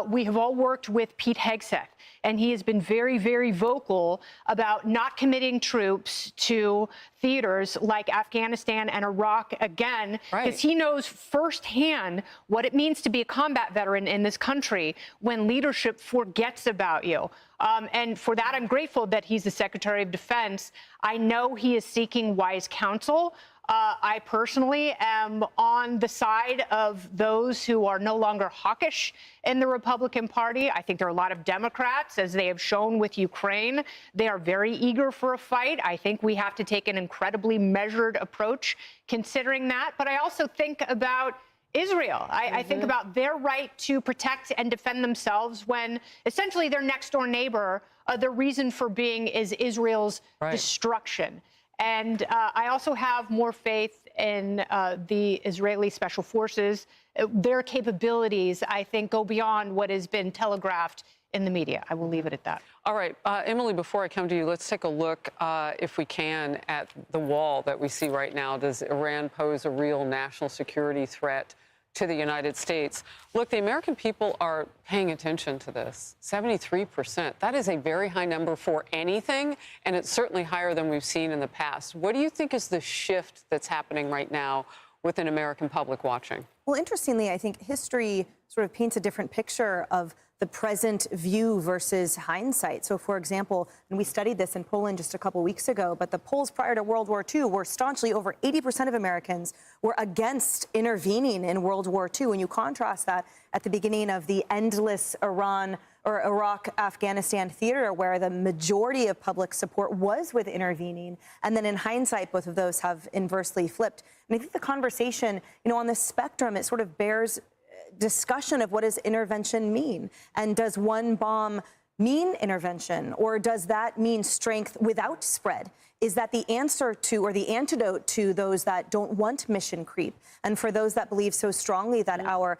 We have all worked with Pete Hegseth, and he has been very, very vocal about not committing troops to theaters like Afghanistan and Iraq again, because he knows firsthand what it means to be a combat veteran in this country when leadership forgets about you. And for that, I'm grateful that he's the Secretary of Defense. I know he is seeking wise counsel. I personally am on the side of those who are no longer hawkish in the Republican Party. I think there are a lot of Democrats, as they have shown with Ukraine. They are very eager for a fight. I think we have to take an incredibly measured approach considering that. But I also think about Israel. I think about their right to protect and defend themselves when essentially their next door neighbor, the reason for being is Israel's destruction. And I also have more faith in the Israeli special forces. Their capabilities, I think, go beyond what has been telegraphed in the media. I will leave it at that. All right, Emily, before I come to you, let's take a look, if we can, at the wall that we see right now. Does Iran pose a real national security threat to the United States? Look, the American people are paying attention to this. 73%. That is a very high number for anything, and it's certainly higher than we've seen in the past. What do you think is the shift that's happening right now with an American public watching? Well, interestingly, I think history sort of paints a different picture of the present view versus hindsight. So, for example, and we studied this in Poland just a couple weeks ago, but the polls prior to World War II were staunchly over 80% of Americans were against intervening in World War II. And you contrast that at the beginning of the endless Iran or Iraq, Afghanistan theater, where the majority of public support was with intervening. And then in hindsight, both of those have inversely flipped. And I think the conversation, you know, on the spectrum, it sort of bears discussion of what does intervention mean? And does one bomb mean intervention? Or does that mean strength without spread? Is that the answer to or the antidote to those that don't want mission creep? And for those that believe so strongly that our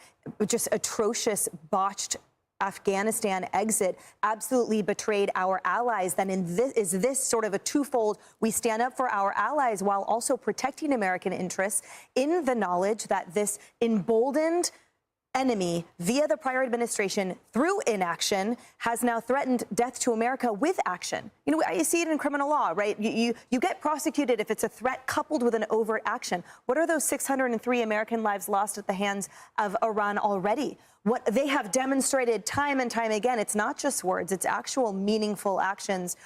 just atrocious, botched Afghanistan exit absolutely betrayed our allies, then is this sort of a twofold: we stand up for our allies while also protecting American interests in the knowledge that this emboldened enemy via the prior administration through inaction has now threatened death to America with action. You know, I see it in criminal law, right? You get prosecuted if it's a threat coupled with an overt action. What are those 603 American lives lost at the hands of Iran already? What they have demonstrated time and time again, it's not just words, it's actual meaningful actions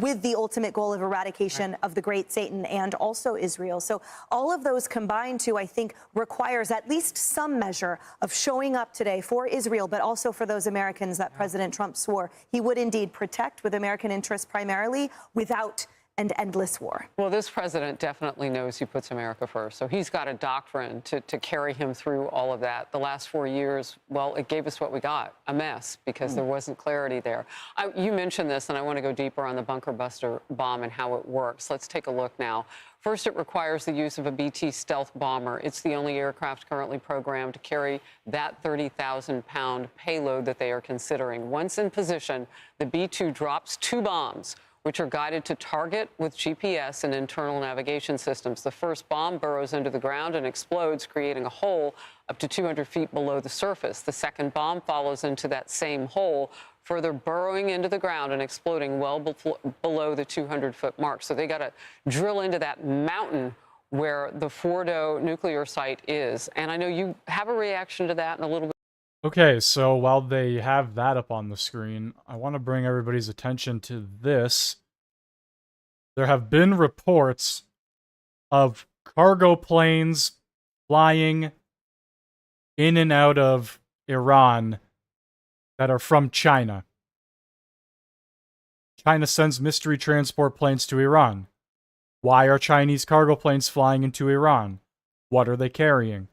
with the ultimate goal of eradication of the great Satan and also Israel. So all of those combined to, I think, requires at least some measure of showing up today for Israel, but also for those Americans that President Trump swore he would indeed protect with American interests primarily without an endless war. Well, this president definitely knows he puts America first. So he's got a doctrine to carry him through all of that. The last 4 years, well, it gave us what we got, a mess, because there wasn't clarity there. You mentioned this, and I want to go deeper on the bunker buster bomb and how it works. Let's take a look now. First, it requires the use of a BT stealth bomber. It's the only aircraft currently programmed to carry that 30,000-pound payload that they are considering. Once in position, the B-2 drops 2 bombs, which are guided to target with GPS and internal navigation systems. The first bomb burrows into the ground and explodes, creating a hole up to 200 feet below the surface. The second bomb follows into that same hole, further burrowing into the ground and exploding well below the 200-foot mark. So they got to drill into that mountain where the Fordo nuclear site is. And I know you have a reaction to that in a little bit. Okay, so while they have that up on the screen, I want to bring everybody's attention to this. there have been reports of cargo planes flying in and out of Iran that are from China. China sends mystery transport planes to Iran. Why are Chinese cargo planes flying into Iran? What are they carrying?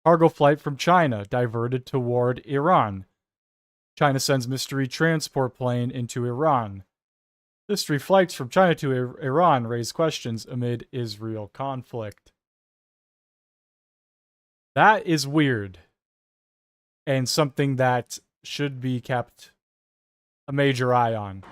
Cargo flight from China diverted toward Iran. China sends mystery transport plane into Iran. Mystery flights from China to Iran raise questions amid Israel conflict. That is weird, and something that should be kept a major eye on.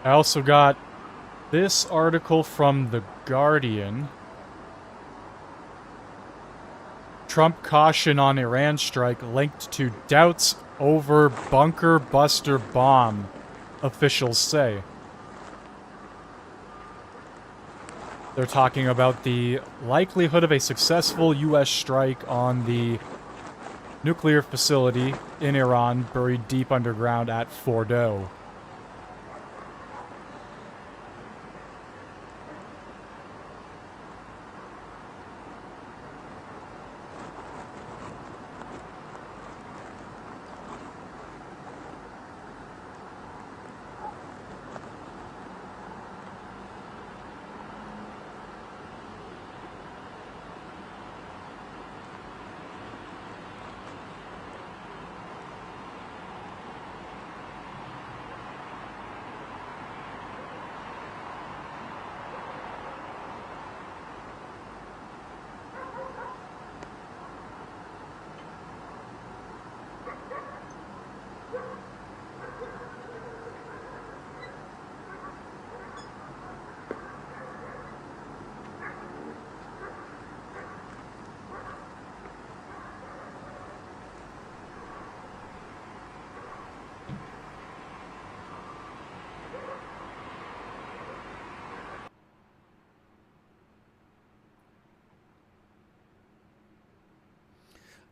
I also got this article from The Guardian. Trump caution on Iran strike linked to doubts over bunker buster bomb, officials say. They're talking about the likelihood of a successful U.S. strike on the nuclear facility in Iran buried deep underground at Fordow.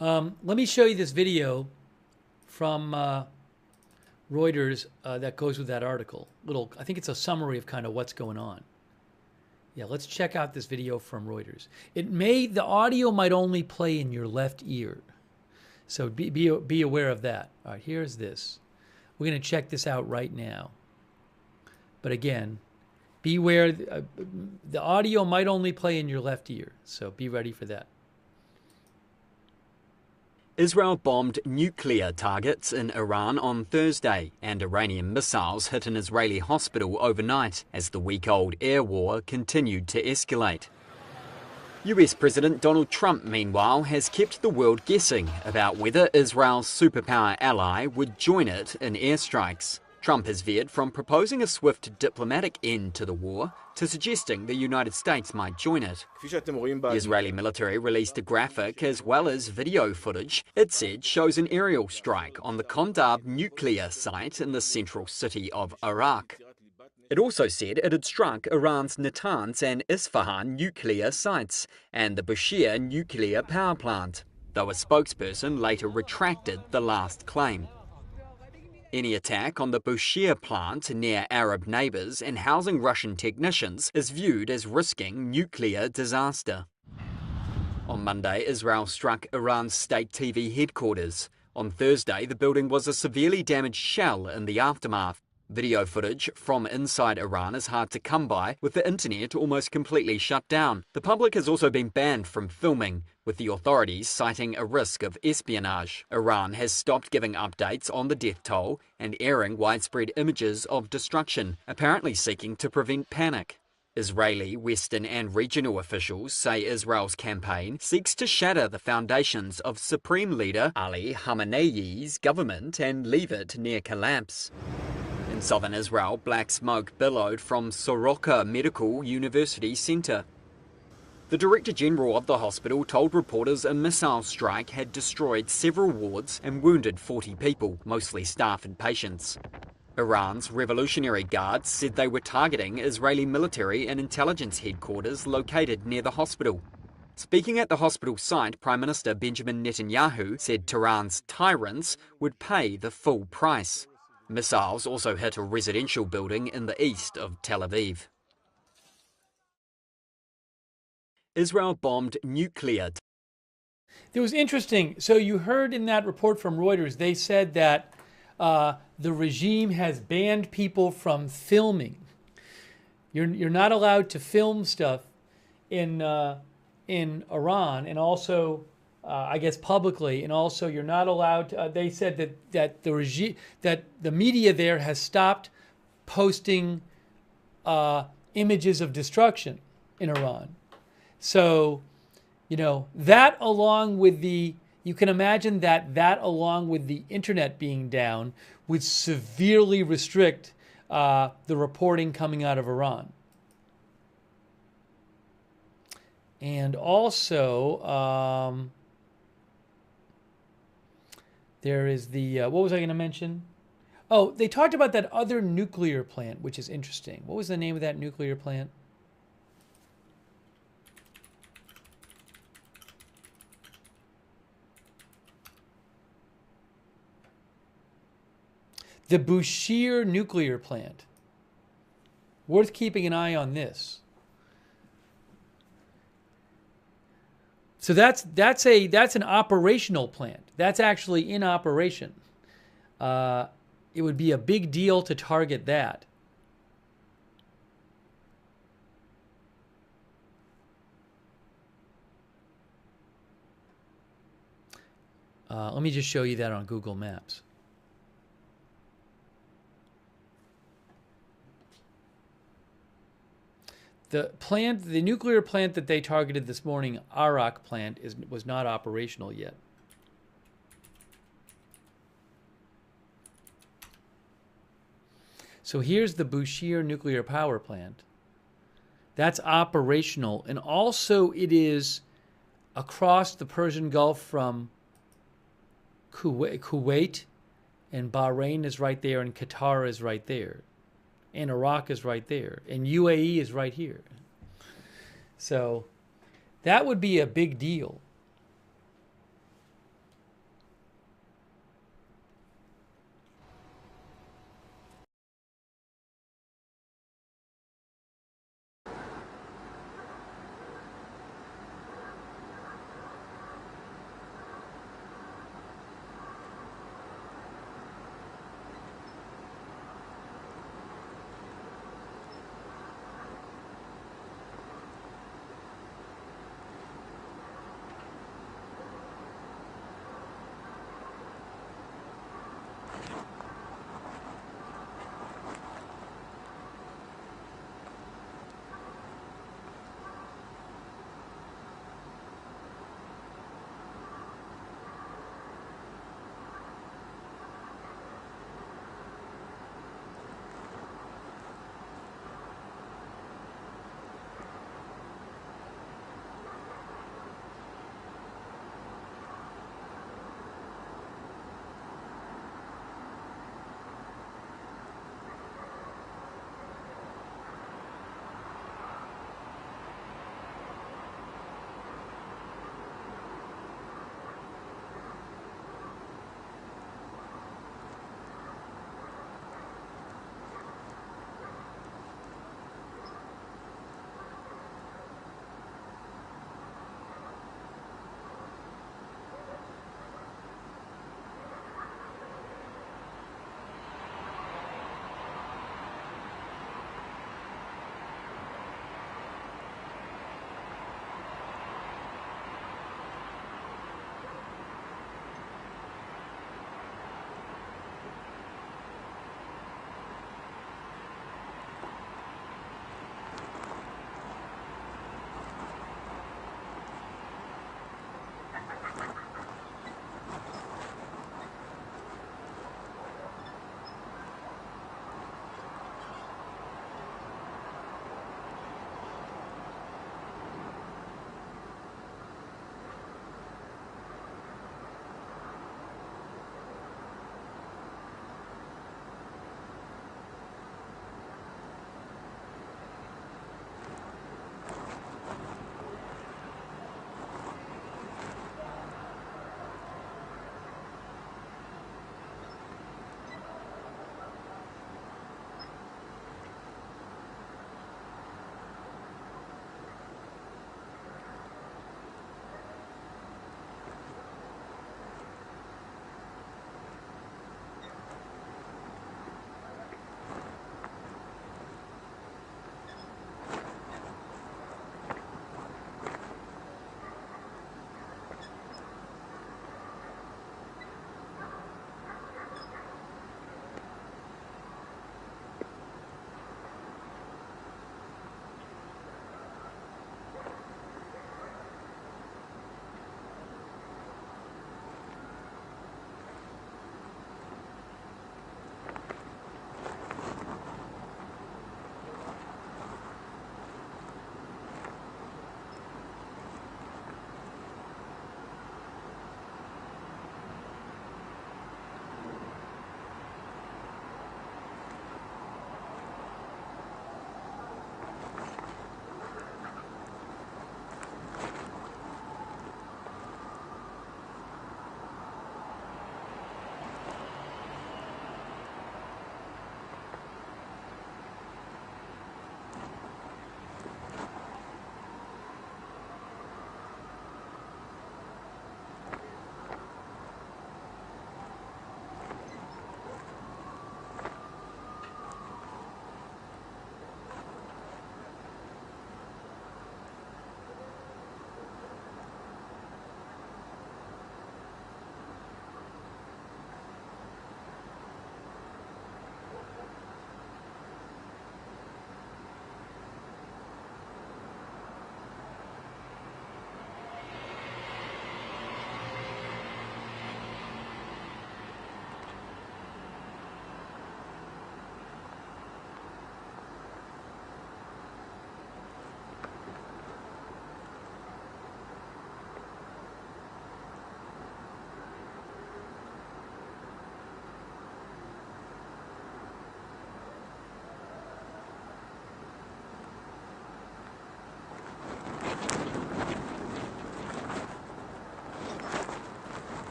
Let me show you this video from Reuters that goes with that article. I think it's a summary of kind of what's going on. Yeah, let's check out this video from Reuters. The audio might only play in your left ear. So be aware of that. All right, here's this. We're going to check this out right now. But again, beware, the audio might only play in your left ear. So be ready for that. Israel bombed nuclear targets in Iran on Thursday, and Iranian missiles hit an Israeli hospital overnight as the week-old air war continued to escalate. US President Donald Trump, meanwhile, has kept the world guessing about whether Israel's superpower ally would join it in airstrikes. Trump has veered from proposing a swift diplomatic end to the war to suggesting the United States might join it. The Israeli military released a graphic as well as video footage it said shows an aerial strike on the Kondab nuclear site in the central city of Iraq. It also said it had struck Iran's Natanz and Isfahan nuclear sites and the Bushehr nuclear power plant, though a spokesperson later retracted the last claim. Any attack on the Bushehr plant near Arab neighbors and housing Russian technicians is viewed as risking nuclear disaster. On Monday, Israel struck Iran's state TV headquarters. On Thursday, the building was a severely damaged shell in the aftermath. Video footage from inside Iran is hard to come by, with the internet almost completely shut down. The public has also been banned from filming, with the authorities citing a risk of espionage. Iran has stopped giving updates on the death toll and airing widespread images of destruction, apparently seeking to prevent panic. Israeli, Western and regional officials say Israel's campaign seeks to shatter the foundations of Supreme Leader Ali Khamenei's government and leave it near collapse. In southern Israel, black smoke billowed from Soroka Medical University Center. The Director General of the hospital told reporters a missile strike had destroyed several wards and wounded 40 people, mostly staff and patients. Iran's Revolutionary Guards said they were targeting Israeli military and intelligence headquarters located near the hospital. Speaking at the hospital site, Prime Minister Benjamin Netanyahu said Tehran's tyrants would pay the full price. Missiles also hit a residential building in the east of Tel Aviv. Israel bombed nuclear. It was interesting. So you heard in that report from Reuters, they said that the regime has banned people from filming. You're not allowed to film stuff in Iran, and also I guess publicly, and also you're not allowed to, they said that the regime, that the media there has stopped posting images of destruction in Iran. So, you know, that along with you can imagine that along with the internet being down would severely restrict the reporting coming out of Iran. And also, there is the, what was I going to mention? Oh, they talked about that other nuclear plant, which is interesting. What was the name of that nuclear plant? The Bushehr nuclear plant. Worth keeping an eye on this. So that's an operational plant. That's actually in operation. It would be a big deal to target that. Let me just show you that on Google Maps. The nuclear plant that they targeted this morning, Arak plant, was not operational yet. So here's the Bushehr nuclear power plant. That's operational, and also it is across the Persian Gulf from Kuwait, and Bahrain is right there, and Qatar is right there. And Iraq is right there, and UAE is right here. So that would be a big deal.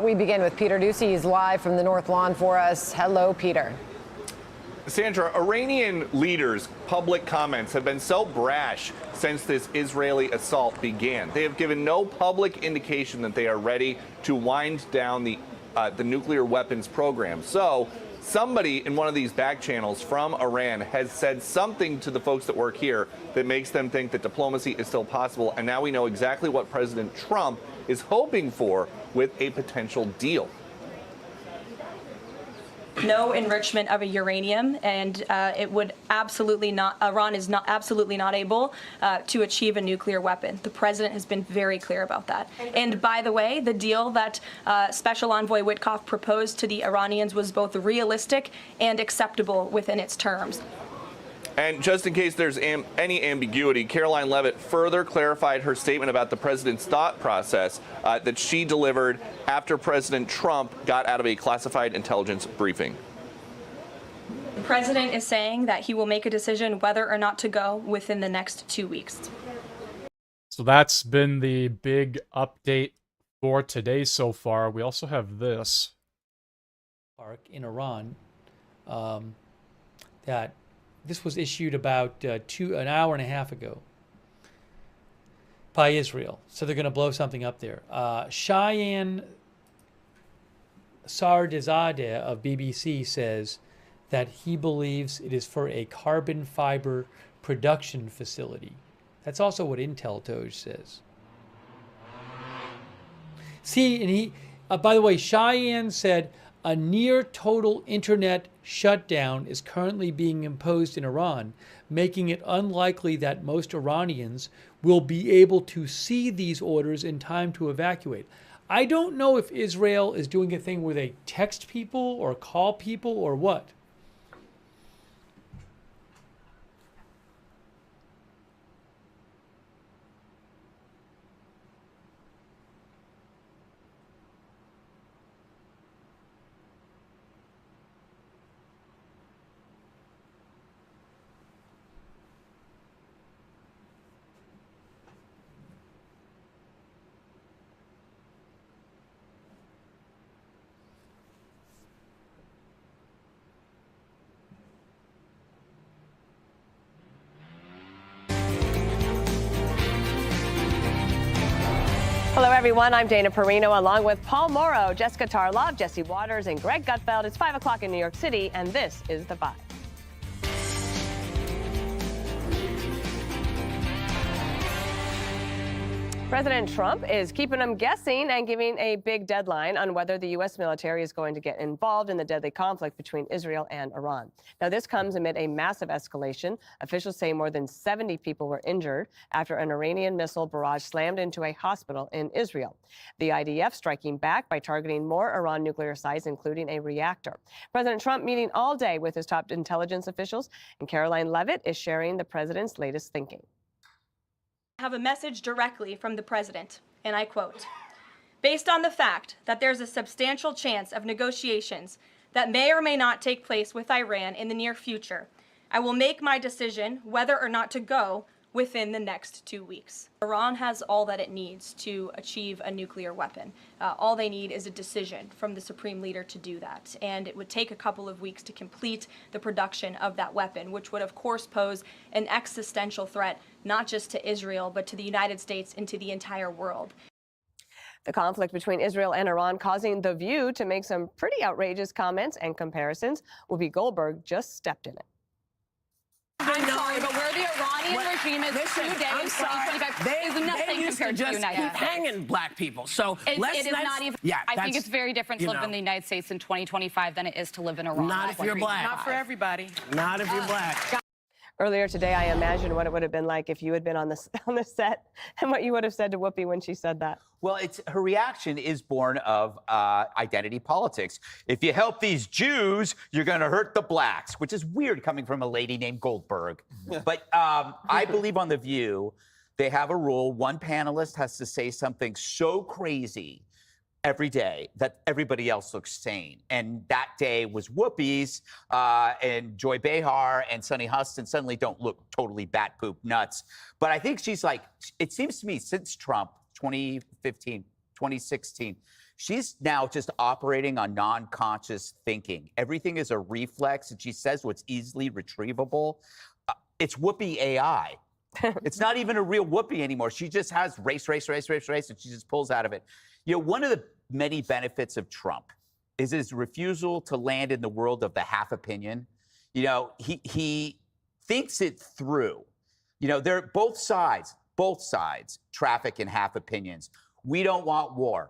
We begin with Peter Doocy. He's live from the North Lawn for us. Hello, Peter. Sandra, Iranian leaders' public comments have been so brash since this Israeli assault began. They have given no public indication that they are ready to wind down the nuclear weapons program. So somebody in one of these back channels from Iran has said something to the folks that work here that makes them think that diplomacy is still possible. And now we know exactly what President Trump is hoping for with a potential deal. No enrichment of a uranium, and it would absolutely not. Iran is not absolutely not able to achieve a nuclear weapon. The president has been very clear about that. And by the way, the deal that Special Envoy Witkoff proposed to the Iranians was both realistic and acceptable within its terms. And just in case there's any ambiguity, Caroline Leavitt further clarified her statement about the president's thought process that she delivered after President Trump got out of a classified intelligence briefing. The president is saying that he will make a decision whether or not to go within the next 2 weeks. So that's been the big update for today so far. We also have this. In Iran, that this was issued about an hour and a half ago by Israel. So they're going to blow something up there. Cheyenne Sardizadeh of BBC says that he believes it is for a carbon fiber production facility. That's also what Intel Doge says. See, and he, by the way, Cheyenne said a near total internet shutdown is currently being imposed in Iran, making it unlikely that most Iranians will be able to see these orders in time to evacuate. I don't know if Israel is doing a thing where they text people or call people or what. Hello, everyone. I'm Dana Perino, along with Paul Morrow, Jessica Tarlov, Jesse Waters, and Greg Gutfeld. It's 5 o'clock in New York City, and this is The Five. President Trump is keeping them guessing and giving a big deadline on whether the U.S. military is going to get involved in the deadly conflict between Israel and Iran. Now, this comes amid a massive escalation. Officials say more than 70 people were injured after an Iranian missile barrage slammed into a hospital in Israel. The IDF striking back by targeting more Iran nuclear sites, including a reactor. President Trump meeting all day with his top intelligence officials, and Caroline Leavitt is sharing the president's latest thinking. I have a message directly from the president, and I quote, "Based on the fact that there's a substantial chance of negotiations that may or may not take place with Iran in the near future, I will make my decision whether or not to go within the next 2 weeks." Iran has all that it needs to achieve a nuclear weapon. All they need is a decision from the supreme leader to do that. And it would take a couple of weeks to complete the production of that weapon, which would, of course, pose an existential threat, not just to Israel, but to the United States and to the entire world. The conflict between Israel and Iran causing The View to make some pretty outrageous comments and comparisons. Whoopi Goldberg just stepped in it. I'm sorry, but where the Iranian regime is today in 2025 is nothing compared to the United States. Hanging black people. So it is not even. Yeah, I think it's very different to live in the United States in 2025 than it is to live in Iran. Not if you're black. Not for everybody. Not if you're black. Earlier today, I imagined what it would have been like if you had been on the set and what you would have said to Whoopi when she said that. Well, her reaction is born of identity politics. If you help these Jews, you're going to hurt the blacks, which is weird coming from a lady named Goldberg. But I believe on The View, they have a rule. One panelist has to say something so crazy every day that everybody else looks sane. And that day was Whoopi's, and Joy Behar and Sunny Huston suddenly don't look totally bat poop nuts. But I think she's like, it seems to me since Trump, 2015, 2016, She's now just operating on non-conscious thinking. Everything is a reflex, and she says what's easily retrievable. It's Whoopi AI. It's not even a real Whoopi anymore. She just has race, and she just pulls out of it. You know, one of the many benefits of Trump is his refusal to land in the world of the half opinion. You know, he thinks it through. You know, they're both sides traffic in half opinions. We don't want war,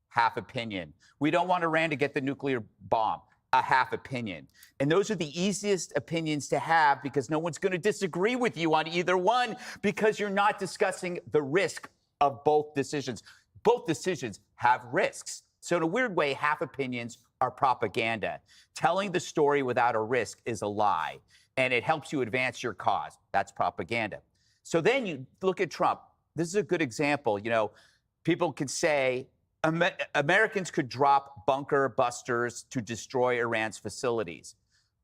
half opinion. We don't want Iran to get the nuclear bomb, a half opinion. And those are the easiest opinions to have because no one's going to disagree with you on either one because you're not discussing the risk of both decisions. Both decisions have risks. So in a weird way, half opinions are propaganda. Telling the story without a risk is a lie, and it helps you advance your cause. That's propaganda. So then you look at Trump. This is a good example. You know, people could say Americans could drop bunker busters to destroy Iran's facilities.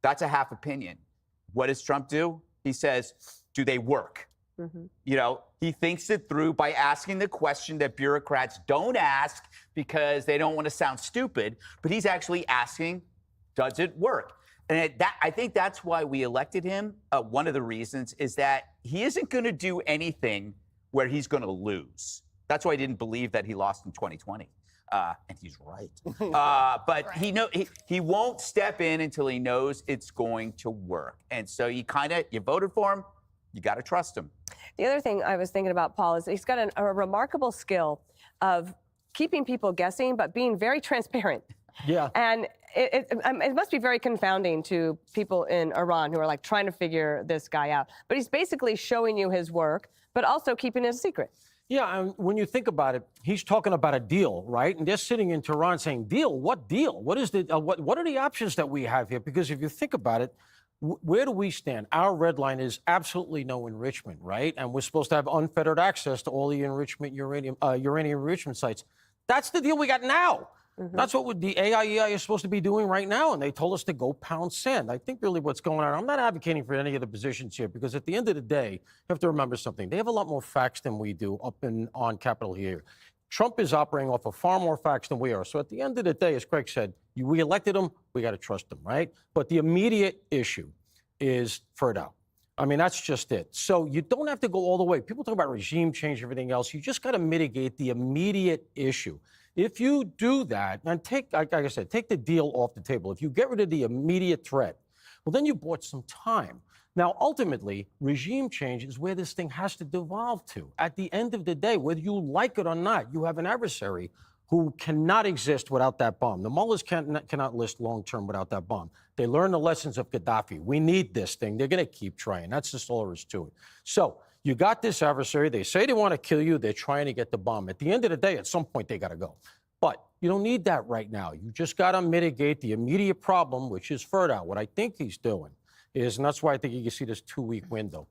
That's a half opinion. What does Trump do? He says, do they work? You know, he thinks it through by asking the question that bureaucrats don't ask because they don't want to sound stupid, but he's actually asking, does it work? And I think that's why we elected him. One of the reasons is that he isn't going to do anything where he's going to lose. That's why I didn't believe that he lost in 2020. And he's right. But he won't step in until he knows it's going to work. And so you voted for him, you got to trust him. The other thing I was thinking about, Paul, is he's got a remarkable skill of keeping people guessing, but being very transparent. Yeah. And it must be very confounding to people in Iran who are like trying to figure this guy out. But he's basically showing you his work, but also keeping it a secret. Yeah, and when you think about it, he's talking about a deal, right? And they're sitting in Tehran saying, "Deal? What deal? What is the what are the options that we have here?" Because if you think about it, where do we stand? Our red line is absolutely no enrichment, right? And we're supposed to have unfettered access to all the enrichment uranium enrichment sites. That's the deal we got now. That's what the AIEI is supposed to be doing right now, and they told us to go pound sand. I think really what's going on, I'm not advocating for any of the positions here, because at the end of the day, you have to remember something. They have a lot more facts than we do up on Capitol Hill. Trump is operating off of far more facts than we are. So at the end of the day, as Craig said, we elected him, we got to trust him, right? But the immediate issue is Ferdow. I mean, that's just it. So you don't have to go all the way. People talk about regime change, everything else. You just got to mitigate the immediate issue. If you do that, and like I said, take the deal off the table. If you get rid of the immediate threat, well, then you bought some time. Now, ultimately, regime change is where this thing has to devolve to. At the end of the day, whether you like it or not, you have an adversary who cannot exist without that bomb. The mullahs cannot last long-term without that bomb. They learned the lessons of Gaddafi. We need this thing. They're going to keep trying. That's just all there is to it. So you got this adversary. They say they want to kill you. They're trying to get the bomb. At the end of the day, at some point, they got to go. But you don't need that right now. You just got to mitigate the immediate problem, which is Ferdow. What I think he's doing is, and that's why I think you can see this 2-week window.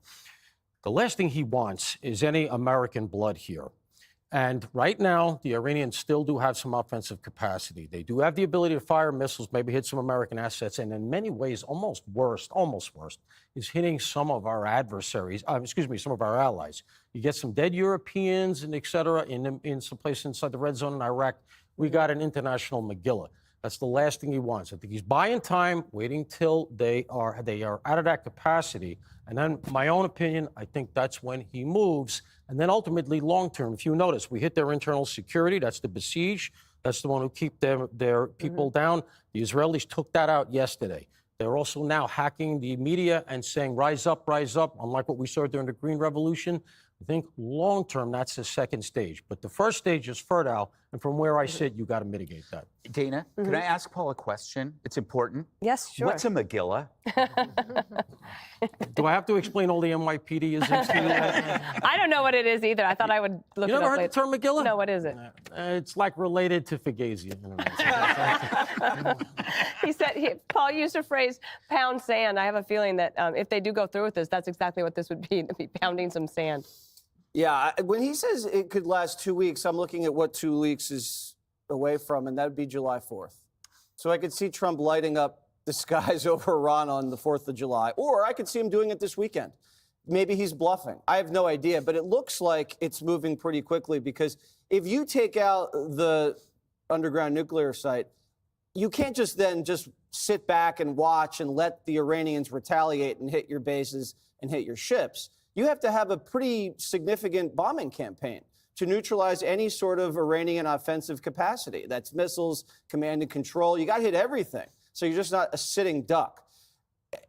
The last thing he wants is any American blood here. And right now, the Iranians still do have some offensive capacity. They do have the ability to fire missiles, maybe hit some American assets, and in many ways, almost worst, is hitting some of our adversaries, some of our allies. You get some dead Europeans and et cetera in some place inside the red zone in Iraq. We got an international Megillah. That's the last thing he wants. I think he's buying time, waiting till they are out of that capacity. And then, my own opinion, I think that's when he moves. And then ultimately, long-term, if you notice, we hit their internal security. That's the Besiege. That's the one who keep their people down. The Israelis took that out yesterday. They're also now hacking the media and saying, rise up, unlike what we saw during the Green Revolution. I think long-term, that's the second stage. But the first stage is Ferdow, and from where I sit, you got to mitigate that. Dana, can I ask Paul a question? It's important. Yes, sure. What's a Megillah? Do I have to explain all the NYPD isms to you? I don't know what it is either. I thought I would look it up. You never heard later. the term Megillah? No, what is it? It's like related to Fugazi. Paul used the phrase pound sand. I have a feeling that if they do go through with this, that's exactly what this would be, to be pounding some sand. Yeah, when he says it could last 2 weeks, I'm looking at what 2 weeks is away from, and that would be July 4th. So I could see Trump lighting up the skies over Iran on the 4th of July, or I could see him doing it this weekend. Maybe he's bluffing. I have no idea, but it looks like it's moving pretty quickly, because if you take out the underground nuclear site, you can't just then just sit back and watch and let the Iranians retaliate and hit your bases and hit your ships. You have to have a pretty significant bombing campaign to neutralize any sort of Iranian offensive capacity. That's missiles, command and control. You got to hit everything. So you're just not a sitting duck.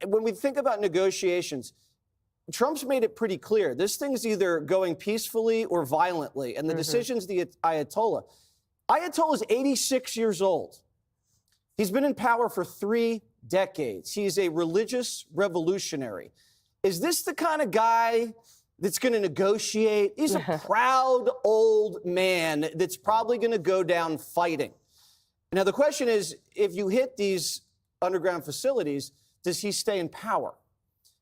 When we think about negotiations, Trump's made it pretty clear. This thing's either going peacefully or violently. And the decision's the Ayatollah. Ayatollah's 86 years old. He's been in power for 3 decades. He's a religious revolutionary. Is this the kind of guy that's going to negotiate? He's a proud old man that's probably going to go down fighting. Now, the question is, if you hit these underground facilities, does he stay in power?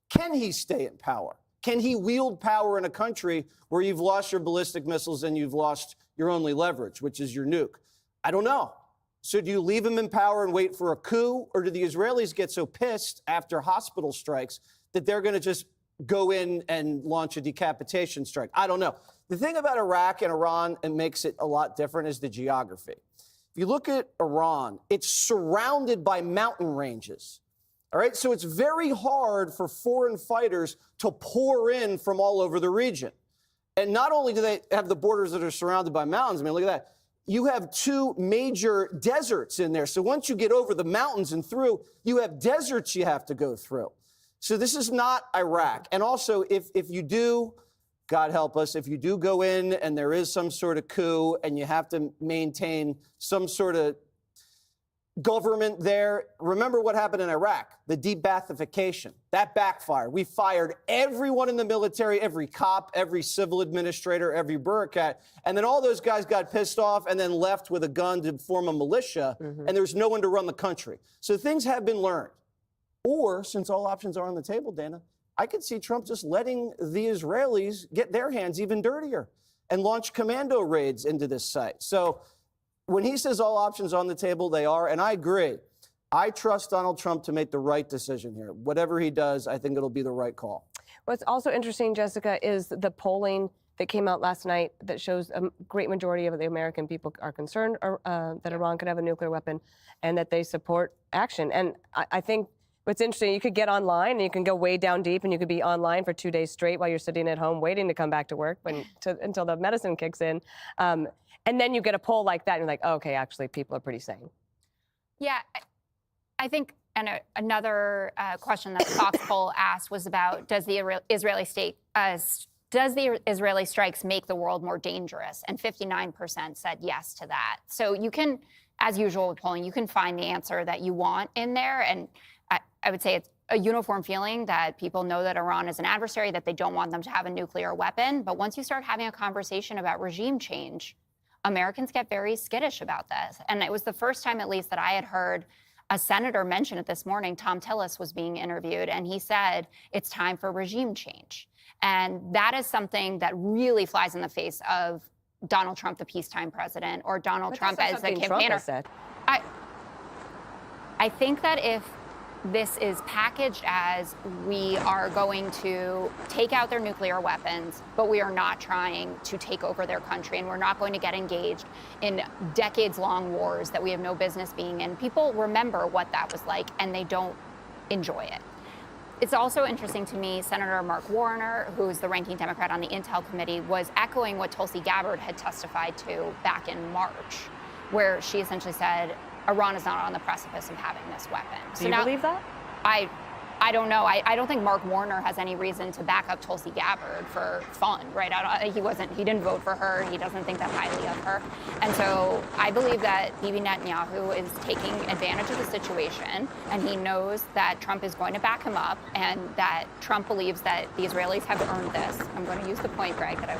Can he stay in power? Can he wield power in a country where you've lost your ballistic missiles and you've lost your only leverage, which is your nuke? I don't know. So do you leave him in power and wait for a coup, or do the Israelis get so pissed after hospital strikes that they're going to just go in and launch a decapitation strike? I don't know. The thing about Iraq and Iran and makes it a lot different is the geography. If you look at Iran, it's surrounded by mountain ranges. All right, so it's very hard for foreign fighters to pour in from all over the region. And not only do they have the borders that are surrounded by mountains, I mean, look at that. You have 2 major deserts in there. So once you get over the mountains and through, you have deserts you have to go through. So this is not Iraq. And also, if you do, God help us, if you do go in and there is some sort of coup and you have to maintain some sort of government there, remember what happened in Iraq, the de-Baathification. That backfired. We fired everyone in the military, every cop, every civil administrator, every bureaucrat, and then all those guys got pissed off and then left with a gun to form a militia, and there's no one to run the country. So things have been learned. Or, since all options are on the table, Dana, I could see Trump just letting the Israelis get their hands even dirtier and launch commando raids into this site. So when he says all options on the table, they are, and I agree. I trust Donald Trump to make the right decision here. Whatever he does, I think it'll be the right call. What's also interesting, Jessica, is the polling that came out last night that shows a great majority of the American people are concerned that Iran could have a nuclear weapon and that they support action. And I think what's interesting, you could get online and you can go way down deep and you could be online for 2 days straight while you're sitting at home waiting to come back to work until the medicine kicks in. And then you get a poll like that and you're like, oh, okay, actually people are pretty sane. Yeah, I think another question that the Fox poll asked was about does the Israeli strikes make the world more dangerous? And 59% said yes to that. So you can, as usual with polling, you can find the answer that you want in there. And I would say it's a uniform feeling that people know that Iran is an adversary, that they don't want them to have a nuclear weapon. But once you start having a conversation about regime change, Americans get very skittish about this. And it was the first time, at least, that I had heard a senator mention it this morning. Tom Tillis was being interviewed, and he said it's time for regime change. And that is something that really flies in the face of Donald Trump, the peacetime president, or Donald Trump as the campaigner. I think that if this is packaged as we are going to take out their nuclear weapons, but we are not trying to take over their country, and we're not going to get engaged in decades-long wars that we have no business being in. People remember what that was like, and they don't enjoy it. It's also interesting to me, Senator Mark Warner, who's the ranking Democrat on the Intel Committee, was echoing what Tulsi Gabbard had testified to back in March, where she essentially said, Iran is not on the precipice of having this weapon. Do you believe that? I don't know. I don't think Mark Warner has any reason to back up Tulsi Gabbard for fun, right? He didn't vote for her. He doesn't think that highly of her. And so I believe that Bibi Netanyahu is taking advantage of the situation, and he knows that Trump is going to back him up, and that Trump believes that the Israelis have earned this. I'm going to use the point, Greg, that I...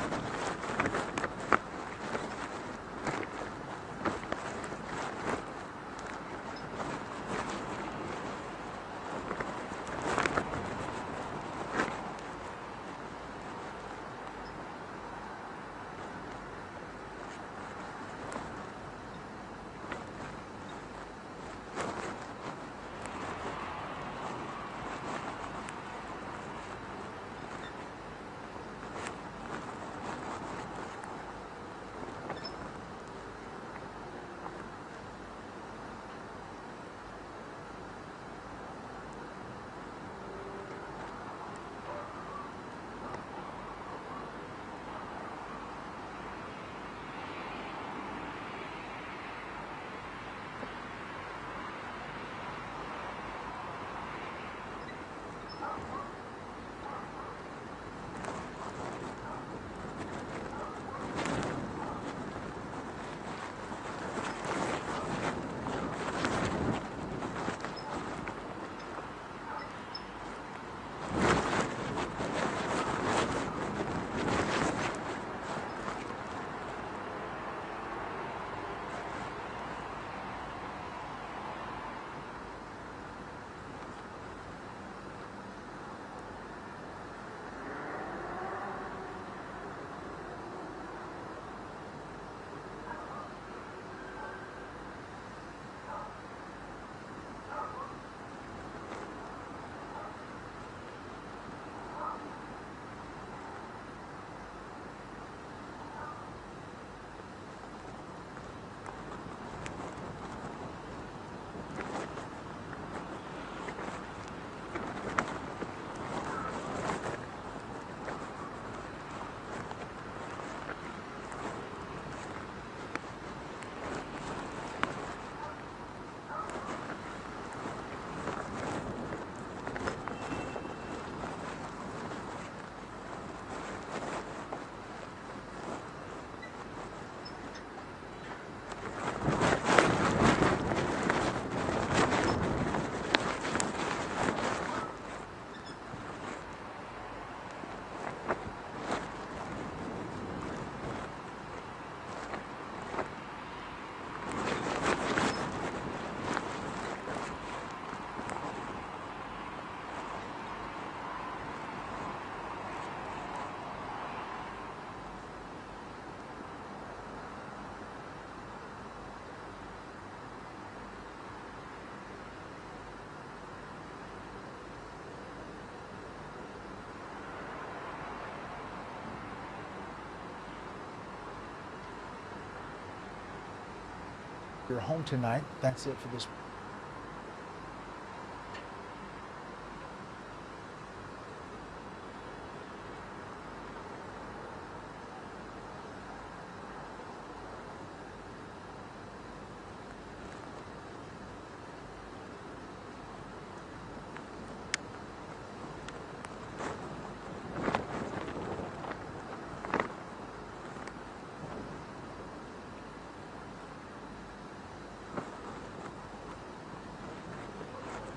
You're home tonight. That's it for this.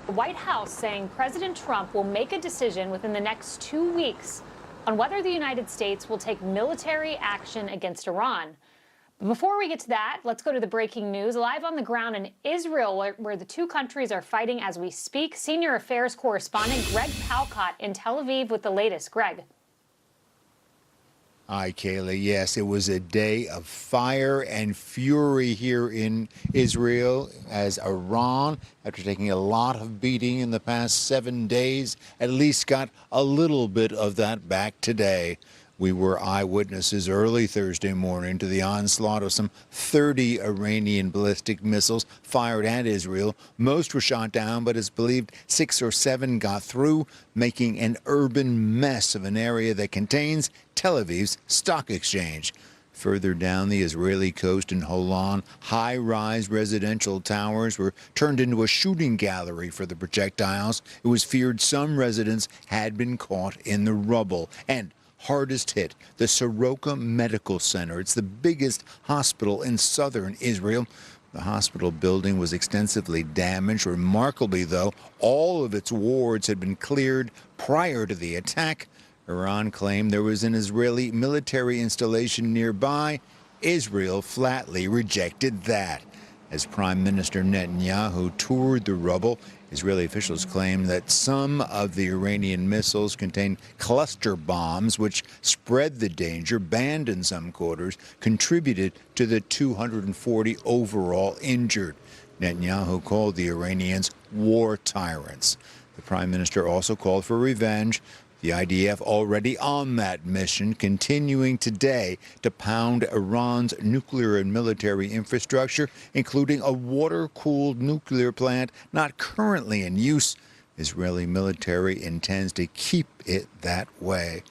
The White House saying President Trump will make a decision within the next 2 weeks on whether the United States will take military action against Iran. But before we get to that, let's go to the breaking news. Live on the ground in Israel, where the two countries are fighting as we speak, senior affairs correspondent Greg Palkot in Tel Aviv with the latest. Greg. Hi, Kaylee. Yes, it was a day of fire and fury here in Israel as Iran, after taking a lot of beating in the past 7 days, at least got a little bit of that back today. We were eyewitnesses early Thursday morning to the onslaught of some 30 Iranian ballistic missiles fired at Israel. Most were shot down, but it's believed 6 or 7 got through, making an urban mess of an area that contains Tel Aviv's stock exchange. Further down the Israeli coast in Holon, high-rise residential towers were turned into a shooting gallery for the projectiles. It was feared some residents had been caught in the rubble. And hardest hit, the Soroka Medical Center. It's the biggest hospital in southern Israel. The hospital building was extensively damaged. Remarkably, though, all of its wards had been cleared prior to the attack. Iran claimed there was an Israeli military installation nearby. Israel flatly rejected that. As Prime Minister Netanyahu toured the rubble, Israeli officials claimed that some of the Iranian missiles contained cluster bombs, which spread the danger, banned in some quarters, contributed to the 240 overall injured. Netanyahu called the Iranians war tyrants. The Prime Minister also called for revenge. The IDF already on that mission, continuing today to pound Iran's nuclear and military infrastructure, including a water-cooled nuclear plant not currently in use. Israeli military intends to keep it that way.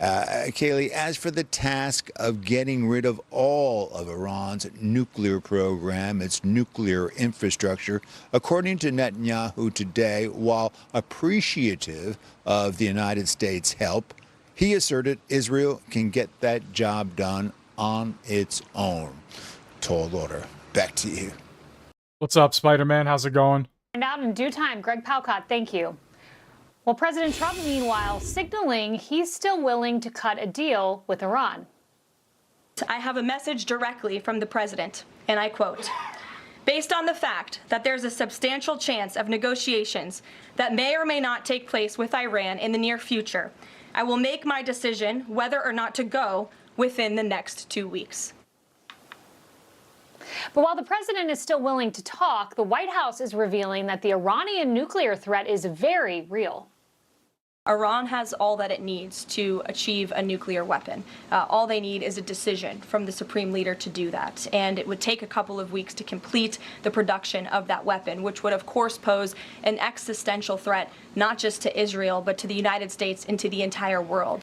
Kaylee, as for the task of getting rid of all of Iran's nuclear program, its nuclear infrastructure, according to Netanyahu today, while appreciative of the United States' help, he asserted Israel can get that job done on its own. Tall order. Back to you. What's up, Spider-Man? How's it going? And out in due time, Greg Palkot, thank you. Well, President Trump, meanwhile, signaling he's still willing to cut a deal with Iran. I have a message directly from the president, and I quote, "Based on the fact that there's a substantial chance of negotiations that may or may not take place with Iran in the near future, I will make my decision whether or not to go within the next 2 weeks." But while the president is still willing to talk, the White House is revealing that the Iranian nuclear threat is very real. Iran has all that it needs to achieve a nuclear weapon. All they need is a decision from the supreme leader to do that. And it would take a couple of weeks to complete the production of that weapon, which would, of course, pose an existential threat, not just to Israel, but to the United States and to the entire world.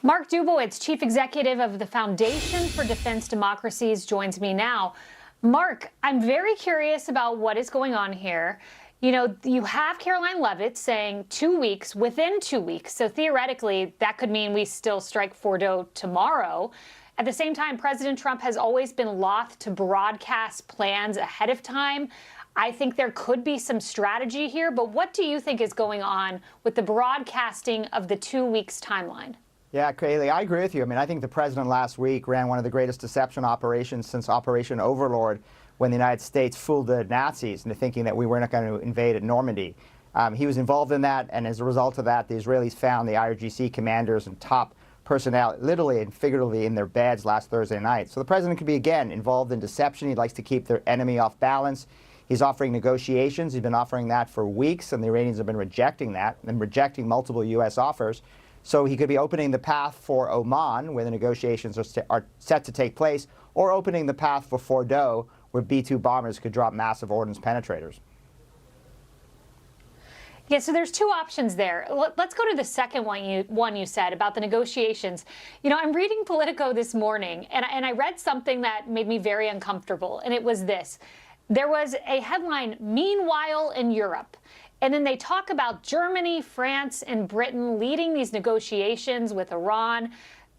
Mark Dubowitz, chief executive of the Foundation for Defense Democracies, joins me now. Mark, I'm very curious about what is going on here. You know, you have Caroline Leavitt saying 2 weeks, within 2 weeks. So theoretically, that could mean we still strike Fordo tomorrow. At the same time, President Trump has always been loath to broadcast plans ahead of time. I think there could be some strategy here, but what do you think is going on with the broadcasting of the 2 weeks timeline? Yeah, Kaylee, I agree with you. I mean, I think the president last week ran one of the greatest deception operations since Operation Overlord, when the United States fooled the Nazis into thinking that we were not going to invade at Normandy. He was involved in that, and as a result of that, the Israelis found the IRGC commanders and top personnel literally and figuratively in their beds last Thursday night. So the president could be, again, involved in deception. He likes to keep their enemy off balance. He's offering negotiations. He's been offering that for weeks, and the Iranians have been rejecting that and rejecting multiple U.S. offers. So he could be opening the path for Oman, where the negotiations are set to take place, or opening the path for Fordo, where B-2 bombers could drop massive ordnance penetrators. Yeah, so there's two options there. Let's go to the second one you said about the negotiations. You know, I'm reading Politico this morning, and I read something that made me very uncomfortable, and it was this. There was a headline, "Meanwhile in Europe." And then they talk about Germany, France, and Britain leading these negotiations with Iran.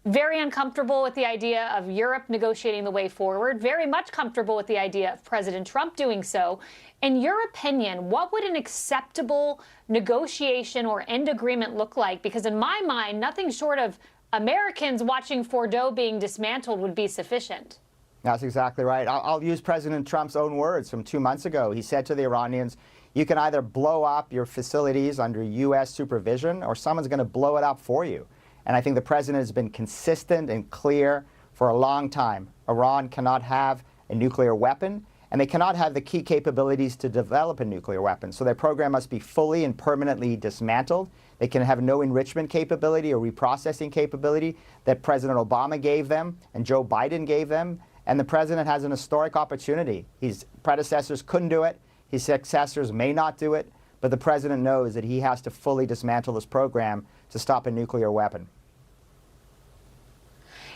Very uncomfortable with the idea of Europe negotiating the way forward. Very much comfortable with the idea of President Trump doing so. In your opinion, what would an acceptable negotiation or end agreement look like? Because in my mind, nothing short of Americans watching Fordo being dismantled would be sufficient. That's exactly right. I'll use President Trump's own words from 2 months ago. He said to the Iranians, you can either blow up your facilities under U.S. supervision or someone's going to blow it up for you. And I think the president has been consistent and clear for a long time. Iran cannot have a nuclear weapon, and they cannot have the key capabilities to develop a nuclear weapon. So their program must be fully and permanently dismantled. They can have no enrichment capability or reprocessing capability that President Obama gave them and Joe Biden gave them. And the president has an historic opportunity. His predecessors couldn't do it. His successors may not do it, but the president knows that he has to fully dismantle this program to stop a nuclear weapon.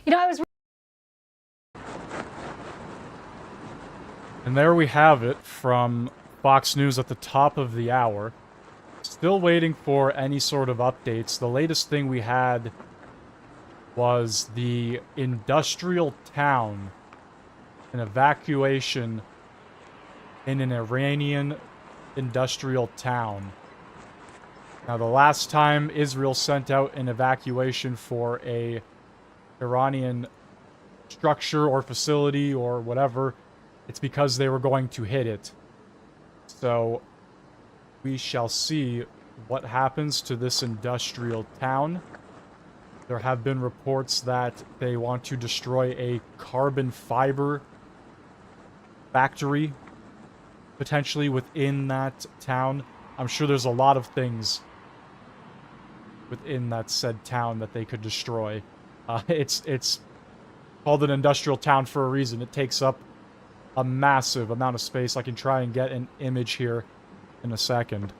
You know, And there we have it from Fox News at the top of the hour. Still waiting for any sort of updates. The latest thing we had was the industrial town, an evacuation in an Iranian industrial town. Now, the last time Israel sent out an evacuation for a Iranian structure or facility or whatever, it's because they were going to hit it. So we shall see what happens to this industrial town. There have been reports that they want to destroy a carbon fiber factory potentially within that town. I'm sure there's a lot of things within that said town that they could destroy. It's called an industrial town for a reason. It takes up a massive amount of space. I can try and get an image here in a second.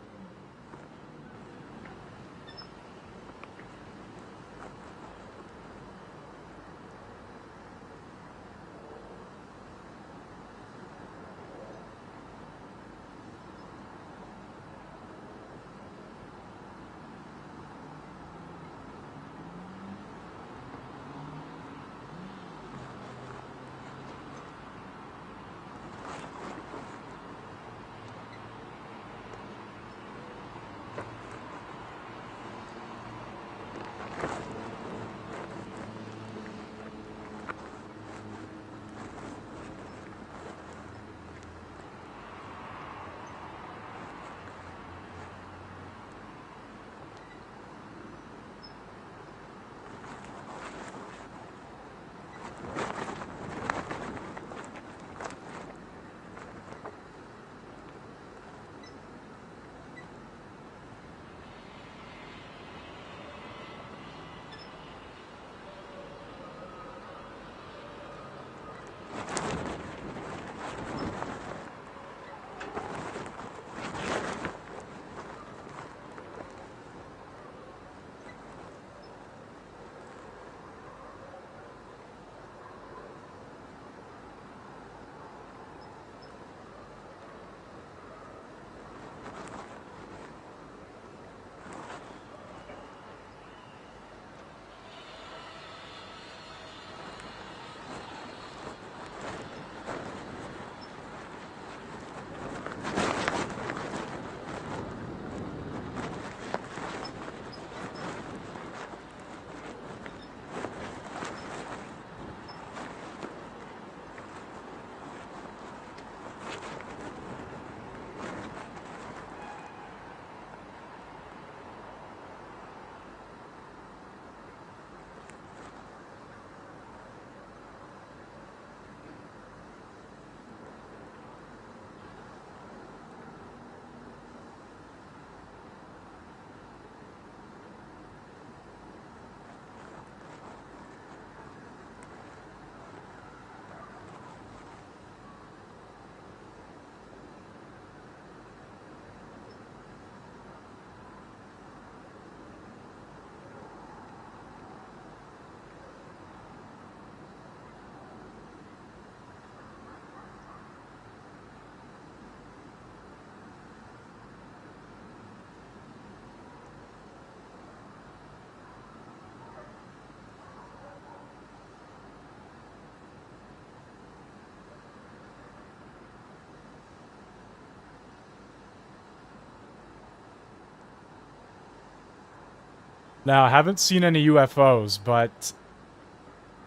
Now, I haven't seen any UFOs, but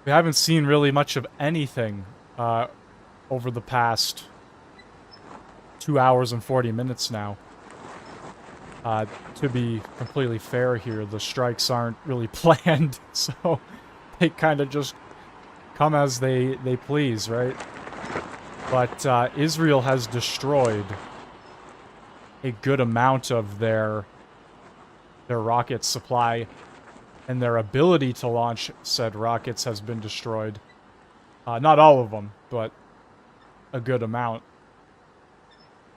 we haven't seen really much of anything over the past 2 hours and 40 minutes now. To be completely fair here, the strikes aren't really planned, so they kind of just come as they please, right? But Israel has destroyed a good amount of their rocket supply, and their ability to launch said rockets has been destroyed. Not all of them, but a good amount.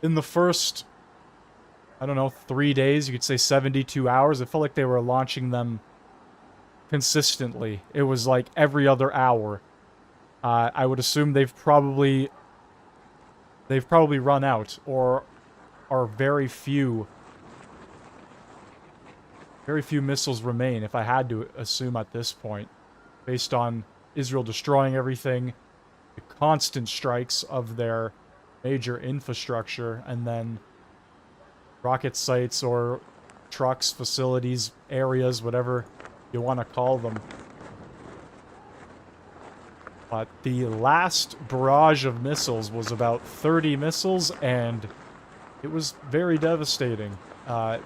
In the first, I don't know, 3 days, you could say 72 hours, it felt like they were launching them consistently. It was like every other hour. I would assume they've probably run out, or are very few missiles remain, if I had to assume at this point, based on Israel destroying everything, the constant strikes of their major infrastructure, and then rocket sites or trucks, facilities, areas, whatever you want to call them. But the last barrage of missiles was about 30 missiles, and it was very devastating,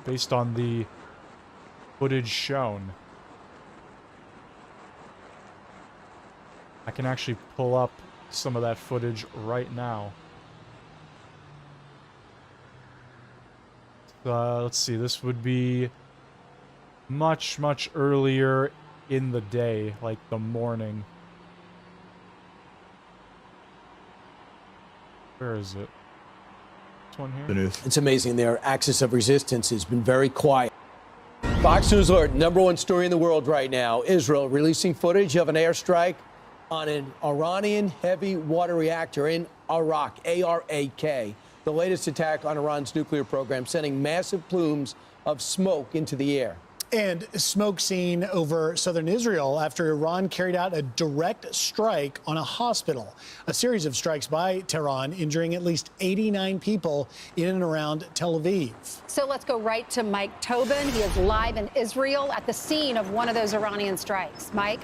based on the footage shown. I can actually pull up some of that footage right now. Let's see, this would be much, much earlier in the day, like the morning. Where is it? This one here? It's amazing. Their axis of resistance has been very quiet. Fox News Alert, #1 story in the world right now. Israel releasing footage of an airstrike on an Iranian heavy water reactor in Arak, A-R-A-K. The latest attack on Iran's nuclear program, sending massive plumes of smoke into the air. And smoke seen over southern Israel after Iran carried out a direct strike on a hospital. A series of strikes by Tehran, injuring at least 89 people in and around Tel Aviv. So let's go right to Mike Tobin. He is live in Israel at the scene of one of those Iranian strikes. Mike?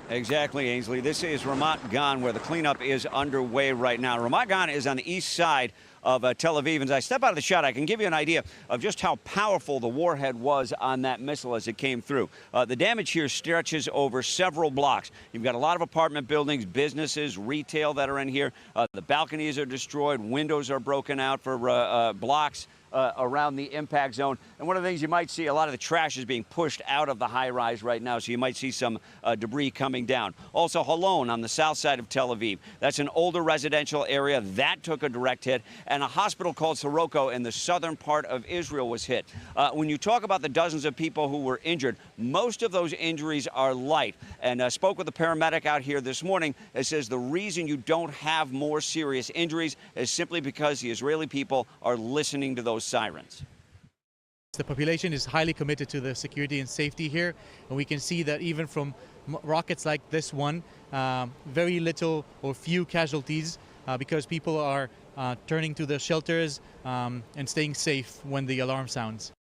Exactly, Ainsley. This is Ramat Gan, where the cleanup is underway right now. Ramat Gan is on the east side of Tel Aviv. And as I step out of the shot, I can give you an idea of just how powerful the warhead was on that missile as it came through. The damage here stretches over several blocks. You've got a lot of apartment buildings, businesses, retail that are in here. The balconies are destroyed. Windows are broken out for blocks around the impact zone. And one of the things you might see, a lot of the trash is being pushed out of the high rise right now, so you might see some debris coming down. Also, Holon on the south side of Tel Aviv. That's an older residential area. That took a direct hit. And a hospital called Soroka in the southern part of Israel was hit. When you talk about the dozens of people who were injured, most of those injuries are light. And I spoke with a paramedic out here this morning that says the reason you don't have more serious injuries is simply because the Israeli people are listening to those sirens. The population is highly committed to the security and safety here, and we can see that even from rockets like this one, very little or few casualties because people are turning to the shelters and staying safe when the alarm sounds.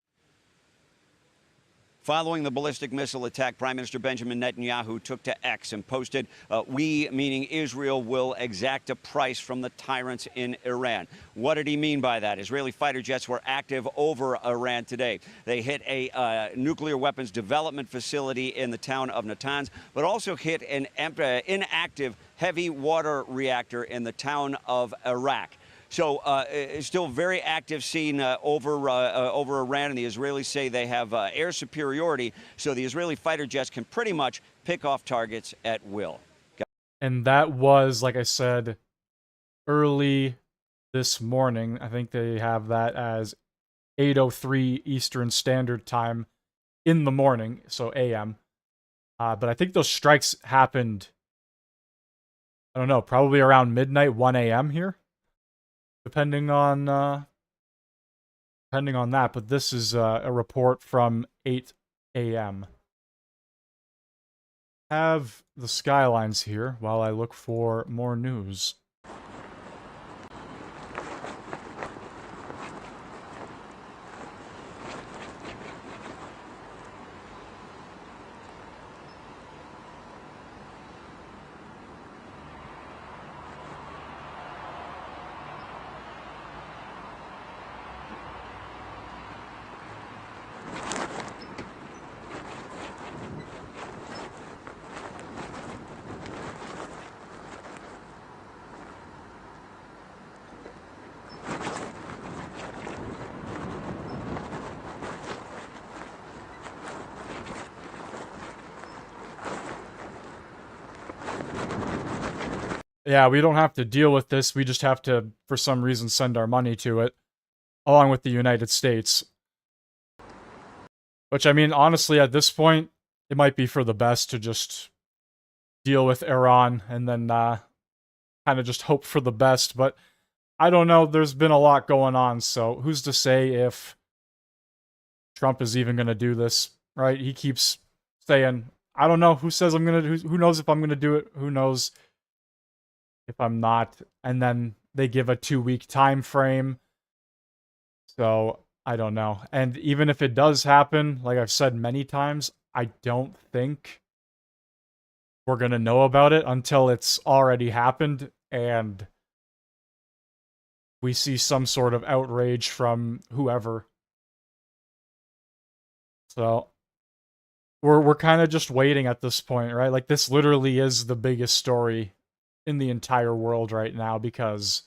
Following the ballistic missile attack, Prime Minister Benjamin Netanyahu took to X and posted, "We, meaning Israel, will exact a price from the tyrants in Iran." What did he mean by that? Israeli fighter jets were active over Iran today. They hit a nuclear weapons development facility in the town of Natanz, but also hit an inactive heavy water reactor in the town of Arak. So it's still very active scene over Iran, and the Israelis say they have air superiority, so the Israeli fighter jets can pretty much pick off targets at will. And that was, like I said, early this morning. I think they have that as 8:03 Eastern Standard Time in the morning, so AM. But I think those strikes happened, I don't know, probably around midnight, 1 a.m. here. Depending on that, but this is a report from 8 a.m. Have the skylines here while I look for more news. yeah, we don't have to deal with this. We just have to, for some reason, send our money to it, along with the United States. Which, I mean, honestly, at this point, it might be for the best to just deal with Iran and then kind of just hope for the best. But I don't know. There's been a lot going on, so who's to say if Trump is even going to do this, right? He keeps saying, I don't know. Who says I'm going to, who knows if I'm going to do it? Who knows if I'm not? And then they give a 2-week time frame. So I don't know. And even if it does happen, like I've said many times, I don't think we're going to know about it until it's already happened and we see some sort of outrage from whoever. So we're kind of just waiting at this point, right? Like, this literally is the biggest story in the entire world right now, because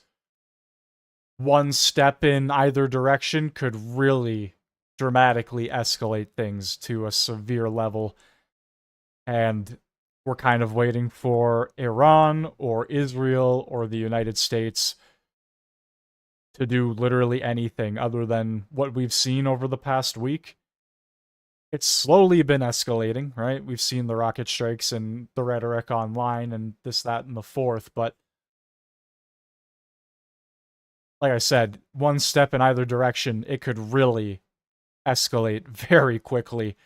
one step in either direction could really dramatically escalate things to a severe level. And we're kind of waiting for Iran or Israel or the United States to do literally anything other than what we've seen over the past week. It's slowly been escalating, right? We've seen the rocket strikes and the rhetoric online and this, that, and the fourth, but like I said, one step in either direction, it could really escalate very quickly.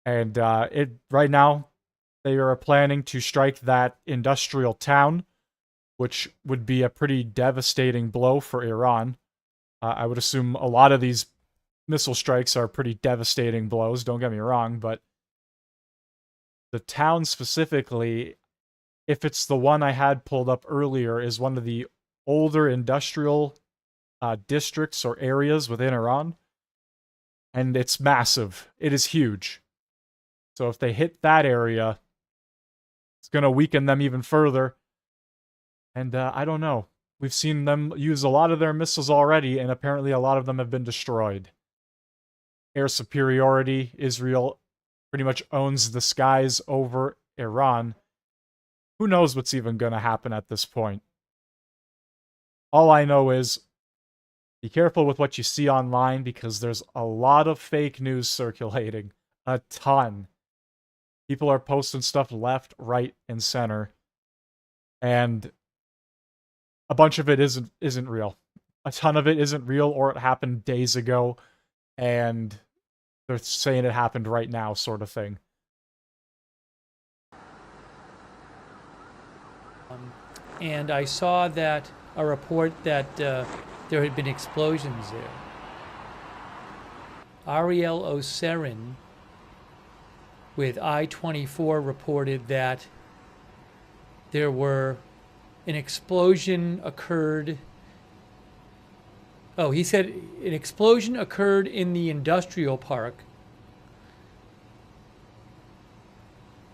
And right now, they are planning to strike that industrial town, which would be a pretty devastating blow for Iran. I would assume a lot of these missile strikes are pretty devastating blows, don't get me wrong, but the town specifically, if it's the one I had pulled up earlier, is one of the older industrial districts or areas within Iran, and it's massive. It is huge. So if they hit that area, it's going to weaken them even further. And I don't know. We've seen them use a lot of their missiles already, and apparently a lot of them have been destroyed. Air superiority. Israel pretty much owns the skies over Iran. Who knows what's even going to happen at this point? All I know is be careful with what you see online, because there's a lot of fake news circulating. A ton. People are posting stuff left, right, and center. And a bunch of it isn't real. A ton of it isn't real, or it happened days ago, and they're saying it happened right now, sort of thing. And I saw that a report that there had been explosions there. Ariel Oserin with I-24 reported that an explosion occurred. Oh, he said an explosion occurred in the industrial park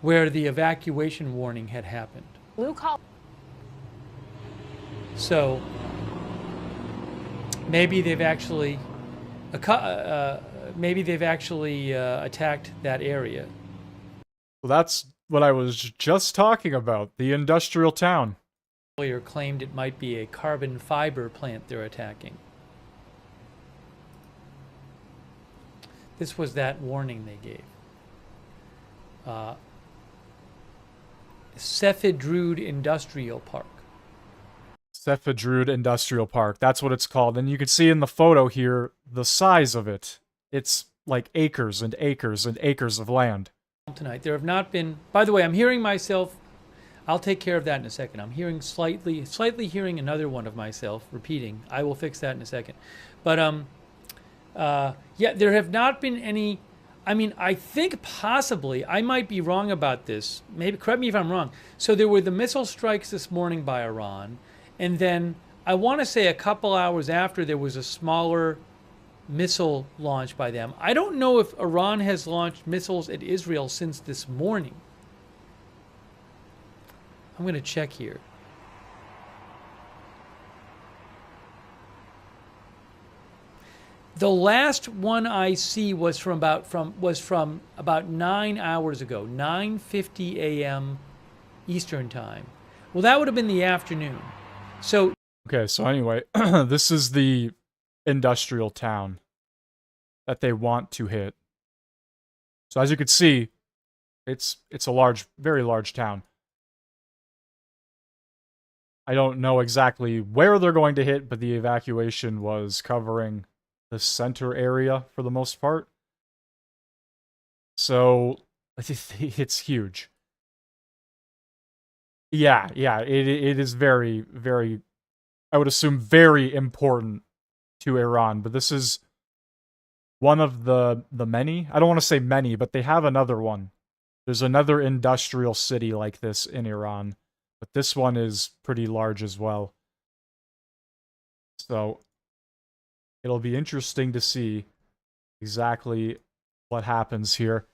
where the evacuation warning had happened. So maybe they've actually attacked that area. Well, that's what I was just talking about, the industrial town. Earlier claimed it might be a carbon fiber plant they're attacking. This was that warning they gave. Cephedrud Industrial Park. Cephedrud Industrial Park, that's what it's called. And you can see in the photo here the size of it. It's like acres and acres and acres of land. Tonight, there have not been. By the way, I'm hearing myself. I'll take care of that in a second. I'm hearing slightly hearing another one of myself repeating. I will fix that in a second. But yeah, there have not been any. I mean, I think possibly I might be wrong about this. Maybe correct me if I'm wrong. So there were the missile strikes this morning by Iran, and then I want to say a couple hours after there was a smaller missile launch by them. I don't know if Iran has launched missiles at Israel since this morning. I'm going to check here. The last one I see was from about 9 hours ago, 9:50 a.m. Eastern time, Well, that would have been the afternoon. So Okay, so anyway, this is the industrial town that they want to hit. So as you can see, it's a large, very large town. I don't know exactly where they're going to hit, but the evacuation was covering the center area for the most part. So it's huge. Yeah, it is very, very, I would assume very important to Iran, but this is one of the many. I don't want to say many, but they have another one. There's another industrial city like this in Iran, but this one is pretty large as well. So it'll be interesting to see exactly what happens here.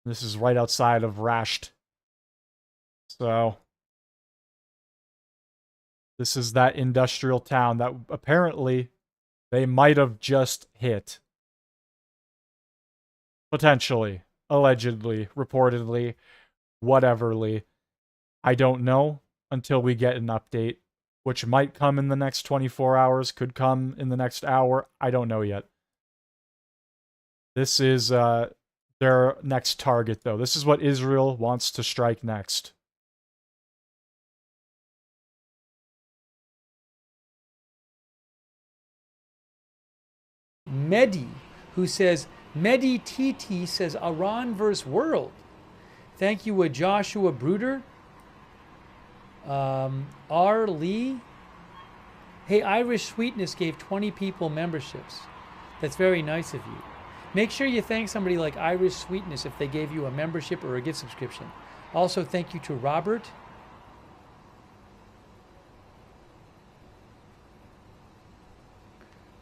This is right outside of Rasht. So this is that industrial town that apparently they might have just hit. Potentially, allegedly, reportedly, whateverly. I don't know until we get an update, which might come in the next 24 hours, could come in the next hour. I don't know yet. This is their next target, though. This is what Israel wants to strike next. Mehdi, who says, Mehdi TT says Iran versus world. Thank you, Joshua Bruder. R. Lee. Hey, Irish Sweetness gave 20 people memberships. That's very nice of you. Make sure you thank somebody like Irish Sweetness if they gave you a membership or a gift subscription. Also, thank you to Robert.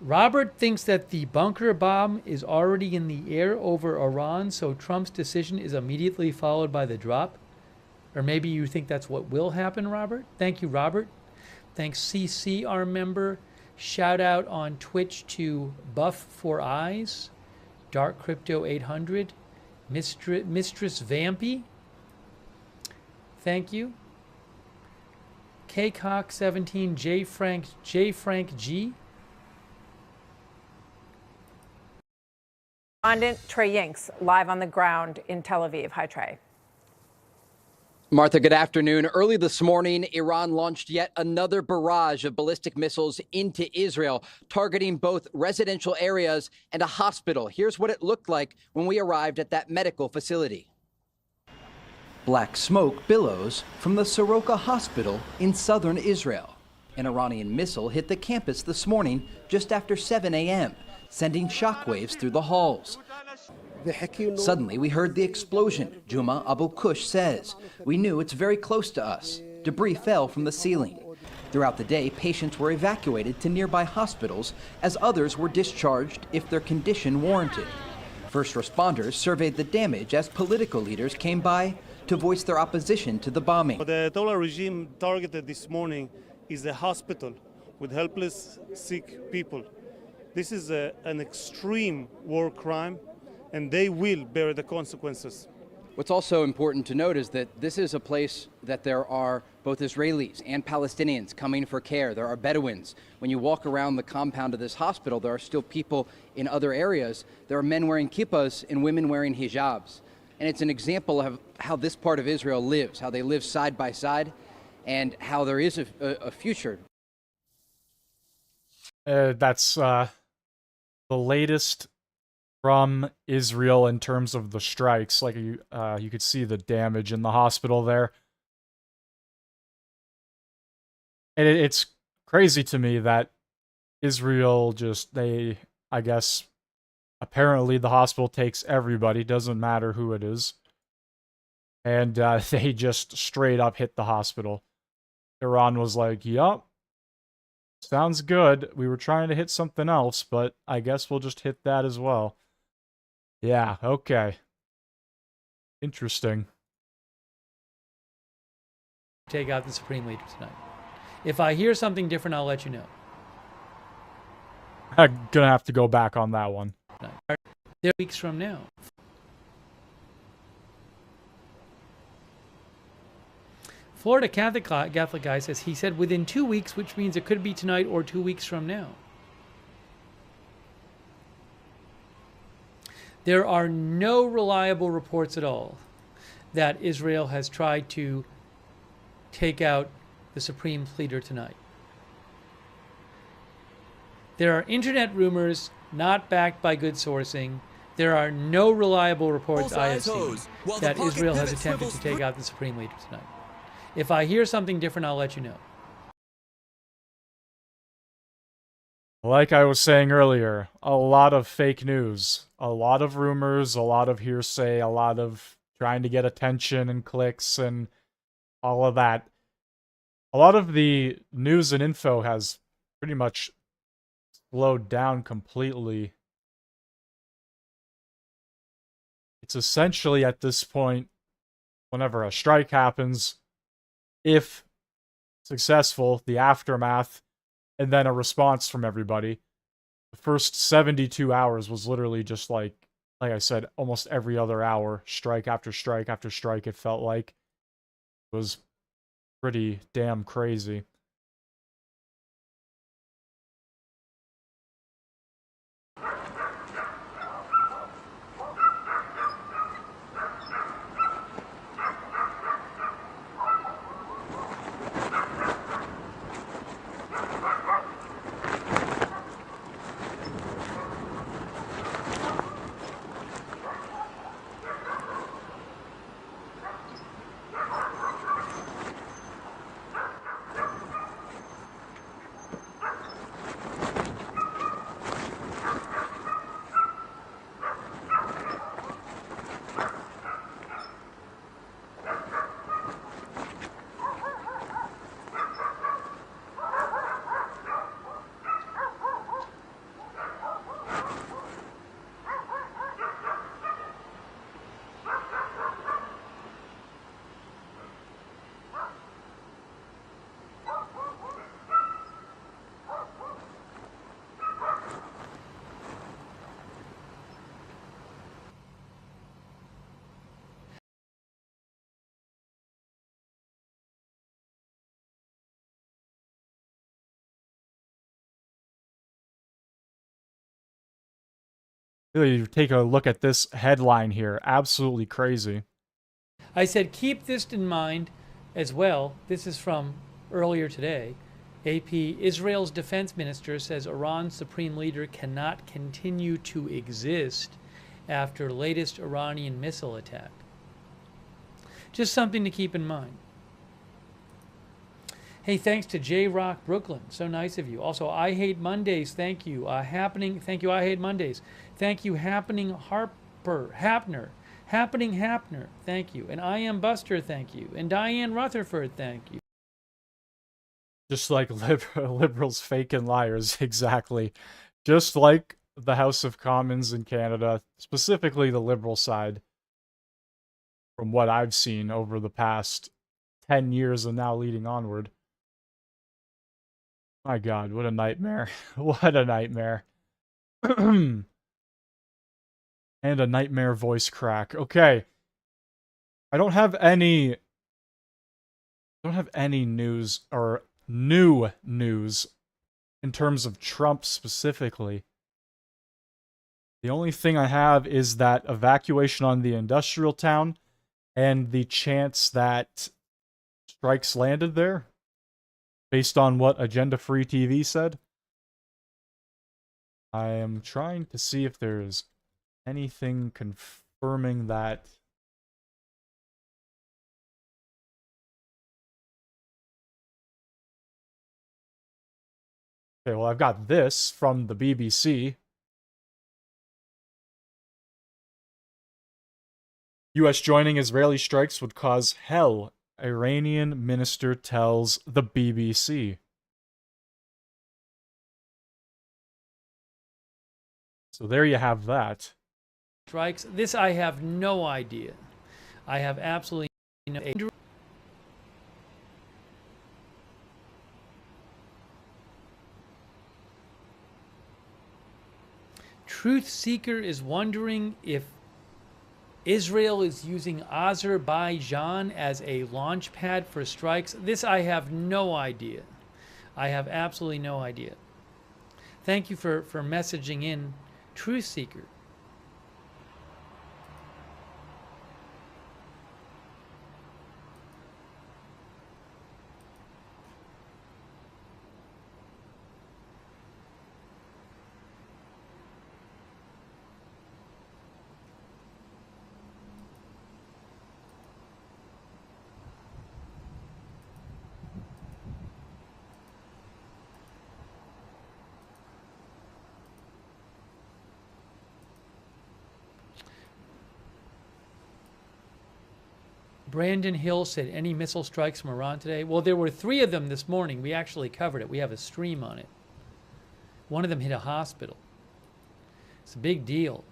Robert thinks that the bunker bomb is already in the air over Iran, so Trump's decision is immediately followed by the drop. Or maybe you think that's what will happen, Robert. Thank you, Robert. Thanks, CC, our member. Shout out on Twitch to Buff for Eyes, Dark Crypto 800, Mistress Vampy. Thank you. Kcock 17, J Frank G. Correspondent Trey Yanks, live on the ground in Tel Aviv. Hi, Trey. Martha, good afternoon. Early this morning, Iran launched yet another barrage of ballistic missiles into Israel, targeting both residential areas and a hospital. Here's what it looked like when we arrived at that medical facility. Black smoke billows from the Soroka Hospital in southern Israel. An Iranian missile hit the campus this morning just after 7 a.m., sending shockwaves through the halls. Suddenly, we heard the explosion, Juma Abu Kush says. We knew it's very close to us. Debris fell from the ceiling. Throughout the day, patients were evacuated to nearby hospitals as others were discharged if their condition warranted. First responders surveyed the damage as political leaders came by to voice their opposition to the bombing. What the Ayatollah regime targeted this morning is a hospital with helpless, sick people. This is an extreme war crime, and they will bear the consequences. What's also important to note is that this is a place that there are both Israelis and Palestinians coming for care. There are Bedouins. When you walk around the compound of this hospital, there are still people in other areas. There are men wearing kippahs and women wearing hijabs. And it's an example of how this part of Israel lives, how they live side by side, and how there is a future. That's the latest from Israel in terms of the strikes. Like you could see the damage in the hospital there. And it's crazy to me that Israel I guess, apparently the hospital takes everybody, doesn't matter who it is. And they just straight up hit the hospital. Iran was like, yup. Sounds good. We were trying to hit something else, but I guess we'll just hit that as well. Yeah, okay. Interesting. Take out the Supreme Leader tonight. If I hear something different, I'll let you know. I'm gonna have to go back on that one. They're weeks from now. Florida Catholic guy says he said within 2 weeks, which means it could be tonight or 2 weeks from now. There are no reliable reports at all that Israel has tried to take out the Supreme Leader tonight. There are internet rumors not backed by good sourcing. There are no reliable reports I have seen that Israel has attempted to take out the Supreme Leader tonight. If I hear something different, I'll let you know. Like I was saying earlier, a lot of fake news, a lot of rumors, a lot of hearsay, a lot of trying to get attention and clicks and all of that. A lot of the news and info has pretty much slowed down completely. It's essentially at this point, whenever a strike happens, if successful, the aftermath, and then a response from everybody. The first 72 hours was literally just like I said, almost every other hour, strike after strike after strike, it felt like. It was pretty damn crazy. Really take a look at this headline here. Absolutely crazy. I said, keep this in mind as well. This is from earlier today. AP, Israel's defense minister says Iran's supreme leader cannot continue to exist after latest Iranian missile attack. Just something to keep in mind. Hey, thanks to J Rock Brooklyn. So nice of you. Also, I Hate Mondays. Thank you. Thank you. I Hate Mondays. Thank you, Happening Hapner. Thank you. And I Am Buster. Thank you. And Diane Rutherford. Thank you. Just like liberals, fake and liars. Exactly. Just like the House of Commons in Canada, specifically the liberal side, from what I've seen over the past 10 years and now leading onward. My God, what a nightmare. What a nightmare. And a nightmare voice crack. Okay. I don't have any news or new news in terms of Trump specifically. The only thing I have is that evacuation on the industrial town and the chance that strikes landed there, based on what Agenda Free TV said. I am trying to see if there's anything confirming that. Okay, well, I've got this from the BBC. U.S. joining Israeli strikes would cause hell, Iranian minister tells the BBC. So there you have that. Strikes. This I have no idea. I have absolutely no idea. Truth Seeker is wondering if Israel is using Azerbaijan as a launch pad for strikes. This I have no idea. I have absolutely no idea. Thank you for messaging in, Truth Seeker. Brandon Hill said, any missile strikes from Iran today? Well, there were 3 of them this morning. We actually covered it. We have a stream on it. One of them hit a hospital. It's a big deal.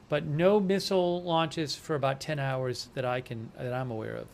But no missile launches for about 10 hours that I'm aware of.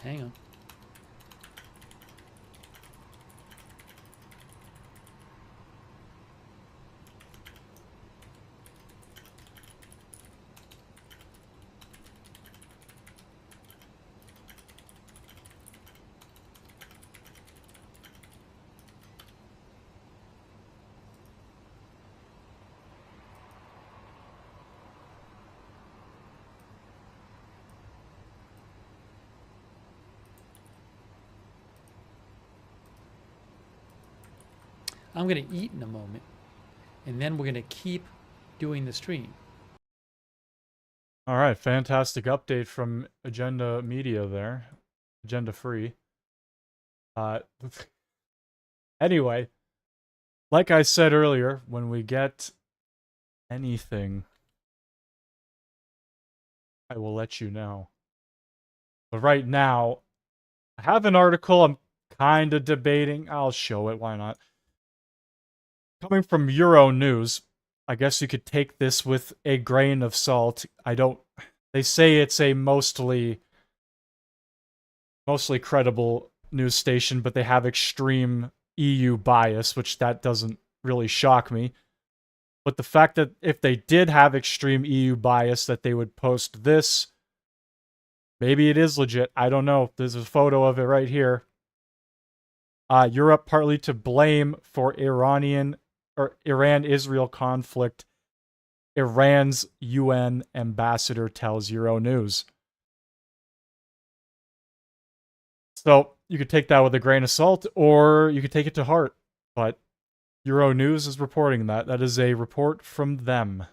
Hang on. I'm going to eat in a moment, and then we're going to keep doing the stream. All right, fantastic update from Agenda Media there. Agenda Free. Anyway, like I said earlier, when we get anything, I will let you know. But right now, I have an article I'm kind of debating. I'll show it, why not? Coming from Euronews, I guess you could take this with a grain of salt. They say it's a mostly credible news station, but they have extreme EU bias, which that doesn't really shock me. But the fact that if they did have extreme EU bias, that they would post this, maybe it is legit. I don't know. There's a photo of it right here. Europe partly to blame for Iran-Israel conflict, Iran's UN ambassador tells Euronews. So you could take that with a grain of salt, or you could take it to heart. But Euronews is reporting that. That is a report from them.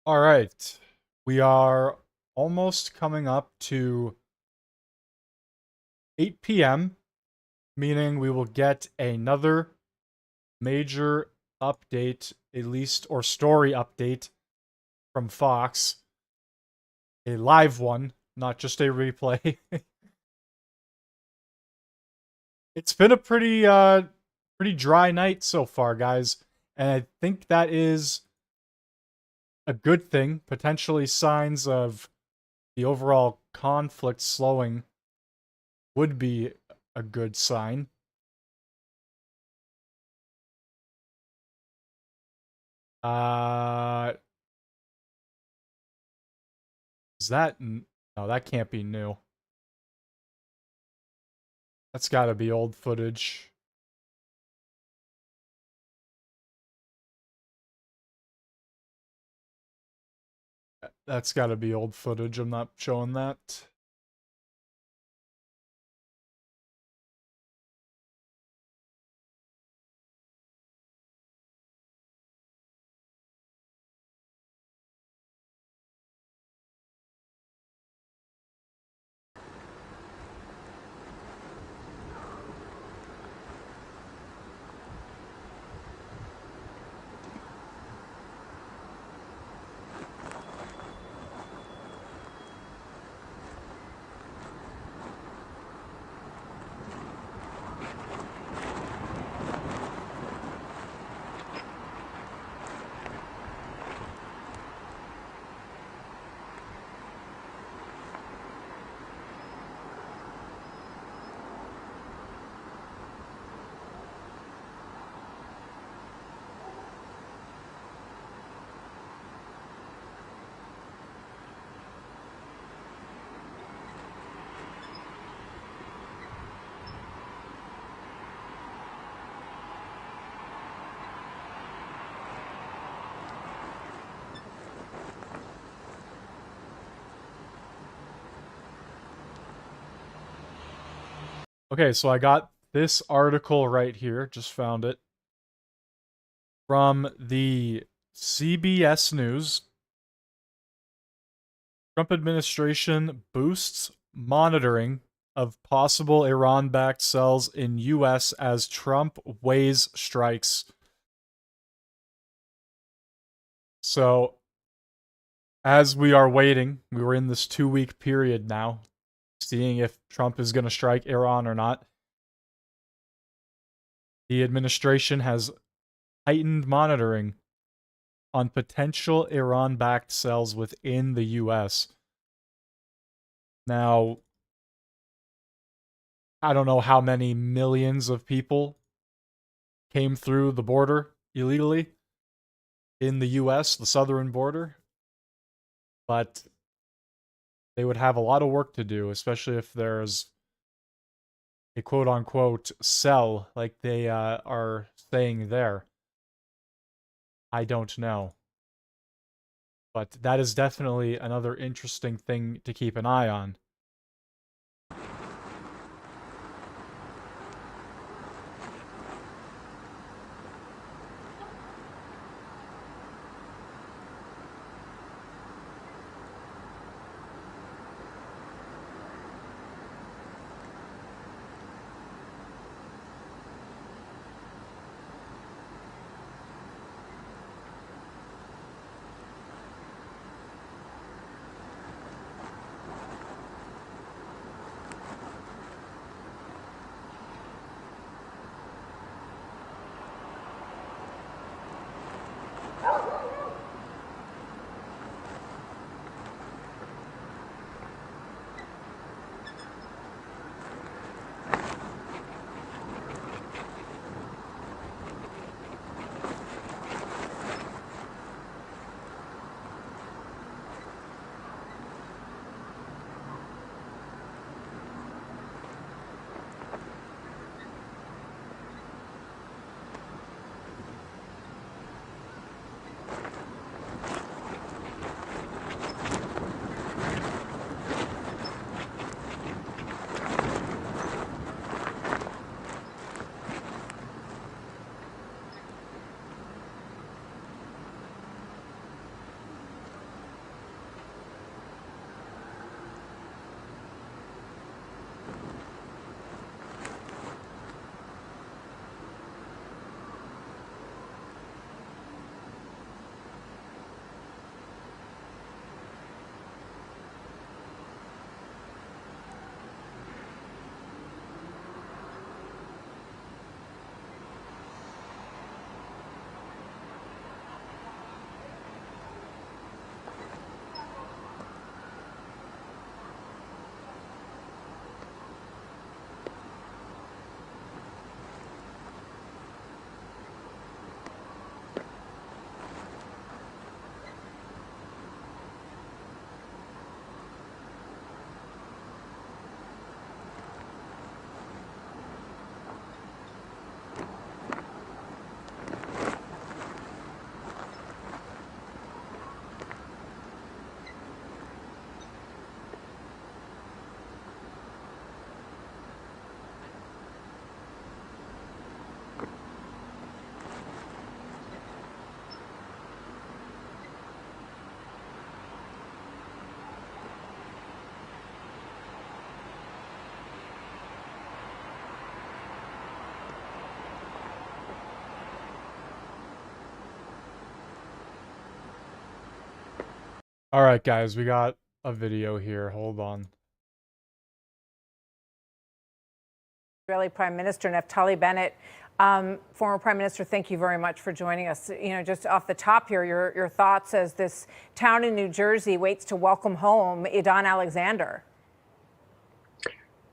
All right. We are almost coming up to 8 p.m., meaning we will get another major update, at least, or story update from Fox. A live one, not just a replay. It's been a pretty dry night so far, guys, and I think that is a good thing. Potentially signs of the overall conflict slowing would be a good sign. Is that... No, that can't be new. That's gotta be old footage. That's gotta be old footage. I'm not showing that. Okay, so I got this article right here, just found it, from the CBS News. Trump administration boosts monitoring of possible Iran-backed cells in U.S. as Trump weighs strikes. So, as we are waiting, we were in this 2-week period now, seeing if Trump is going to strike Iran or not. The administration has heightened monitoring on potential Iran-backed cells within the U.S. Now, I don't know how many millions of people came through the border illegally in the U.S., the southern border, but they would have a lot of work to do, especially if there's a quote-unquote cell like they are saying there. I don't know. But that is definitely another interesting thing to keep an eye on. All right, guys, we got a video here. Hold on. Israeli Prime Minister Naftali Bennett. Former Prime Minister, thank you very much for joining us. You know, just off the top here, your thoughts as this town in New Jersey waits to welcome home Idan Alexander.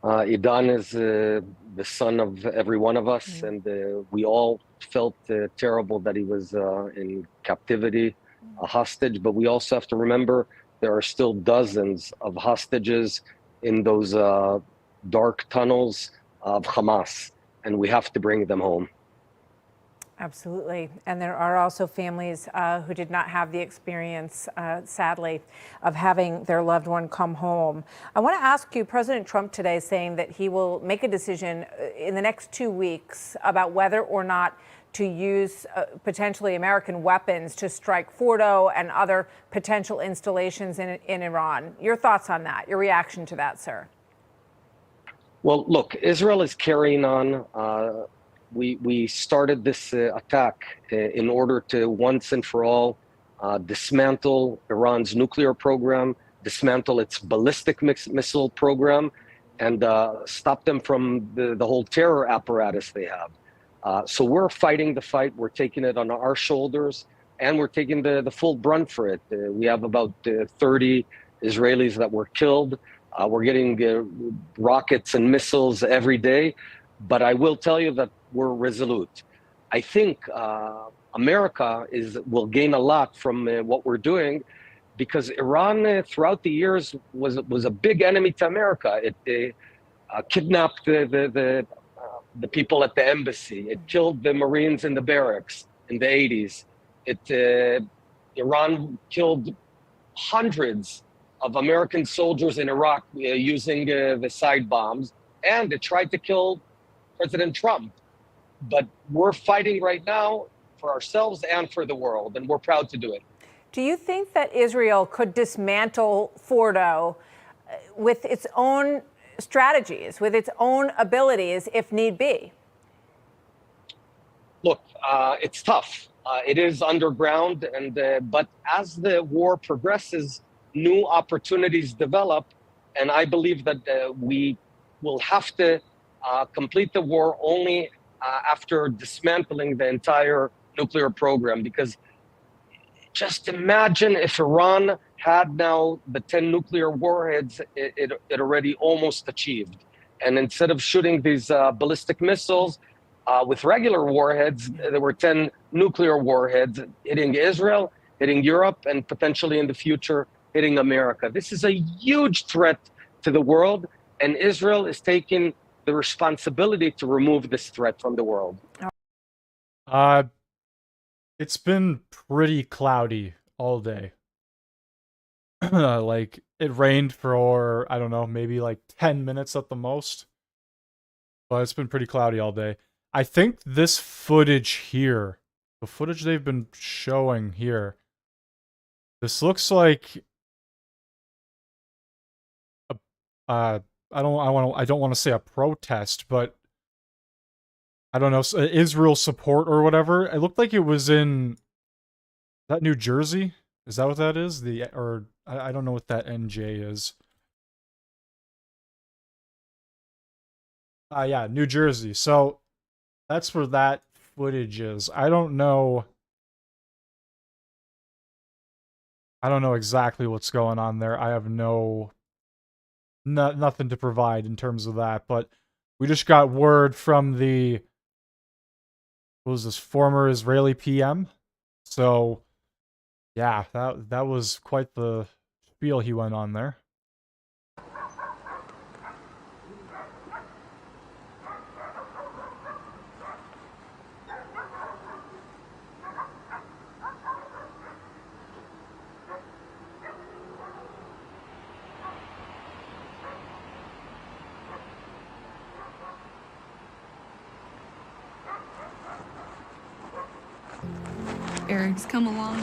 Idan is the son of every one of us, and we all felt terrible that he was in captivity, a hostage. But we also have to remember there are still dozens of hostages in those dark tunnels of Hamas, and we have to bring them home. Absolutely. And there are also families who did not have the experience, sadly, of having their loved one come home. I want to ask you, President Trump today saying that he will make a decision in the next 2 weeks about whether or not to use potentially American weapons to strike Fordo and other potential installations in Iran. Your thoughts on that, your reaction to that, sir? Well, look, Israel is carrying on. We started this attack in order to once and for all dismantle Iran's nuclear program, dismantle its ballistic missile program, and stop them from the whole terror apparatus they have. So we're fighting the fight. We're taking it on our shoulders, and we're taking the full brunt for it. We have about 30 Israelis that were killed. We're getting rockets and missiles every day, but I will tell you that we're resolute. I think America will gain a lot from what we're doing, because Iran throughout the years was a big enemy to America. It kidnapped the people at the embassy. It killed the Marines in the barracks in the 80s. Iran killed hundreds of American soldiers in Iraq using the side bombs, and it tried to kill President Trump. But we're fighting right now for ourselves and for the world, and we're proud to do it. Do you think that Israel could dismantle Fordo with its own strategies, with its own abilities, if need be? Look, it's tough. It is underground, but as the war progresses, new opportunities develop, and I believe that we will have to complete the war only after dismantling the entire nuclear program. Because just imagine if Iran had now the 10 nuclear warheads it already almost achieved. And instead of shooting these ballistic missiles with regular warheads, there were 10 nuclear warheads hitting Israel, hitting Europe, and potentially in the future hitting America. This is a huge threat to the world, and Israel is taking the responsibility to remove this threat from the world. It's been pretty cloudy all day. Like, it rained for, I don't know, maybe like 10 minutes at the most. But it's been pretty cloudy all day. I think this footage here, the footage they've been showing here, this looks like I don't want to say a protest, but I don't know, Israel support or whatever. It looked like it was in, is that New Jersey? Is that what that is? I don't know what that NJ is. Yeah, New Jersey. So that's where that footage is. I don't know exactly what's going on there. I have nothing to provide in terms of that, but we just got word from the, what was this, former Israeli PM? So yeah, that was quite the spiel he went on there. Eric's come along.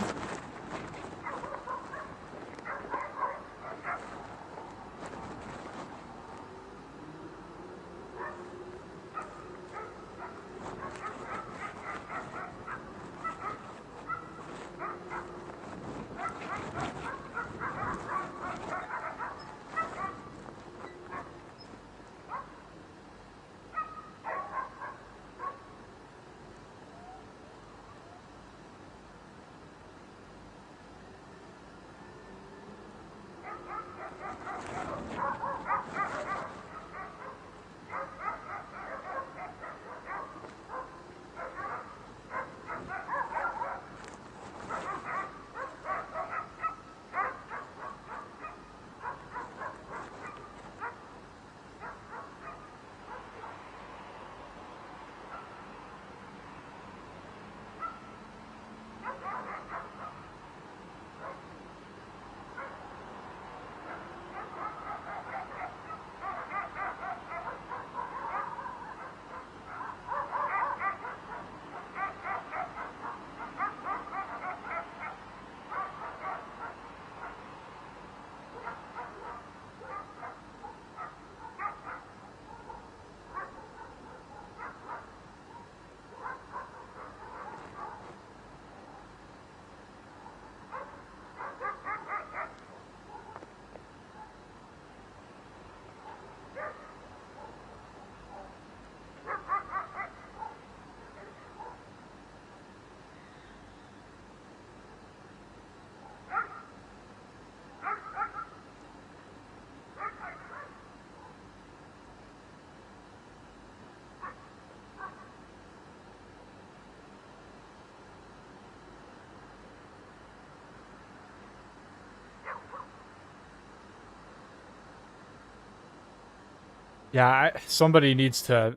Yeah, somebody needs to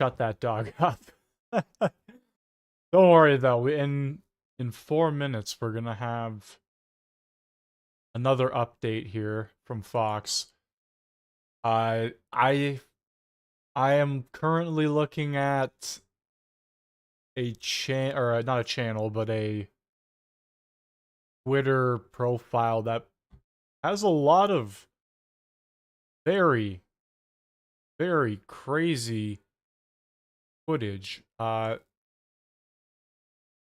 shut that dog up. Don't worry though. In 4 minutes, we're gonna have another update here from Fox. I am currently looking at a not a channel, but a Twitter profile that has a lot of very, very crazy footage.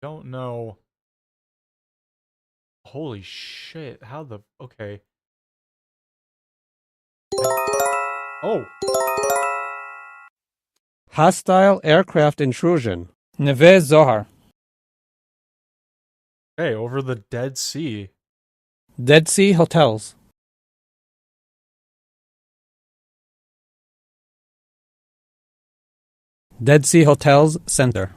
Don't know. Holy shit! How the okay? Oh. Hostile aircraft intrusion. Neve Zohar. Hey, over the Dead Sea. Dead Sea Hotels. Dead Sea Hotels Center.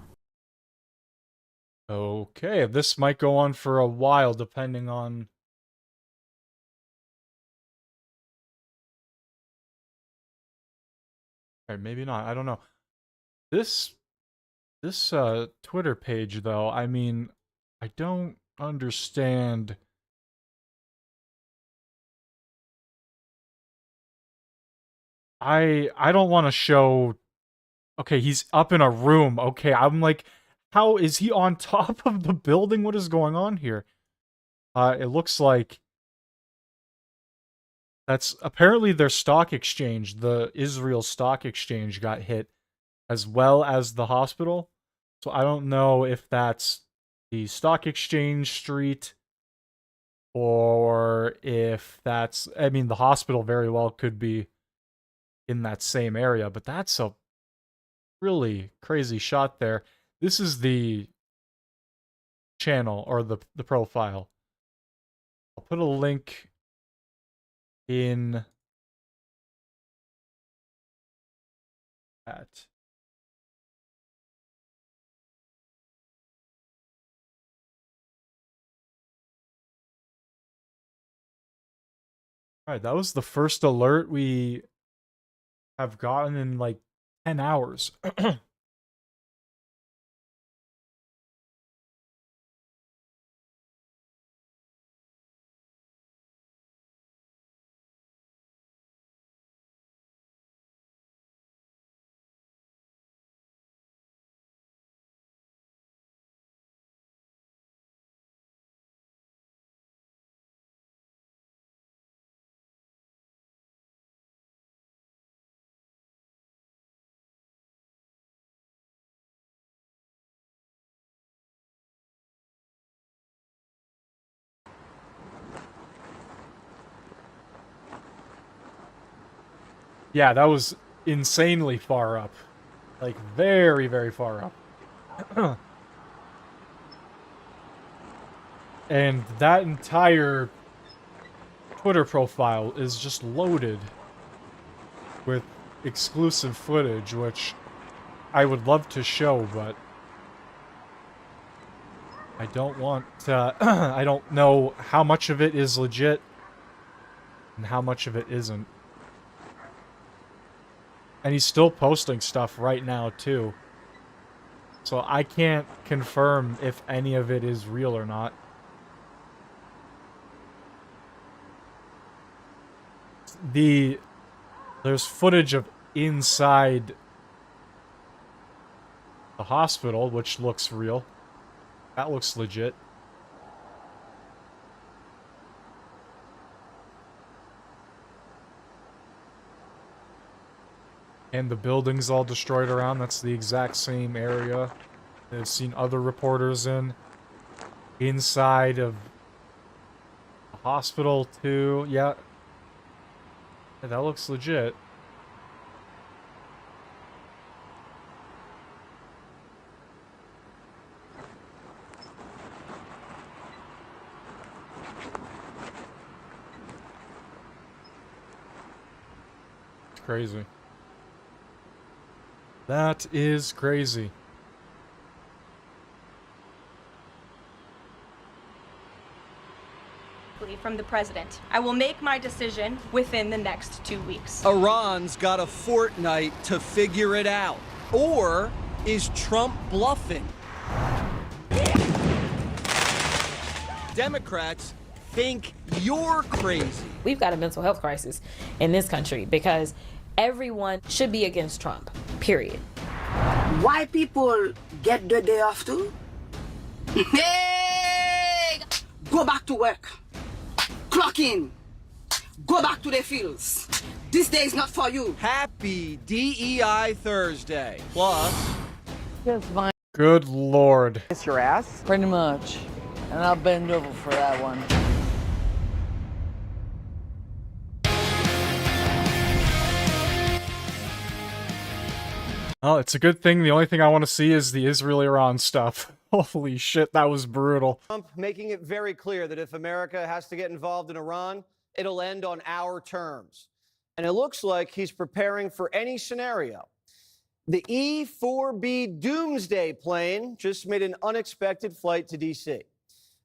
Okay, this might go on for a while, depending on... Or maybe not, I don't know. This Twitter page, though, I mean, I don't understand... I don't want to show... Okay, he's up in a room. Okay, I'm like, how is he on top of the building? What is going on here? It looks like that's apparently their stock exchange. The Israel Stock Exchange got hit, as well as the hospital. So I don't know if that's the stock exchange street or if that's... I mean, the hospital very well could be in that same area, but that's a really crazy shot there. This is the channel or the profile. I'll put a link in that. All right, that was the first alert we have gotten in like 10 hours. Yeah, that was insanely far up. Like, very, very far up. And that entire Twitter profile is just loaded with exclusive footage, which I would love to show, but I don't want to... I don't know how much of it is legit and how much of it isn't. And he's still posting stuff right now, too. So I can't confirm if any of it is real or not. There's footage of inside the hospital, which looks real. That looks legit. And the building's all destroyed around. That's the exact same area I've seen other reporters in. Inside of the hospital, too. Yeah. Yeah, that looks legit. It's crazy. That is crazy. directly from the president. I will make my decision within the next 2 weeks. Iran's got a fortnight to figure it out. Or is Trump bluffing? Democrats think you're crazy. We've got a mental health crisis in this country because everyone should be against Trump, period. Why people get the day off too? Hey! Go back to work. Clock in. Go back to the fields. This day is not for you. Happy DEI Thursday. Plus, Just fine. Good Lord. Kiss your ass? Pretty much. And I'll bend over for that one. Oh, it's a good thing. The only thing I want to see is the Israel-Iran stuff. Holy shit, that was brutal. Trump making it very clear that if America has to get involved in Iran, it'll end on our terms. And it looks like he's preparing for any scenario. The E-4B Doomsday plane just made an unexpected flight to D.C.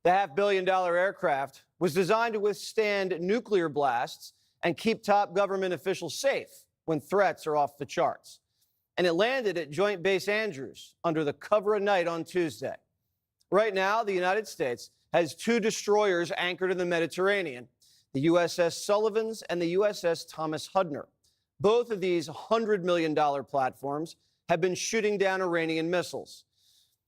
The $500 million aircraft was designed to withstand nuclear blasts and keep top government officials safe when threats are off the charts. And it landed at Joint Base Andrews under the cover of night on Tuesday. Right now, the United States has 2 destroyers anchored in the Mediterranean, the USS Sullivans and the USS Thomas Hudner. Both of these $100 million platforms have been shooting down Iranian missiles.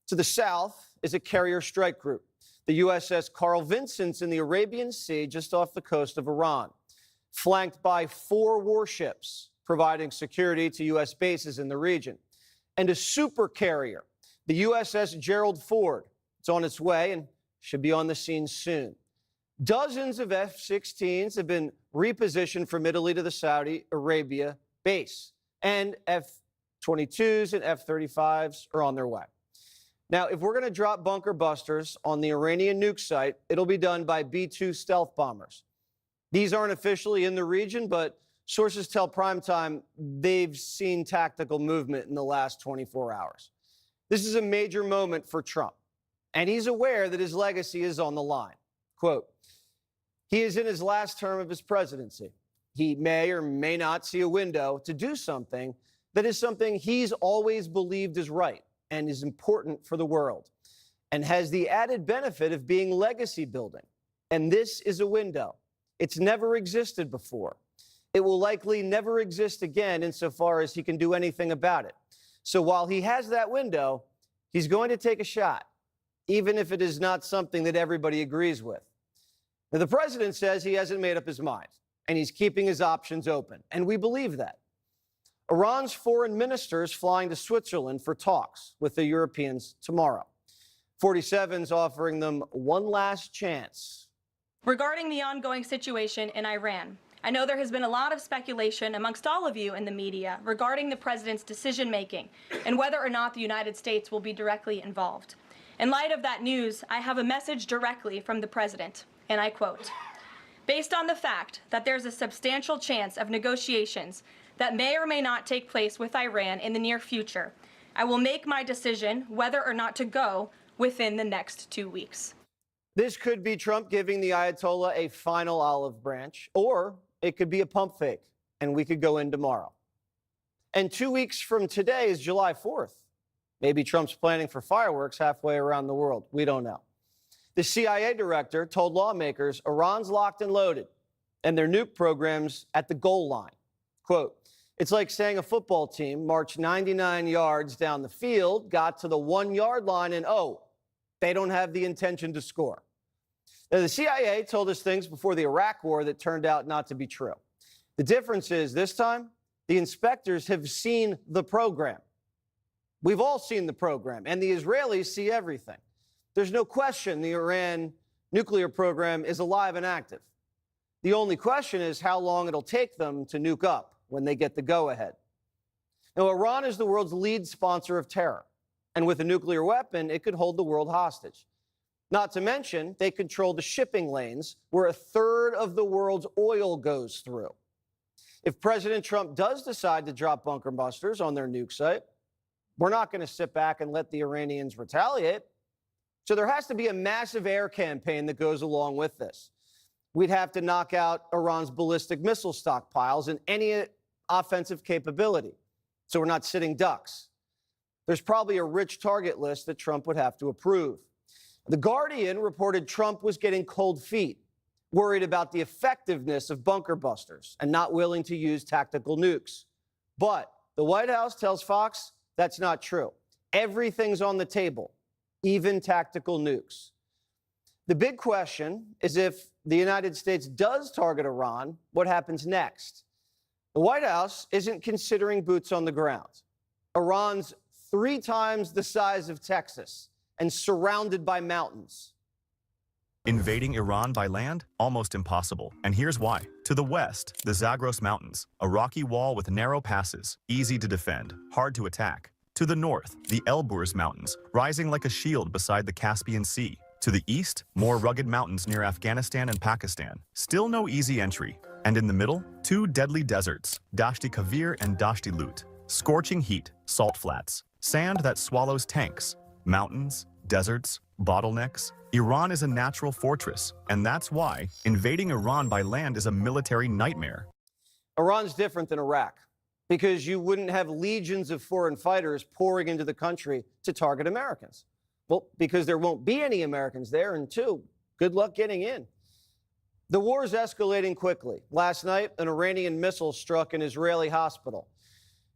To the south is a carrier strike group, the USS Carl Vinson in the Arabian Sea just off the coast of Iran, flanked by 4 warships providing security to U.S. bases in the region, and a super carrier, the USS Gerald Ford. It's on its way and should be on the scene soon. Dozens of F-16s have been repositioned from Italy to the Saudi Arabia base, and F-22s and F-35s are on their way. Now, if we're going to drop bunker busters on the Iranian nuke site, it'll be done by B-2 stealth bombers. These aren't officially in the region, but sources tell Primetime they've seen tactical movement in the last 24 hours. This is a major moment for Trump, and he's aware that his legacy is on the line. Quote, he is in his last term of his presidency. He may or may not see a window to do something that is something he's always believed is right and is important for the world, and has the added benefit of being legacy building. And this is a window. It's never existed before. It will likely never exist again insofar as he can do anything about it. So while he has that window, he's going to take a shot, even if it is not something that everybody agrees with. Now, the president says he hasn't made up his mind, and he's keeping his options open, and we believe that. Iran's foreign minister is flying to Switzerland for talks with the Europeans tomorrow. 47's offering them one last chance. Regarding the ongoing situation in Iran, I know there has been a lot of speculation amongst all of you in the media regarding the president's decision-making and whether or not the United States will be directly involved. In light of that news, I have a message directly from the president, and I quote, based on the fact that there's a substantial chance of negotiations that may or may not take place with Iran in the near future, I will make my decision whether or not to go within the next 2 weeks. This could be Trump giving the Ayatollah a final olive branch, or it could be a pump fake, and we could go in tomorrow. And 2 weeks from today is July 4th. Maybe Trump's planning for fireworks halfway around the world. We don't know. The CIA director told lawmakers Iran's locked and loaded, and their nuke program's at the goal line. Quote, it's like saying a football team marched 99 yards down the field, got to the 1 yard line, and oh, they don't have the intention to score. Now, the CIA told us things before the Iraq War that turned out not to be true. The difference is this time, the inspectors have seen the program. We've all seen the program, and the Israelis see everything. There's no question the Iran nuclear program is alive and active. The only question is how long it'll take them to nuke up when they get the go-ahead. Now, Iran is the world's lead sponsor of terror, and with a nuclear weapon, it could hold the world hostage. Not to mention, they control the shipping lanes where a third of the world's oil goes through. If President Trump does decide to drop bunker busters on their nuke site, we're not going to sit back and let the Iranians retaliate. So there has to be a massive air campaign that goes along with this. we'd have to knock out Iran's ballistic missile stockpiles and any offensive capability. So we're not sitting ducks. There's probably a rich target list that Trump would have to approve. The Guardian reported Trump was getting cold feet, worried about the effectiveness of bunker busters and not willing to use tactical nukes. But the White House tells Fox that's not true. Everything's on the table, even tactical nukes. The big question is, if the United States does target Iran, what happens next? The White House isn't considering boots on the ground. Iran's 3 times the size of Texas and surrounded by mountains. Invading Iran by land? Almost impossible. And here's why. To the west, the Zagros Mountains, a rocky wall with narrow passes, easy to defend, hard to attack. To the north, the Elburz Mountains, rising like a shield beside the Caspian Sea. To the east, more rugged mountains near Afghanistan and Pakistan. Still no easy entry. And in the middle, 2 deadly deserts, Dashti Kavir and Dashti Lut. Scorching heat, salt flats, sand that swallows tanks, mountains, deserts, bottlenecks. Iran is a natural fortress, and that's why invading Iran by land is a military nightmare. Iran's different than Iraq because you wouldn't have legions of foreign fighters pouring into the country to target Americans. Well, because there won't be any Americans there, and 2, good luck getting in. The war is escalating quickly. Last night, an Iranian missile struck an Israeli hospital.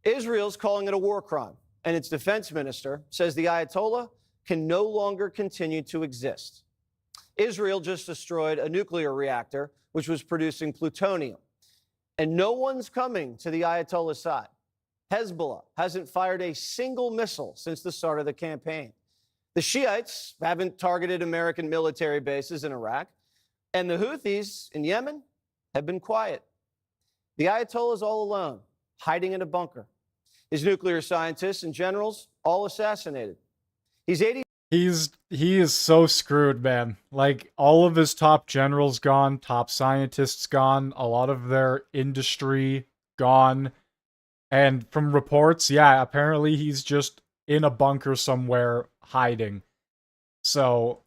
Israel's calling it a war crime, and its defense minister says the Ayatollah can no longer continue to exist. Israel just destroyed a nuclear reactor, which was producing plutonium. And no one's coming to the Ayatollah's side. Hezbollah hasn't fired a single missile since the start of the campaign. The Shiites haven't targeted American military bases in Iraq. And the Houthis in Yemen have been quiet. The Ayatollah is all alone, hiding in a bunker. His nuclear scientists and generals all assassinated. He's 80. He is so screwed, man. Like, all of his top generals gone, top scientists gone, a lot of their industry gone. And from reports, yeah, apparently he's just in a bunker somewhere hiding. So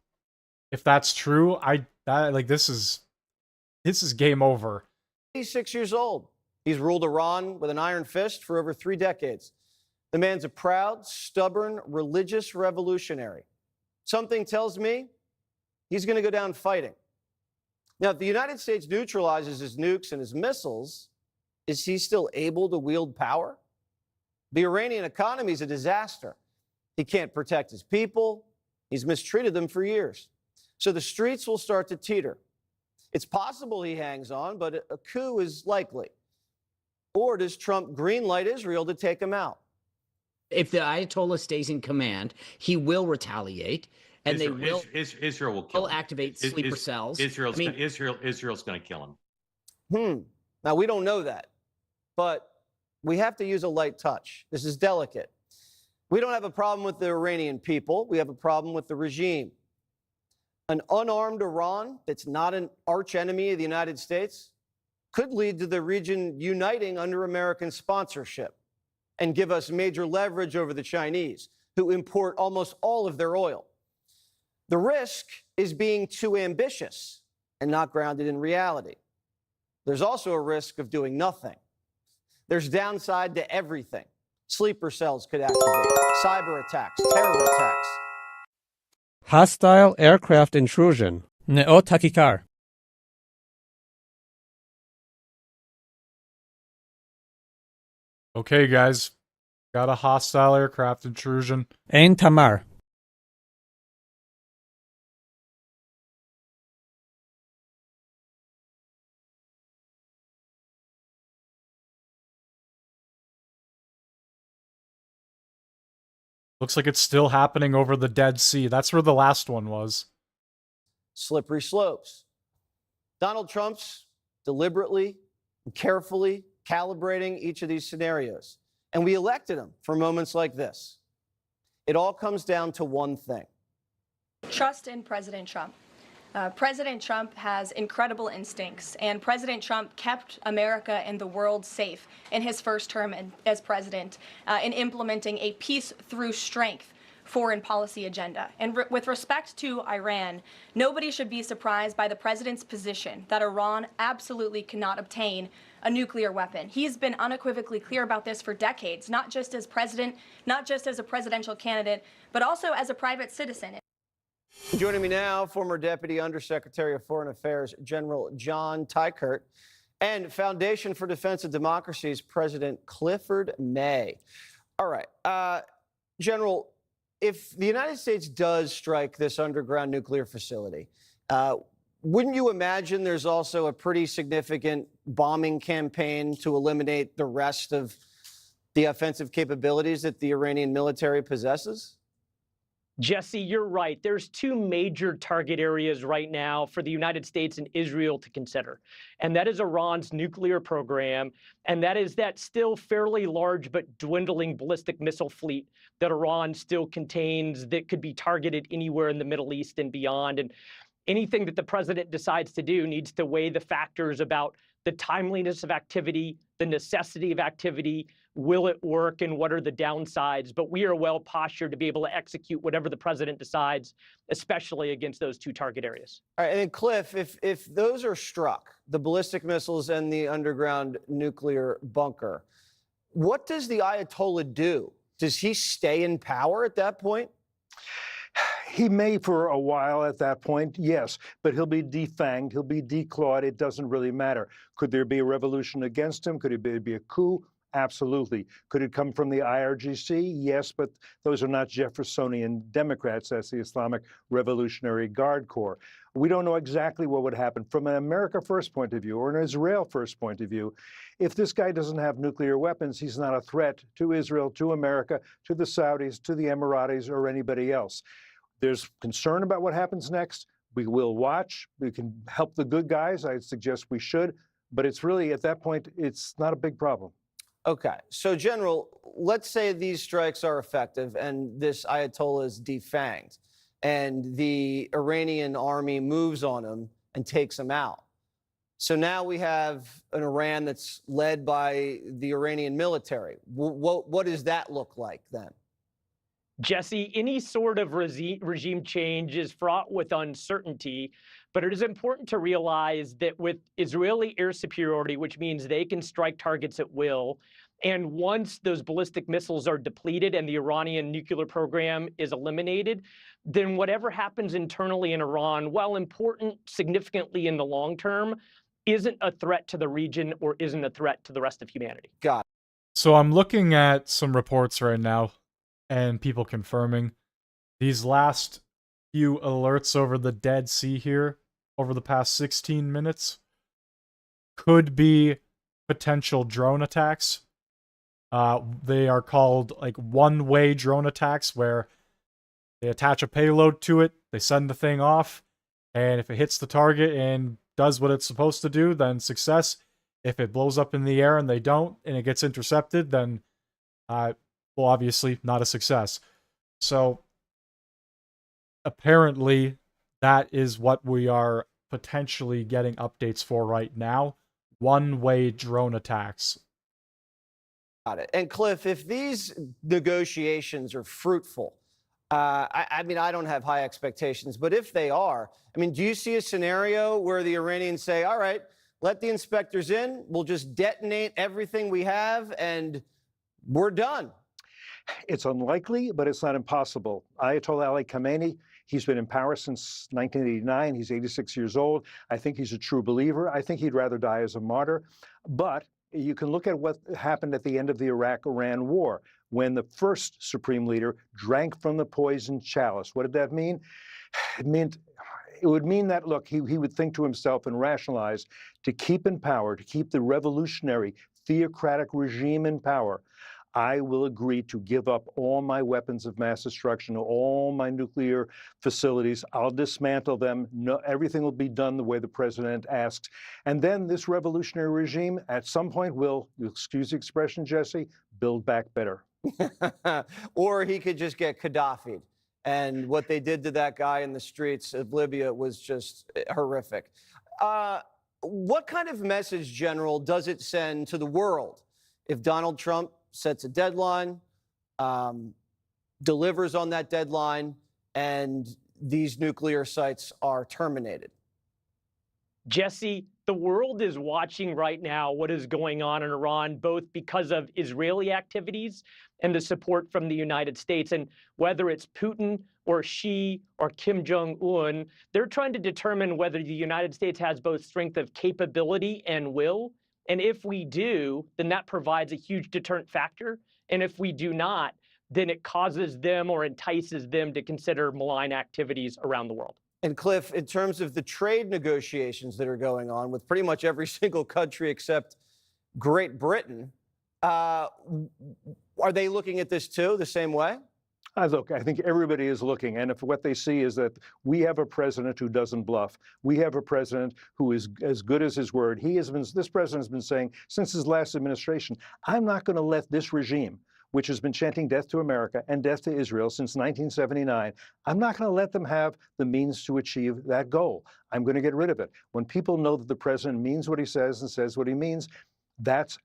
if that's true, this is game over. He's 6 years old. He's ruled Iran with an iron fist for over 3 decades. The man's a proud, stubborn, religious revolutionary. Something tells me he's going to go down fighting. Now, if the United States neutralizes his nukes and his missiles, is he still able to wield power? The Iranian economy is a disaster. He can't protect his people. He's mistreated them for years. So the streets will start to teeter. It's possible he hangs on, but a coup is likely. Or does Trump greenlight Israel to take him out? If the Ayatollah stays in command, he will retaliate, and Israel will kill him. Activate sleeper cells. Israel's going to kill him. Now, we don't know that, but we have to use a light touch. This is delicate. We don't have a problem with the Iranian people. We have a problem with the regime. An unarmed Iran that's not an arch enemy of the United States could lead to the region uniting under American sponsorship and give us major leverage over the Chinese, who import almost all of their oil. The risk is being too ambitious and not grounded in reality. There's also a risk of doing nothing. There's downside to everything. Sleeper cells could activate, cyber attacks, terror attacks. Hostile aircraft intrusion. Neot Hakikar. Okay, guys. Got a hostile aircraft intrusion. Ein Tamar. Looks like it's still happening over the Dead Sea. That's where the last one was. Slippery slopes. Donald Trump's deliberately and carefully calibrating each of these scenarios. And we elected him for moments like this. It all comes down to one thing. Trust in President Trump. President Trump has incredible instincts, and President Trump kept America and the world safe in his first term as president in implementing a peace through strength foreign policy agenda. And with respect to Iran, nobody should be surprised by the president's position that Iran absolutely cannot obtain a nuclear weapon. He's been unequivocally clear about this for decades, not just as president, not just as a presidential candidate, but also as a private citizen. Joining me now, former Deputy Undersecretary of Foreign Affairs, General John Tykert, and Foundation for Defense of Democracy's President Clifford May. All right, General, if the United States does strike this underground nuclear facility, wouldn't you imagine there's also a pretty significant bombing campaign to eliminate the rest of the offensive capabilities that the Iranian military possesses? Jesse, you're right. There's two major target areas right now for the United States and Israel to consider. And that is Iran's nuclear program, and that is that still fairly large but dwindling ballistic missile fleet that Iran still contains that could be targeted anywhere in the Middle East and beyond. And anything that the president decides to do needs to weigh the factors about the timeliness of activity, the necessity of activity, will it work, and what are the downsides? But we are well postured to be able to execute whatever the president decides, especially against those two target areas. All right, and then Cliff, if those are struck, the ballistic missiles and the underground nuclear bunker, what does the Ayatollah do? Does he stay in power at that point? He may for a while at that point, yes, but he'll be defanged, he'll be declawed. It doesn't really matter. Could there be a revolution against him? Could it be a coup? Absolutely. Could it come from the IRGC? Yes, but those are not Jeffersonian Democrats. That's the Islamic Revolutionary Guard Corps. We don't know exactly what would happen from an America First point of view or an Israel First point of view. If this guy doesn't have nuclear weapons, he's not a threat to Israel, to America, to the Saudis, to the Emiratis, or anybody else. There's concern about what happens next. We will watch. We can help the good guys. I suggest we should. But it's really, at that point, it's not a big problem. Okay. So, General, let's say these strikes are effective and this Ayatollah is defanged and the Iranian army moves on him and takes him out. So now we have an Iran that's led by the Iranian military. What does that look like then? Jesse, any sort of regime change is fraught with uncertainty, but it is important to realize that with Israeli air superiority, which means they can strike targets at will, and once those ballistic missiles are depleted and the Iranian nuclear program is eliminated, then whatever happens internally in Iran, while important significantly in the long term, isn't a threat to the region or isn't a threat to the rest of humanity. Got it. So I'm looking at some reports right now and people confirming these last few alerts over the Dead Sea here over the past 16 minutes could be potential drone attacks. They are called like one-way drone attacks where they attach a payload to it, they send the thing off, and if it hits the target and does what it's supposed to do, then success. If it blows up in the air and they don't, and it gets intercepted, then well, obviously not a success. So apparently that is what we are potentially getting updates for right now. One-way drone attacks. Got it. And Cliff, if these negotiations are fruitful, I mean, I don't have high expectations, but if they are, I mean, do you see a scenario where the Iranians say, all right, let the inspectors in, we'll just detonate everything we have, and we're done? It's unlikely, but it's not impossible. Ayatollah Ali Khamenei, he's been in power since 1989. He's 86 years old. I think he's a true believer. I think he'd rather die as a martyr. But you can look at what happened at the end of the Iraq-Iran war when the first supreme leader drank from the poisoned chalice. What did that mean? It would mean that, look, he would think to himself and rationalize to keep in power, to keep the revolutionary theocratic regime in power, I will agree to give up all my weapons of mass destruction, all my nuclear facilities. I'll dismantle them. No, everything will be done the way the president asks. And then this revolutionary regime at some point will, you excuse the expression, Jesse, build back better. Or he could just get Gaddafi'd. And what they did to that guy in the streets of Libya was just horrific. What kind of message, General, does it send to the world if Donald Trump sets a deadline, delivers on that deadline and these nuclear sites are terminated? Jesse, the world is watching right now what is going on in Iran, both because of Israeli activities and the support from the United States. And whether it's Putin or Xi or Kim Jong-un, they're trying to determine whether the United States has both strength of capability and will. And if we do, then that provides a huge deterrent factor. And if we do not, then it causes them or entices them to consider malign activities around the world. And Cliff, in terms of the trade negotiations that are going on with pretty much every single country except Great Britain, are they looking at this too the same way? Look, I think everybody is looking, and if what they see is that we have a president who doesn't bluff, we have a president who is as good as his word. This president has been saying since his last administration, I'm not going to let this regime, which has been chanting death to America and death to Israel since 1979, I'm not going to let them have the means to achieve that goal. I'm going to get rid of it. When people know that the president means what he says and says what he means, that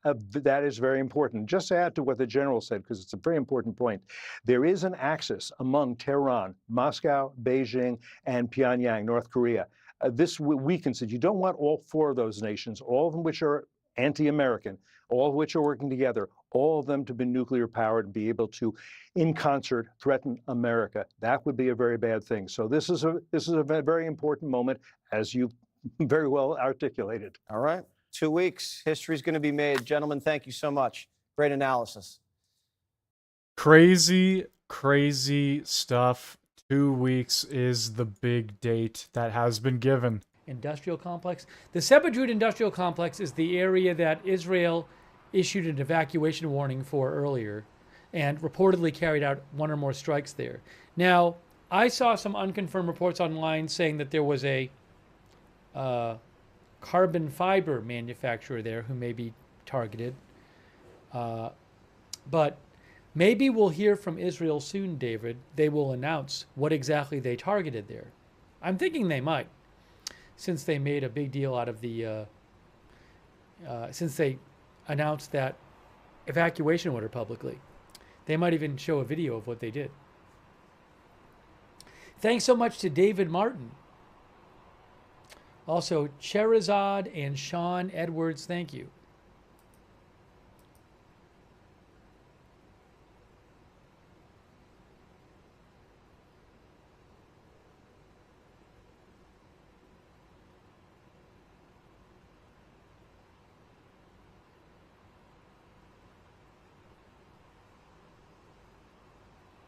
is very important. Just to add to what the general said, because it's a very important point, there is an axis among Tehran, Moscow, Beijing, and Pyongyang, North Korea. This weakens it. You don't want all four of those nations, all of them which are anti-American, all of which are working together, all of them to be nuclear powered and be able to, in concert, threaten America. That would be a very bad thing. So this is a very important moment, as you very well articulated. All right. 2 weeks, history's going to be made. Gentlemen, thank you so much. Great analysis. Crazy, crazy stuff. 2 weeks is the big date that has been given. Industrial complex. The Sebedrout industrial complex is the area that Israel issued an evacuation warning for earlier and reportedly carried out one or more strikes there. Now, I saw some unconfirmed reports online saying that there was a carbon fiber manufacturer there who may be targeted. But maybe we'll hear from Israel soon, David. They will announce what exactly they targeted there. I'm thinking they might, since they made a big deal out of the, since they announced that evacuation order publicly. They might even show a video of what they did. Thanks so much to David Martin. Also, Cherizad and Sean Edwards, thank you.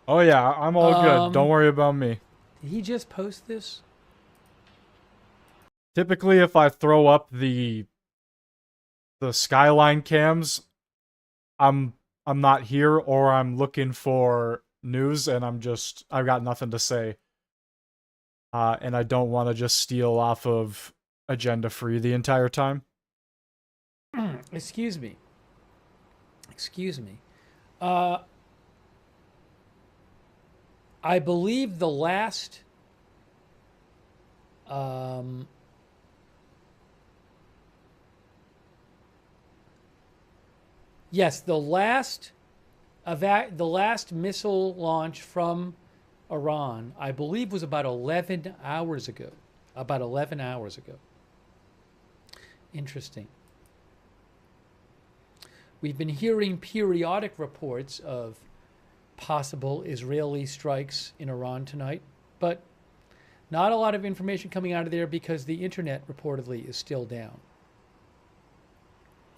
Oh yeah, I'm all good. Don't worry about me. Did he just post this? Typically, if I throw up the skyline cams, I'm not here, or I'm looking for news, and I've got nothing to say. And I don't want to just steal off of Agenda Free the entire time. Excuse me. I believe the last yes, the last missile launch from Iran, I believe, was about 11 hours ago. Interesting. We've been hearing periodic reports of possible Israeli strikes in Iran tonight, but not a lot of information coming out of there because the internet reportedly is still down.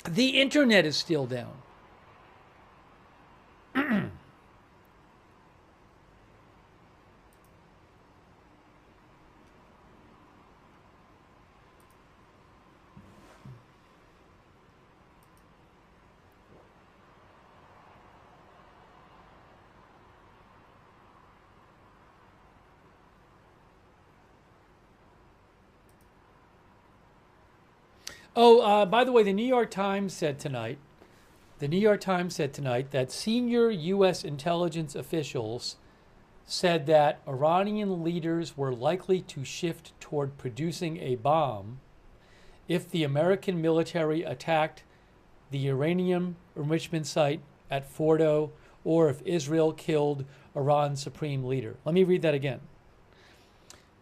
The internet is still down. Oh, by the way, the New York Times said tonight that senior U.S. intelligence officials said that Iranian leaders were likely to shift toward producing a bomb if the American military attacked the uranium enrichment site at Fordo, or if Israel killed Iran's supreme leader. Let me read that again.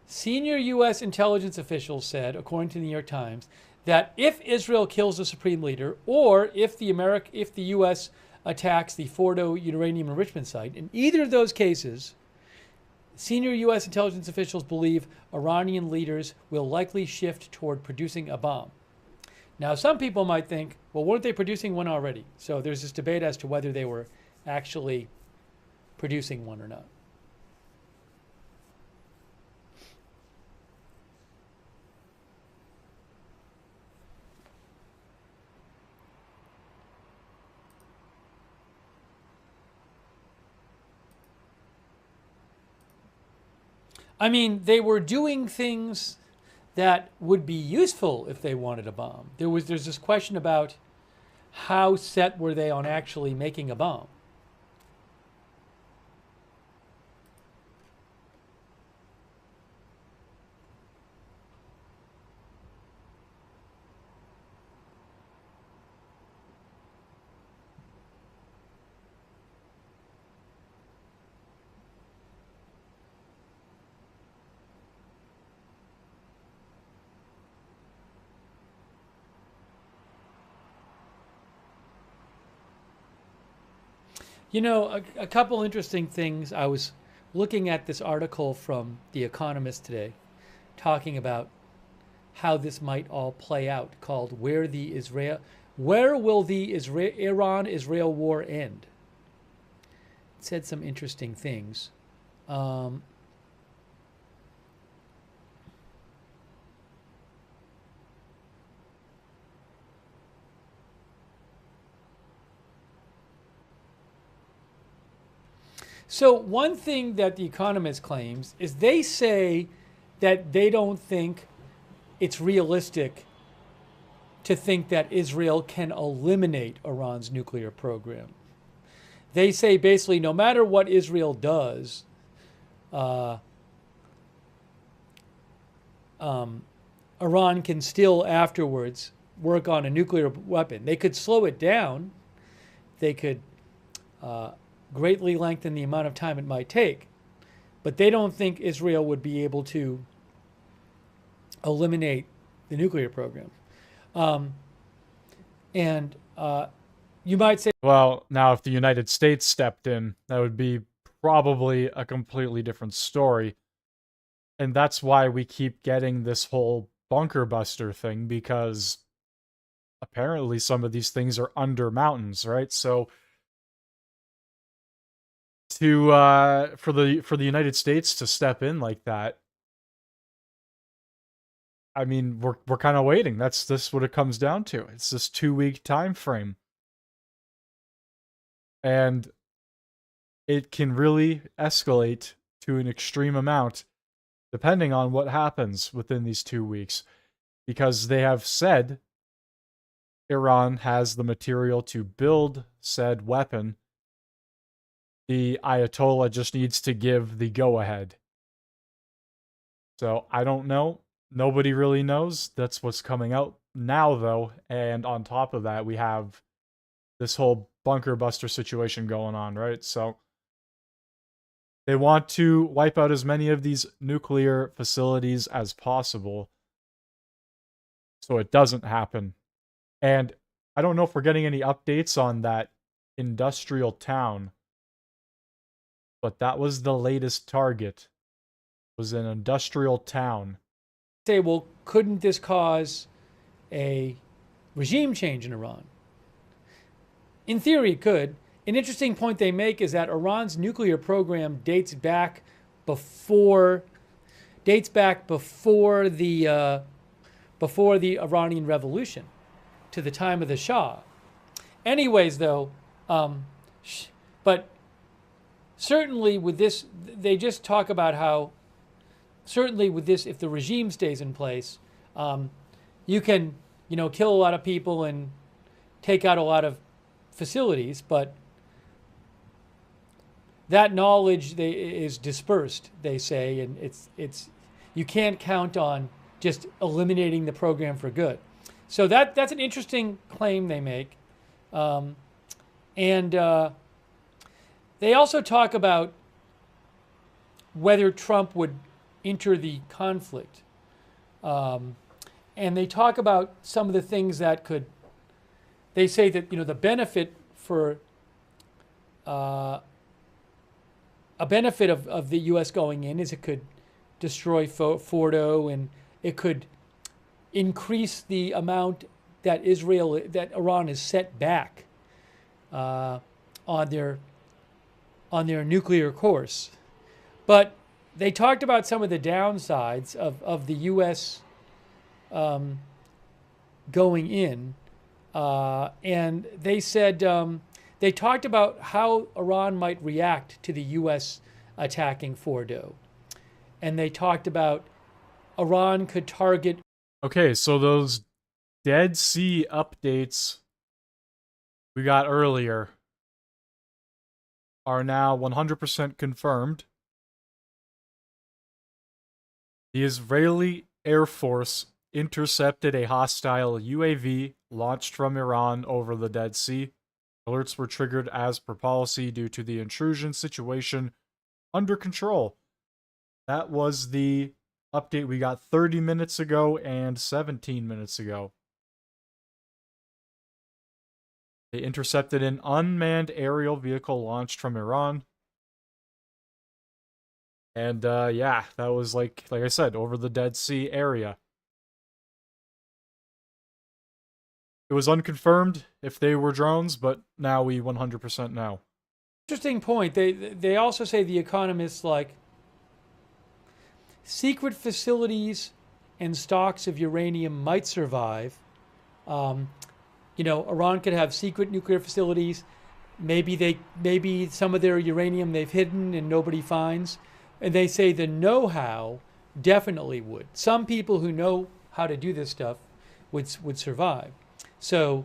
Senior U.S. intelligence officials said, according to the New York Times, that if Israel kills the supreme leader, or if the U.S. attacks the Fordo uranium enrichment site, in either of those cases, senior U.S. intelligence officials believe Iranian leaders will likely shift toward producing a bomb. Now, some people might think, well, weren't they producing one already? So there's this debate as to whether they were actually producing one or not. I mean, they were doing things that would be useful if they wanted a bomb. There's this question about how set were they on actually making a bomb. You know, a couple interesting things. I was looking at this article from The Economist today, talking about how this might all play out, called "Where Will the Iran-Israel War End?" It said some interesting things. So one thing that The Economist claims is they say that they don't think it's realistic to think that Israel can eliminate Iran's nuclear program. They say basically no matter what Israel does, Iran can still afterwards work on a nuclear weapon. They could slow it down. They could greatly lengthen the amount of time it might take. But they don't think Israel would be able to eliminate the nuclear program. You might say, well, now if the United States stepped in, that would be probably a completely different story. And that's why we keep getting this whole bunker buster thing, because apparently some of these things are under mountains, right? So for the United States to step in like that, I mean, we're kind of waiting. That's what it comes down to. It's this 2-week time frame, and it can really escalate to an extreme amount depending on what happens within these 2 weeks, because they have said Iran has the material to build said weapon. The Ayatollah just needs to give the go-ahead. So I don't know. Nobody really knows. That's what's coming out now, though. And on top of that, we have this whole bunker buster situation going on, right? So they want to wipe out as many of these nuclear facilities as possible so it doesn't happen. And I don't know if we're getting any updates on that industrial town, but that was the latest target. It was an industrial town. Say, well, couldn't this cause a regime change in Iran? In theory, it could. An interesting point they make is that Iran's nuclear program dates back before the Iranian Revolution, to the time of the Shah. Anyways, though, but certainly with this, they just talk about how, certainly with this, if the regime stays in place, you can, kill a lot of people and take out a lot of facilities, but that knowledge is dispersed, they say, and it's you can't count on just eliminating the program for good. So that's an interesting claim they make, and they also talk about whether Trump would enter the conflict. And they talk about some of the things that could, they say that, the benefit for, a benefit of the U.S. going in is it could destroy Fordo, and it could increase the amount that Iran is set back on their nuclear course. But they talked about some of the downsides of the U.S. Going in, and they said they talked about how Iran might react to the U.S. attacking Fordo, and they talked about Iran could target. Okay, so those Dead Sea updates we got earlier are now 100% confirmed. The Israeli Air Force intercepted a hostile UAV launched from Iran over the Dead Sea. Alerts were triggered as per policy due to the intrusion situation under control. That was the update we got 30 minutes ago and 17 minutes ago. They intercepted an unmanned aerial vehicle launched from Iran. And yeah, that was like I said, over the Dead Sea area. It was unconfirmed if they were drones, but now we 100% know. Interesting point. They also say, the economists, like, secret facilities and stocks of uranium might survive. Iran could have secret nuclear facilities. Maybe some of their uranium they've hidden and nobody finds. And they say the know-how definitely would. Some people who know how to do this stuff would survive. So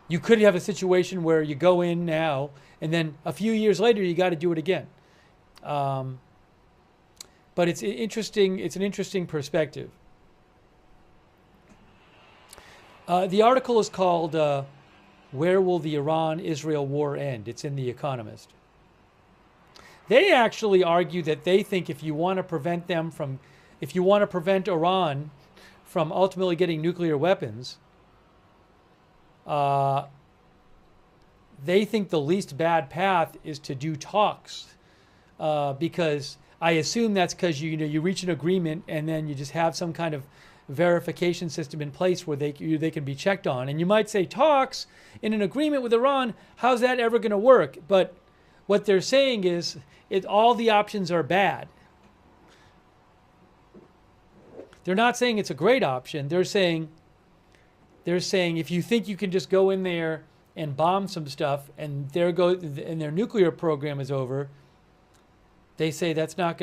you could have a situation where you go in now, and then a few years later you got to do it again. But it's interesting. It's an interesting perspective. The article is called "Where Will the Iran-Israel War End?" It's in The Economist. They actually argue that they think if you want to prevent Iran from ultimately getting nuclear weapons, they think the least bad path is to do talks, because I assume that's because you reach an agreement and then you just have some kind of verification system in place where they can be checked on. And you might say, talks in an agreement with Iran, how's that ever going to work? But what they're saying is all the options are bad. They're not saying it's a great option. They're saying if you think you can just go in there and bomb some stuff and their nuclear program is over, they say that's not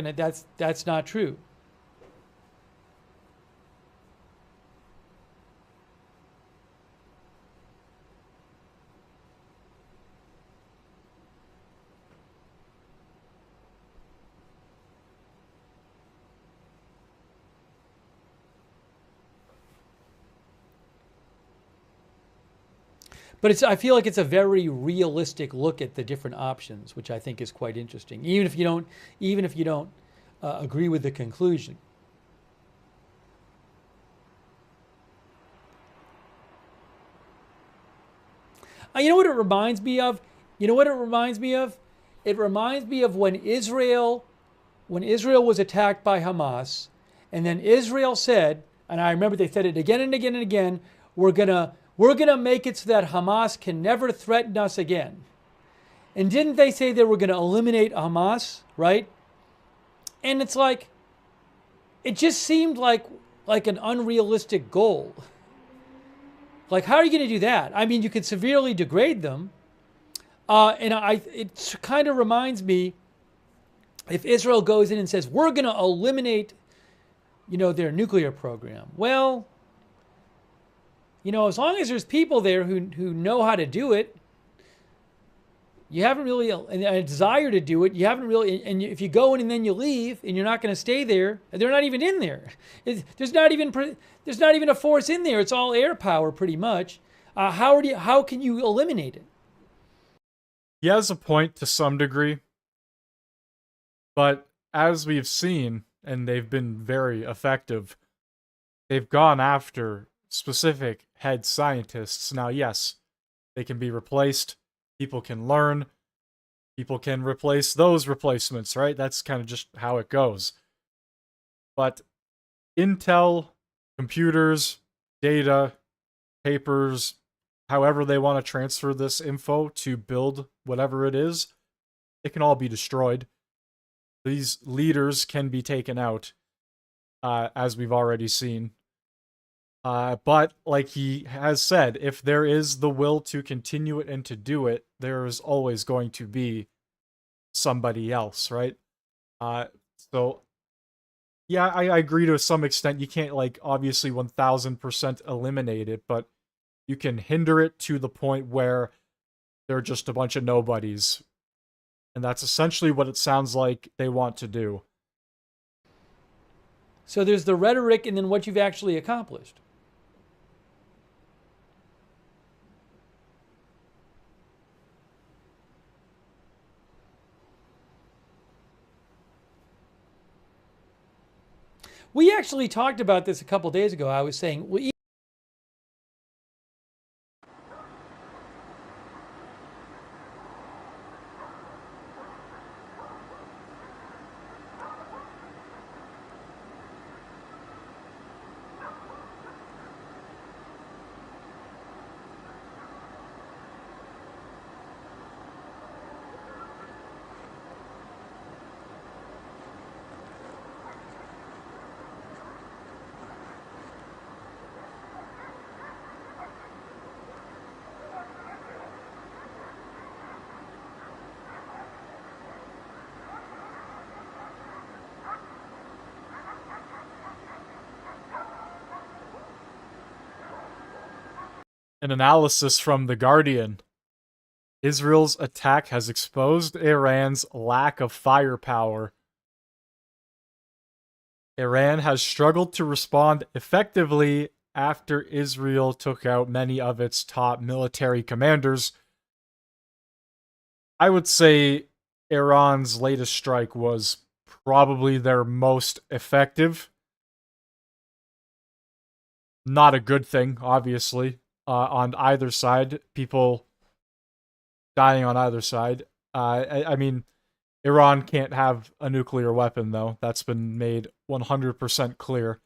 true. But I feel like it's a very realistic look at the different options, which I think is quite interesting, even if you don't agree with the conclusion. You know what it reminds me of? It reminds me of when Israel was attacked by Hamas, and then Israel said, and I remember they said it again and again and again, we're gonna make it so that Hamas can never threaten us again. And didn't they say they were going to eliminate Hamas, right? And it's like, it just seemed like an unrealistic goal. Like, how are you going to do that? I mean, you could severely degrade them. It kind of reminds me, if Israel goes in and says, we're going to eliminate, their nuclear program. Well, as long as there's people there who know how to do it, you haven't really, and a desire to do it, you haven't really, and if you go in and then you leave and you're not going to stay there, they're not even in there. There's not even a force in there. It's all air power pretty much. How can you eliminate it? He has a point to some degree. But as we've seen, and they've been very effective, they've gone after specific head scientists. Now, yes, they can be replaced. People can learn. People can replace those replacements, right? That's kind of just how it goes. But intel, computers, data, papers, however they want to transfer this info to build whatever it is, it can all be destroyed. These leaders can be taken out, as we've already seen. But like he has said, if there is the will to continue it and to do it, there is always going to be somebody else, right? So yeah, I agree to some extent. You can't, like, obviously 1000% eliminate it, but you can hinder it to the point where they're just a bunch of nobodies. And that's essentially what it sounds like they want to do. So there's the rhetoric and then what you've actually accomplished. We actually talked about this a couple days ago. I was saying, well, An analysis from The Guardian. Israel's attack has exposed Iran's lack of firepower. Iran has struggled to respond effectively after Israel took out many of its top military commanders. I would say Iran's latest strike was probably their most effective. Not a good thing, obviously. On either side, people dying on either side. I mean, Iran can't have a nuclear weapon, though. That's been made 100% clear.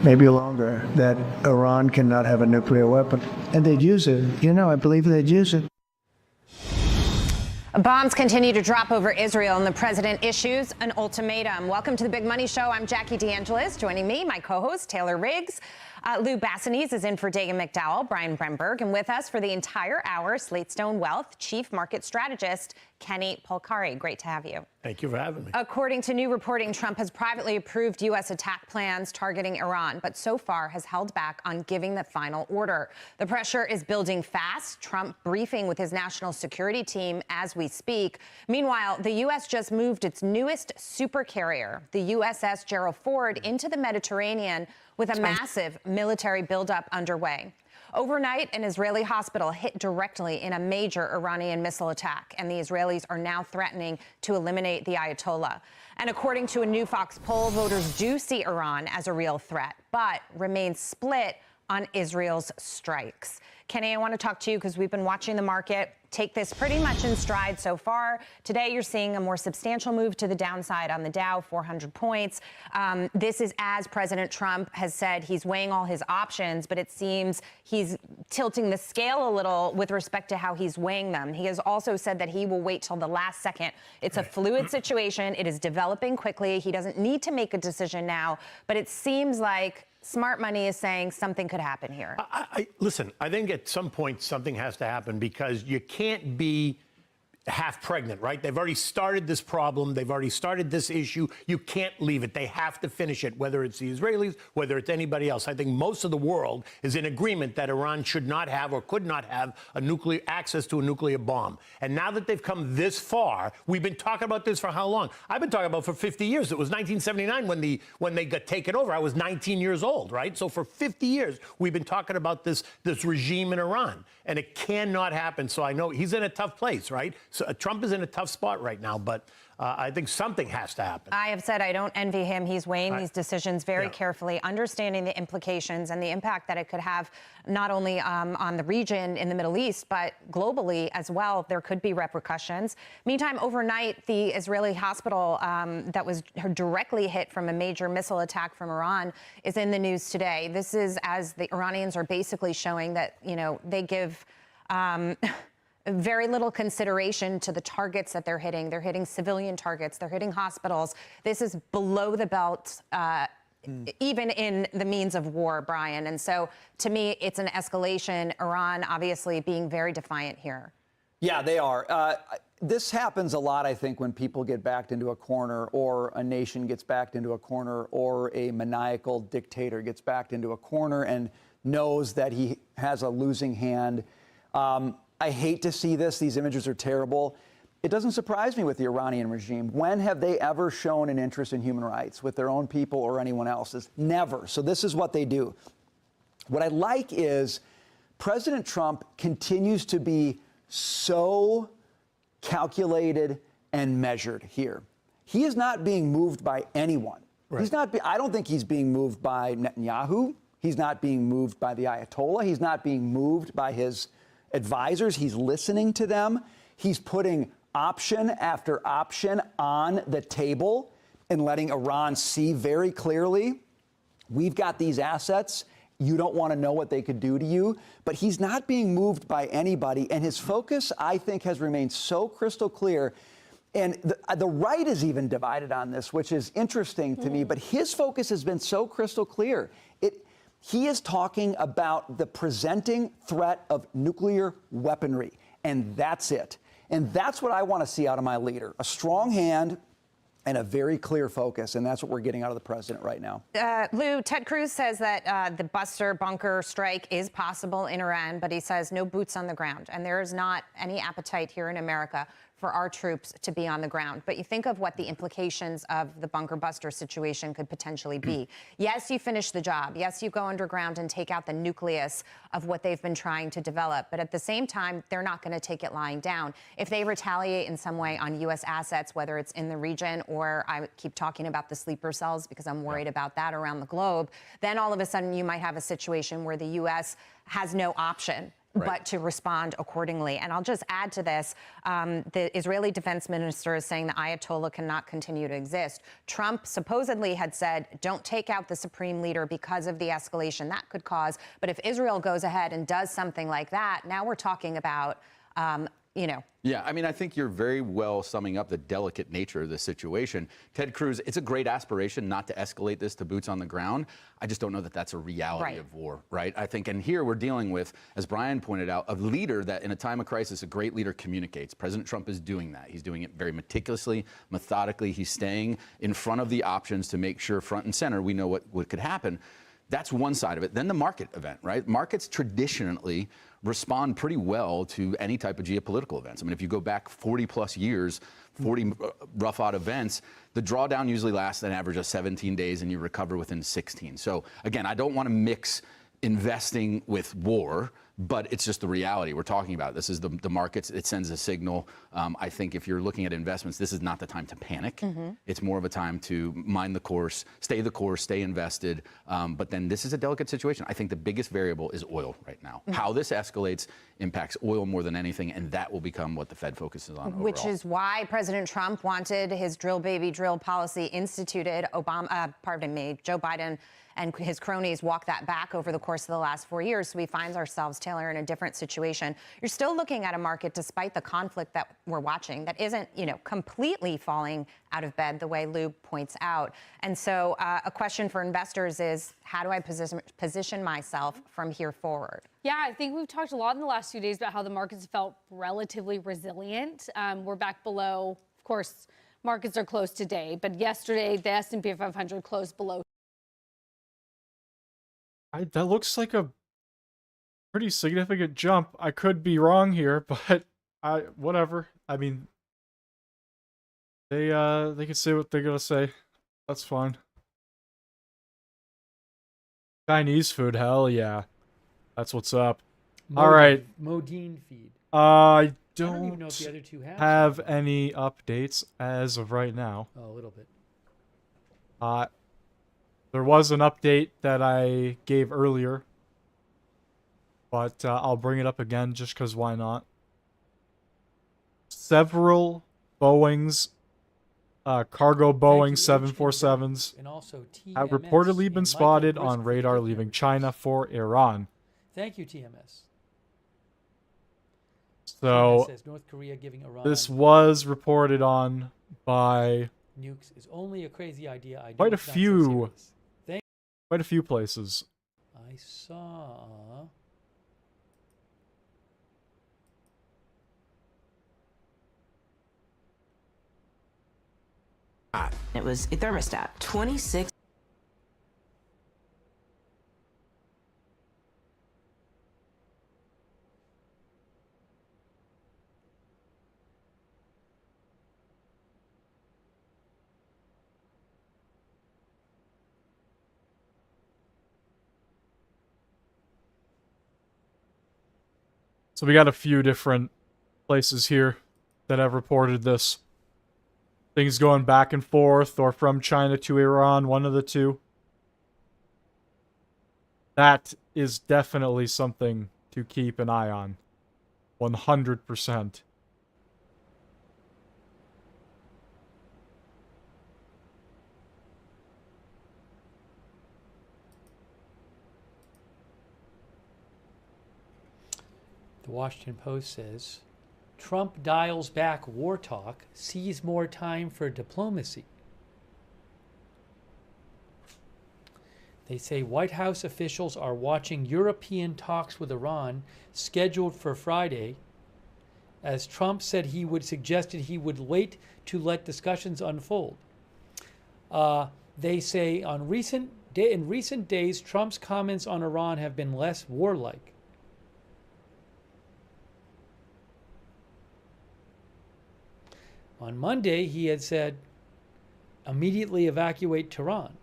maybe longer, that Iran cannot have a nuclear weapon. And they'd use it. You know, I believe they'd use it. Bombs continue to drop over Israel, and the president issues an ultimatum. Welcome to the Big Money Show. I'm Jackie DeAngelis. Joining me, my co-host, Taylor Riggs. Lou Bassanese is in for Dagan McDowell, Brian Bremberg, and with us for the entire hour, Slatestone Wealth Chief Market Strategist, Kenny Polcari. Great to have you. Thank you for having me. According to new reporting, Trump has privately approved U.S. attack plans targeting Iran, but so far has held back on giving the final order. The pressure is building fast. Trump briefing with his national security team as we speak. Meanwhile, the U.S. just moved its newest supercarrier, the USS Gerald Ford, into the Mediterranean with a massive military buildup underway. Overnight, an Israeli hospital hit directly in a major Iranian missile attack, and the Israelis are now threatening to eliminate the Ayatollah. And according to a new Fox poll, voters do see Iran as a real threat, but remain split on Israel's strikes. Kenny, I want to talk to you because we've been watching the market take this pretty much in stride so far. Today, you're seeing a more substantial move to the downside on the Dow, 400 points. This is as President Trump has said he's weighing all his options, but it seems he's tilting the scale a little with respect to how he's weighing them. He has also said that he will wait till the last second. It's a fluid situation. It is developing quickly. He doesn't need to make a decision now, but it seems like smart money is saying something could happen here. Listen, I think at some point something has to happen because you can't be half pregnant, right? They've already started this problem. They've already started this issue. You can't leave it. They have to finish it, whether it's the Israelis, whether it's anybody else. I think most of the world is in agreement that Iran should not have or could not have access to a nuclear bomb. And now that they've come this far, we've been talking about this for how long? I've been talking about for 50 years. It was 1979 when they got taken over. I was 19 years old, right? So for 50 years, we've been talking about this regime in Iran, and it cannot happen. So I know he's in a tough place, right? So Trump is in a tough spot right now, but I think something has to happen. I have said I don't envy him. He's weighing these decisions very carefully, understanding the implications and the impact that it could have not only on the region in the Middle East, but globally as well. There could be repercussions. Meantime, overnight, the Israeli hospital that was directly hit from a major missile attack from Iran is in the news today. This is as the Iranians are basically showing that, you know, they give very little consideration to the targets that they're hitting. They're hitting civilian targets. They're hitting hospitals. This is below the belt, even in the means of war, Brian. And so, to me, it's an escalation. Iran, obviously, being very defiant here. Yeah, they are. This happens a lot, I think, when people get backed into a corner, or a nation gets backed into a corner, or a maniacal dictator gets backed into a corner and knows that he has a losing hand. I hate to see this. These images are terrible. It doesn't surprise me with the Iranian regime. When have they ever shown an interest in human rights with their own people or anyone else's? Never. So this is what they do. What I like is President Trump continues to be so calculated and measured here. He is not being moved by anyone. Right. He's not. I don't think he's being moved by Netanyahu. He's not being moved by the Ayatollah. He's not being moved by his advisors. He's listening to them. He's putting option after option on the table and letting Iran see very clearly, we've got these assets. You don't want to know what they could do to you. But he's not being moved by anybody. And his focus, I think, has remained so crystal clear. And the right is even divided on this, which is interesting to me. But his focus has been so crystal clear. He is talking about the presenting threat of nuclear weaponry, and that's it. And that's what I want to see out of my leader, a strong hand and a very clear focus, and that's what we're getting out of the president right now. Lou, Ted Cruz says that the Buster bunker strike is possible in Iran, but he says no boots on the ground, and there is not any appetite here in America for our troops to be on the ground. But you think of what the implications of the bunker buster situation could potentially be. Yes, you finish the job. Yes, you go underground and take out the nucleus of what they've been trying to develop. But at the same time, they're not going to take it lying down. If they retaliate in some way on U.S. assets, whether it's in the region or I keep talking about the sleeper cells because I'm worried about that around the globe, then all of a sudden you might have a situation where the U.S. has no option but to respond accordingly. And I'll just add to this, the Israeli defense minister is saying the Ayatollah cannot continue to exist. Trump supposedly had said, don't take out the supreme leader because of the escalation that could cause. But if Israel goes ahead and does something like that, now we're talking about Yeah, I mean, I think you're very well summing up the delicate nature of this situation. Ted Cruz, it's a great aspiration not to escalate this to boots on the ground. I just don't know that that's a reality of war, right? I think, and here we're dealing with, as Brian pointed out, a leader that in a time of crisis, a great leader communicates. President Trump is doing that. He's doing it very meticulously, methodically. He's staying in front of the options to make sure front and center we know what could happen. That's one side of it. Then the market event, right? Markets traditionally respond pretty well to any type of geopolitical events. I mean, if you go back 40 plus years, 40 rough odd events, the drawdown usually lasts an average of 17 days and you recover within 16. So again, I don't want to mix investing with war, but it's just the reality we're talking about. This is the markets. It sends a signal. I think if you're looking at investments, this is not the time to panic. It's more of a time to mind the course, stay invested. But then this is a delicate situation. I think the biggest variable is oil right now. How this escalates impacts oil more than anything, and that will become what the Fed focuses on overall. Which is why President Trump wanted his drill baby drill policy instituted. Joe Biden and his cronies walked that back over the course of the last 4 years. So we find ourselves, Taylor, in a different situation. You're still looking at a market, despite the conflict that we're watching, that isn't, completely falling out of bed the way Lou points out. And so a question for investors is, how do I position myself from here forward? Yeah, I think we've talked a lot in the last few days about how the markets felt relatively resilient. We're back below, of course, markets are closed today, but yesterday the S&P 500 closed below. That looks like a pretty significant jump. I could be wrong here, but whatever. I mean, they can say what they're gonna say. That's fine. Chinese food, hell yeah. That's what's up. All right. Modine feed. I don't even know if the other two have any updates as of right now. Oh, a little bit. There was an update that I gave earlier, but I'll bring it up again just because why not? Several Boeing's, cargo Boeing 747s and also have reportedly been spotted on radar leaving China for Iran. Thank you, TMS. So, says North Korea giving Iran this was reported on by nukes is only a crazy idea. quite a few places. I saw. It was a thermostat. 26. So we got a few different places here that have reported this. Things going back and forth or from China to Iran, one of the two. That is definitely something to keep an eye on. 100%. The Washington Post says, Trump dials back war talk, sees more time for diplomacy. They say White House officials are watching European talks with Iran scheduled for Friday, as Trump said suggested he would wait to let discussions unfold. They say in recent days, Trump's comments on Iran have been less warlike. On Monday, he had said, immediately evacuate Tehran.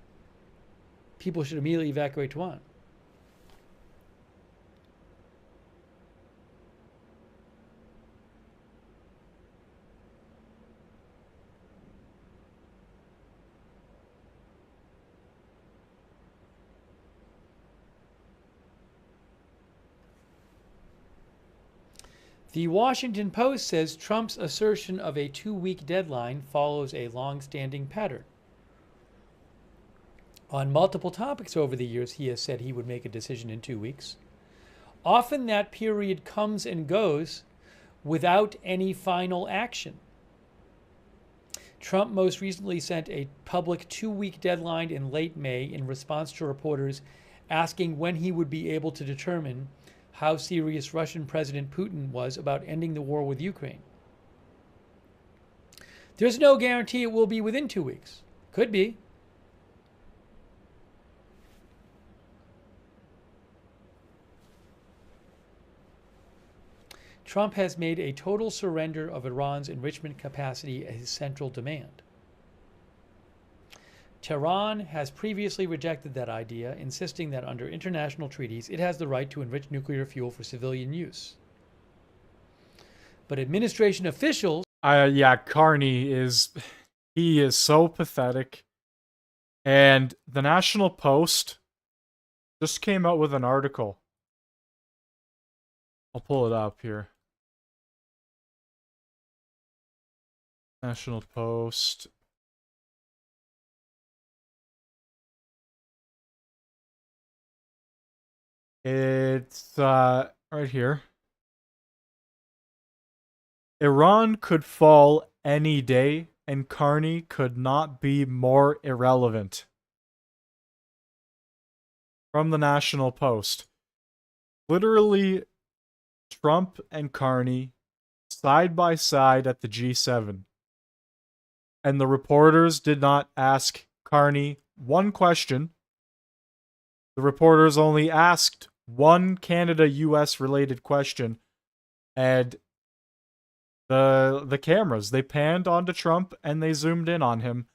People should immediately evacuate Tehran. The Washington Post says Trump's assertion of a 2-week deadline follows a long-standing pattern. On multiple topics over the years, he has said he would make a decision in 2 weeks. Often that period comes and goes without any final action. Trump most recently sent a public 2-week deadline in late May in response to reporters asking when he would be able to determine how serious Russian President Putin was about ending the war with Ukraine. There's no guarantee it will be within 2 weeks. Could be. Trump has made a total surrender of Iran's enrichment capacity his central demand. Tehran has previously rejected that idea, insisting that under international treaties it has the right to enrich nuclear fuel for civilian use. But administration officials... Yeah, Carney he is so pathetic. And the National Post just came out with an article. I'll pull it up here. National Post. It's right here. Iran could fall any day, and Carney could not be more irrelevant. From the National Post. Literally, Trump and Carney side by side at the G7. And the reporters did not ask Carney one question. The reporters only asked one Canada-US related question. And the cameras, they panned onto Trump and they zoomed in on him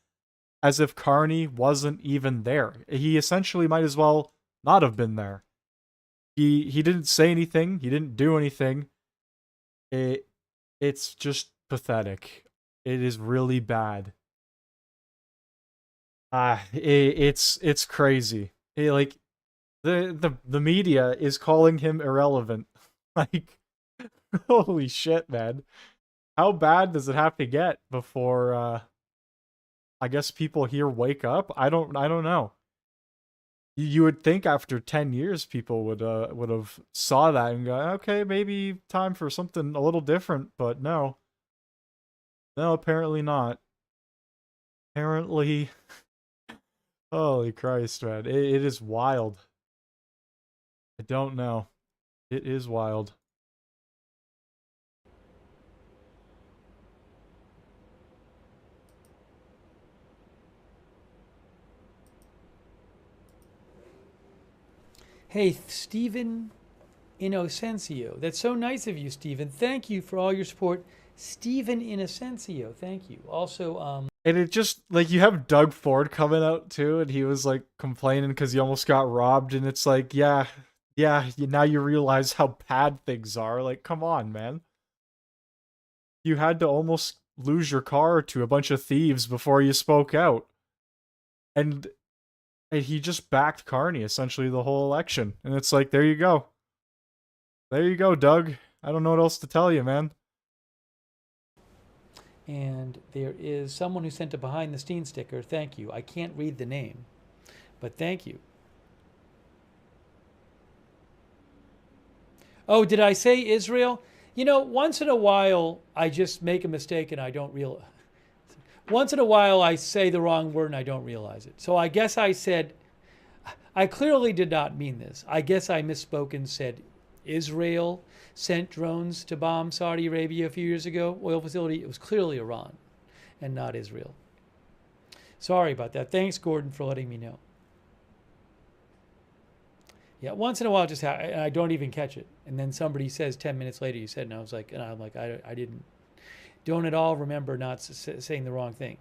as if Carney wasn't even there. He essentially might as well not have been there. He didn't say anything. He didn't do anything. It's just pathetic. It is really bad. It's crazy. Like the media is calling him irrelevant. Like, holy shit, man. How bad does it have to get before I guess people here wake up? I don't know. You would think after 10 years people would have saw that and go, okay, maybe time for something a little different, but no. No, apparently not. Apparently, holy Christ, man. It is wild. I don't know. It is wild. Hey, Stephen Inocencio. That's so nice of you, Stephen. Thank you for all your support. Stephen Inocencio, thank you. Also, And it just, like, you have Doug Ford coming out, too, and he was, like, complaining because he almost got robbed, and it's like, yeah, now you realize how bad things are. Like, come on, man. You had to almost lose your car to a bunch of thieves before you spoke out. And he just backed Carney, essentially, the whole election. And it's like, there you go. There you go, Doug. I don't know what else to tell you, man. and there is someone who sent a behind the scenes sticker. Thank you. I can't read the name, but thank you. Oh, did I say Israel? You know, once in a while, I just make a mistake and I don't realize. Once in a while, I say the wrong word and I don't realize it. So I guess I said, I clearly did not mean this. I guess I misspoke and said Israel sent drones to bomb Saudi Arabia a few years ago, oil facility. It was clearly Iran and not Israel. Sorry about that. Thanks, Gordon, for letting me know. Yeah, once in a while, just and I don't even catch it. And then somebody says 10 minutes later, you said, and I was like, I don't at all remember not saying the wrong thing.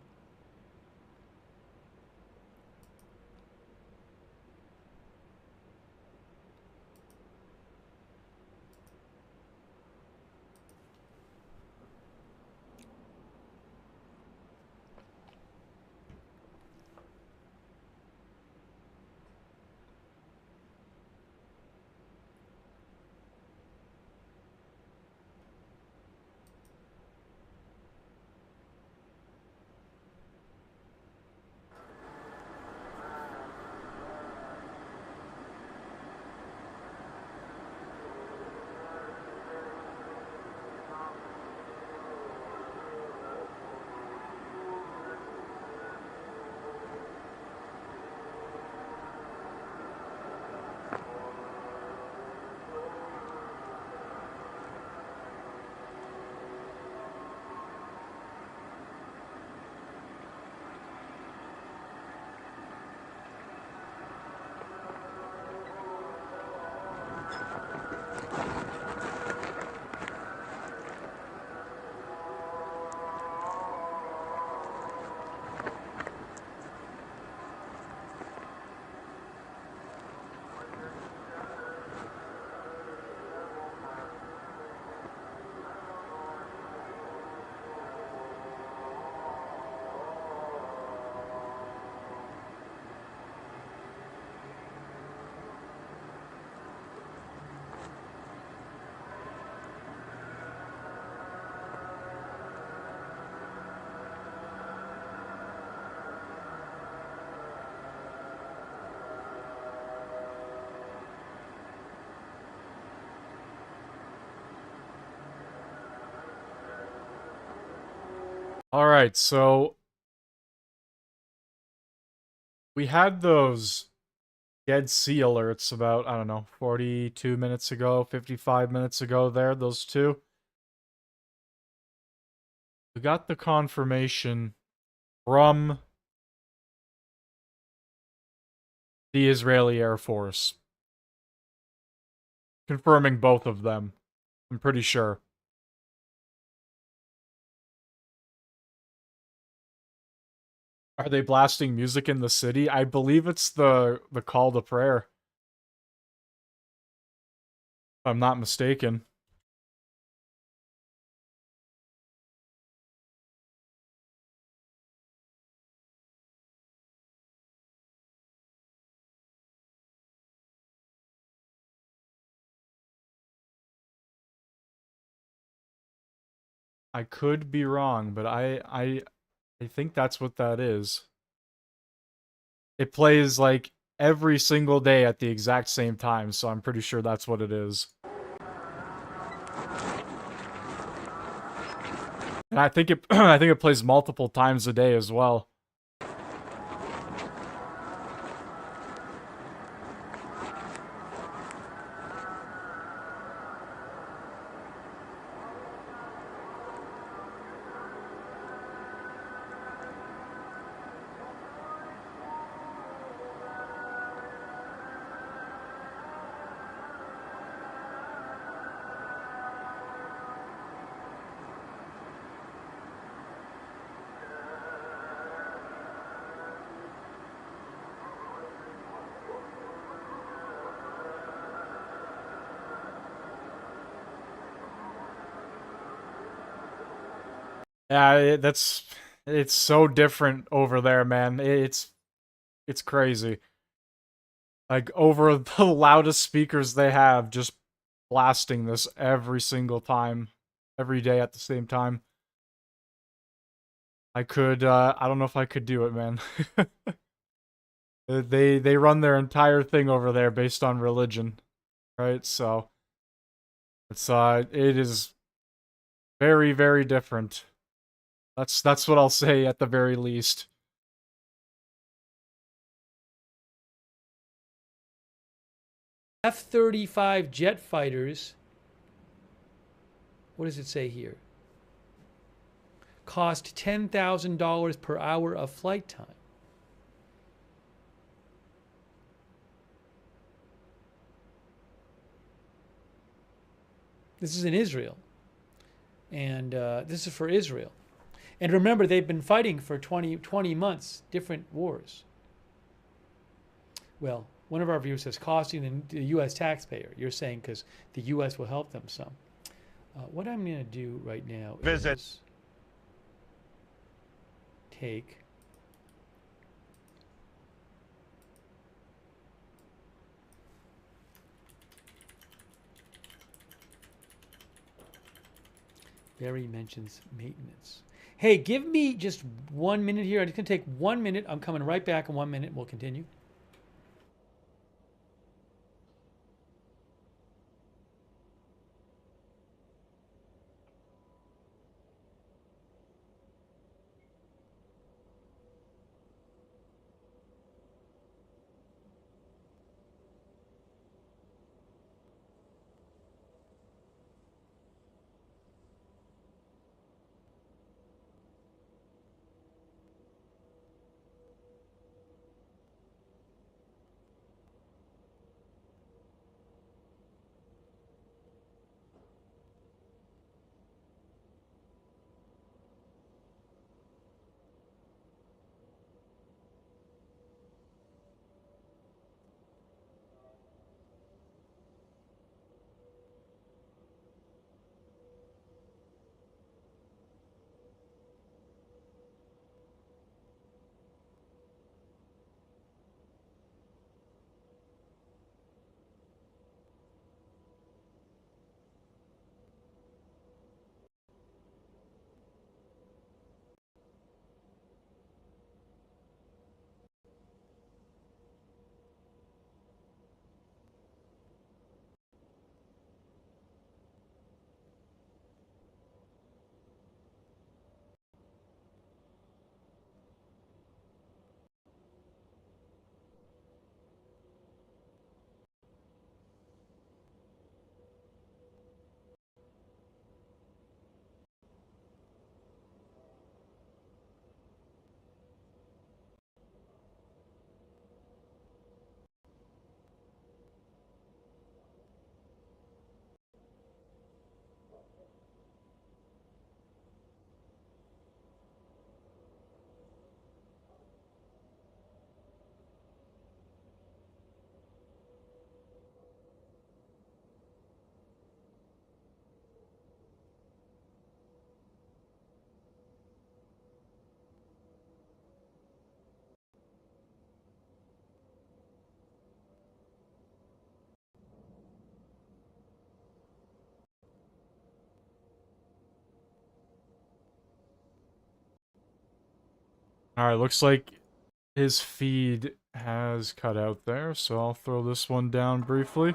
All right, so we had those Dead Sea alerts about, I don't know, 42 minutes ago, 55 minutes ago there, those two. We got the confirmation from the Israeli Air Force, confirming both of them, I'm pretty sure. Are they blasting music in the city? I believe it's the call to prayer. If I'm not mistaken. I could be wrong, but I think that's what that is. It plays like every single day at the exact same time, so I'm pretty sure that's what it is. And I think it I think it plays multiple times a day as well. Yeah, it's so different over there, man. It's crazy. Like over the loudest speakers they have, just blasting this every single time, every day at the same time. I don't know if I could do it, man. They run their entire thing over there based on religion, right? So it is very, very different. That's what I'll say at the very least. F-35 jet fighters, what does it say here? Cost $10,000 per hour of flight time. This is in Israel. And this is for Israel. And remember, they've been fighting for 20 months, different wars. Well, one of our viewers says costing the U.S. taxpayer. You're saying because the U.S. will help them some. What I'm going to do right now is take Barry mentions maintenance. Hey, give me just 1 minute here. I'm just going to take 1 minute. I'm coming right back in 1 minute. We'll continue. All right, looks like his feed has cut out there, so I'll throw this one down briefly.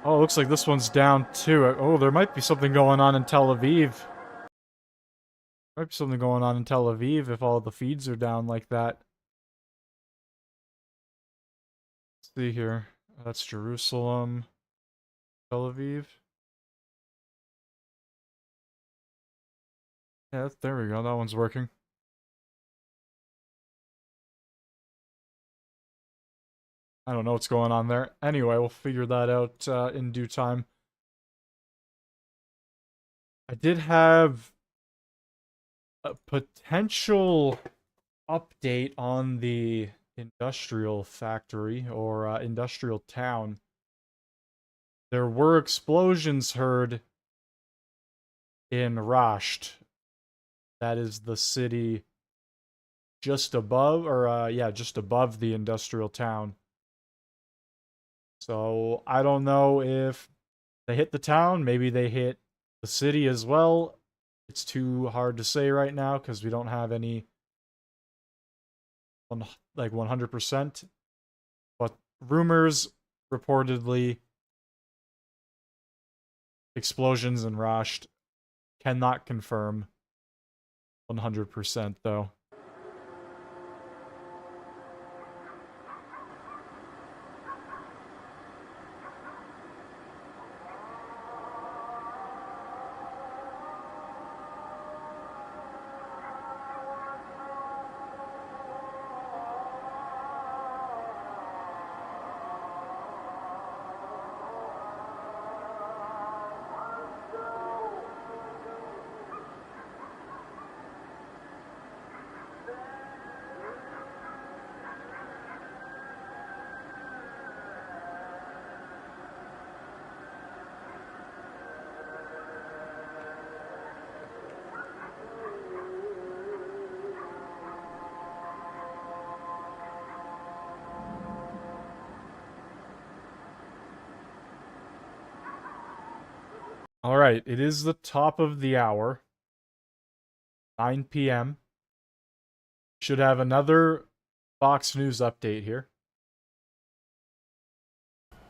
Oh, looks like this one's down too. Oh, there might be something going on in Tel Aviv. Might be something going on in Tel Aviv if all the feeds are down like that. Let's see here. That's Jerusalem, Tel Aviv. Yeah, there we go. That one's working. I don't know what's going on there. Anyway, we'll figure that out in due time. I did have a potential update on the industrial factory or industrial town. There were explosions heard in Rasht. That is the city just above, or just above the industrial town. So I don't know if they hit the town, maybe they hit the city as well. It's too hard to say right now because we don't have any 100%. But rumors reportedly explosions in Rasht, cannot confirm 100% though. All right, it is the top of the hour. 9 p.m. Should have another Fox News update here.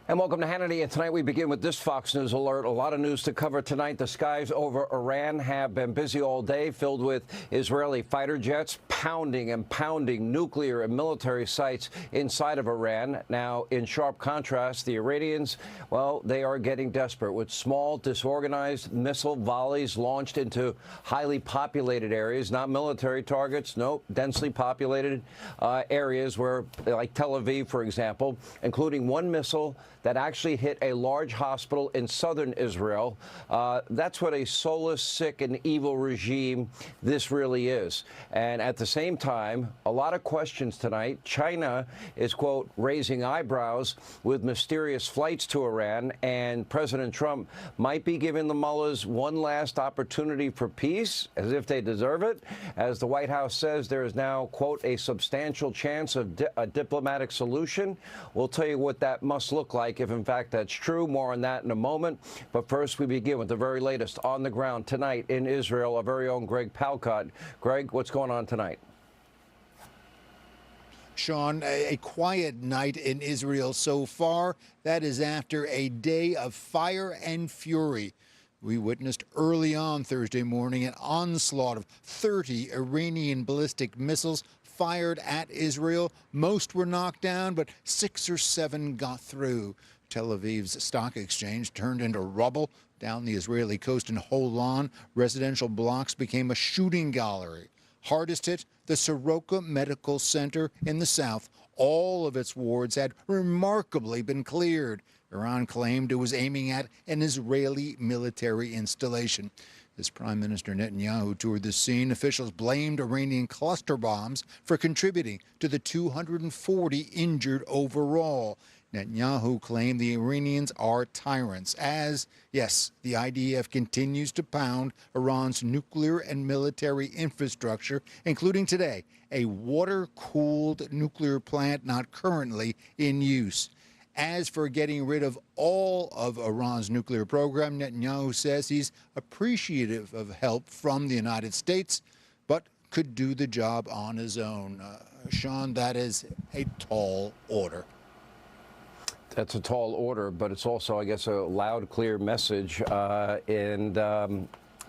And welcome to Hannity. And tonight we begin with this Fox News alert. A lot of news to cover tonight. The skies over Iran have been busy all day, filled with Israeli fighter jets pounding and pounding nuclear and military sites inside of Iran. Now, in sharp contrast, the Iranians, well, they are getting desperate with small, disorganized missile volleys launched into highly populated areas, not military targets, no, densely populated areas where, like Tel Aviv, for example, including one missile that actually hit a large hospital in southern Israel. That's what a soulless, sick, and evil regime this really is. And at the same time, a lot of questions tonight. China is, quote, raising eyebrows with mysterious flights to Iran, and President Trump might be giving the mullahs one last opportunity for peace, as if they deserve it. As the White House says, there is now, quote, a substantial chance of a diplomatic solution. We'll tell you what that must look like if in fact that's true. More on that in a moment. But first, we begin with the very latest on the ground tonight in Israel. Our very own Greg Palcott. Greg, what's going on tonight? Sean, a quiet night in Israel so far. That is after a day of fire and fury. We witnessed early on Thursday morning an onslaught of 30 Iranian ballistic missiles fired at Israel. Most were knocked down, but 6 or 7 got through. Tel Aviv's stock exchange turned into rubble. Down the Israeli coast in Holon, residential blocks became a shooting gallery. Hardest hit, the Soroka Medical Center in the south. All of its wards had remarkably been cleared. Iran claimed it was aiming at an Israeli military installation. As Prime Minister Netanyahu toured the scene, officials blamed Iranian cluster bombs for contributing to the 240 injured overall. Netanyahu claimed the Iranians are tyrants as, yes, the IDF continues to pound Iran's nuclear and military infrastructure, including today a water-cooled nuclear plant not currently in use. As for getting rid of all of Iran's nuclear program, Netanyahu says he's appreciative of help from the United States, but could do the job on his own. Sean, that is a tall order. That's a tall order, but it's also, I guess, a loud, clear message.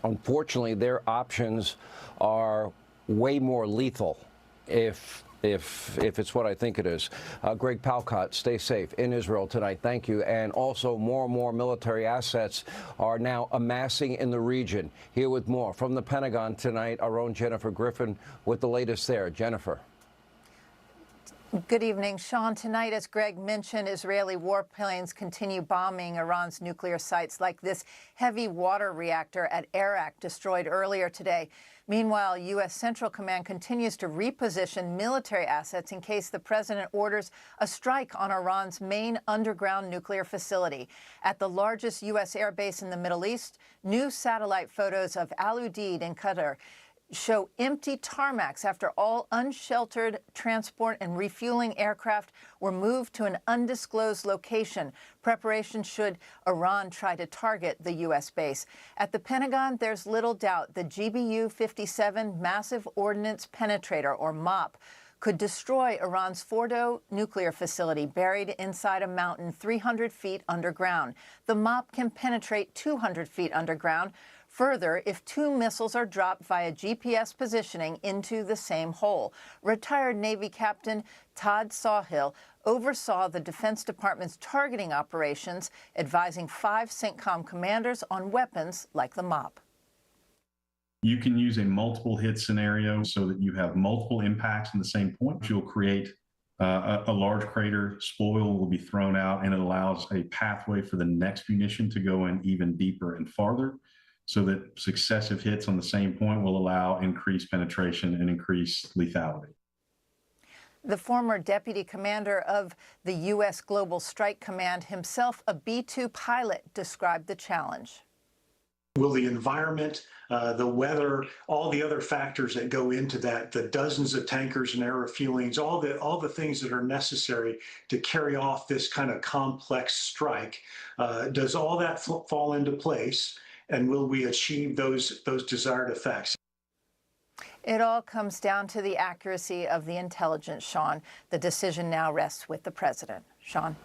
Unfortunately, their options are way more lethal if it's what I think it is. Greg Palkot, stay safe in Israel tonight. Thank you. And also, more and more military assets are now amassing in the region. Here with more from the Pentagon tonight, our own Jennifer Griffin with the latest there. Jennifer. Good evening, Sean. Tonight, as Greg mentioned, Israeli warplanes continue bombing Iran's nuclear sites, like this heavy water reactor at Arak destroyed earlier today. Meanwhile, U.S. Central Command continues to reposition military assets in case the president orders a strike on Iran's main underground nuclear facility. At the largest U.S. air base in the Middle East, new satellite photos of Al Udeid in Qatar show empty tarmacs after all unsheltered transport and refueling aircraft were moved to an undisclosed location. Preparation should Iran try to target the U.S. base. At the Pentagon, there's little doubt the GBU-57 Massive Ordnance Penetrator, or MOP, could destroy Iran's Fordow nuclear facility buried inside a mountain 300 feet underground. The MOP can penetrate 200 feet underground. Further, if two missiles are dropped via GPS positioning into the same hole. Retired Navy Captain Todd Sawhill oversaw the Defense Department's targeting operations, advising 5 CENTCOM commanders on weapons like the MOP. You can use a multiple hit scenario so that you have multiple impacts in the same point. You'll create a large crater, spoil will be thrown out, and it allows a pathway for the next munition to go in even deeper and farther, so that successive hits on the same point will allow increased penetration and increased lethality. The former deputy commander of the U.S. Global Strike Command, himself a B-2 pilot, described the challenge. Will the environment, the weather, all the other factors that go into that, the dozens of tankers and air refuelings, all the things that are necessary to carry off this kind of complex strike, does all that fall into place? And will we achieve those desired effects? It all comes down to the accuracy of the intelligence, Sean. The decision now rests with the president. Sean.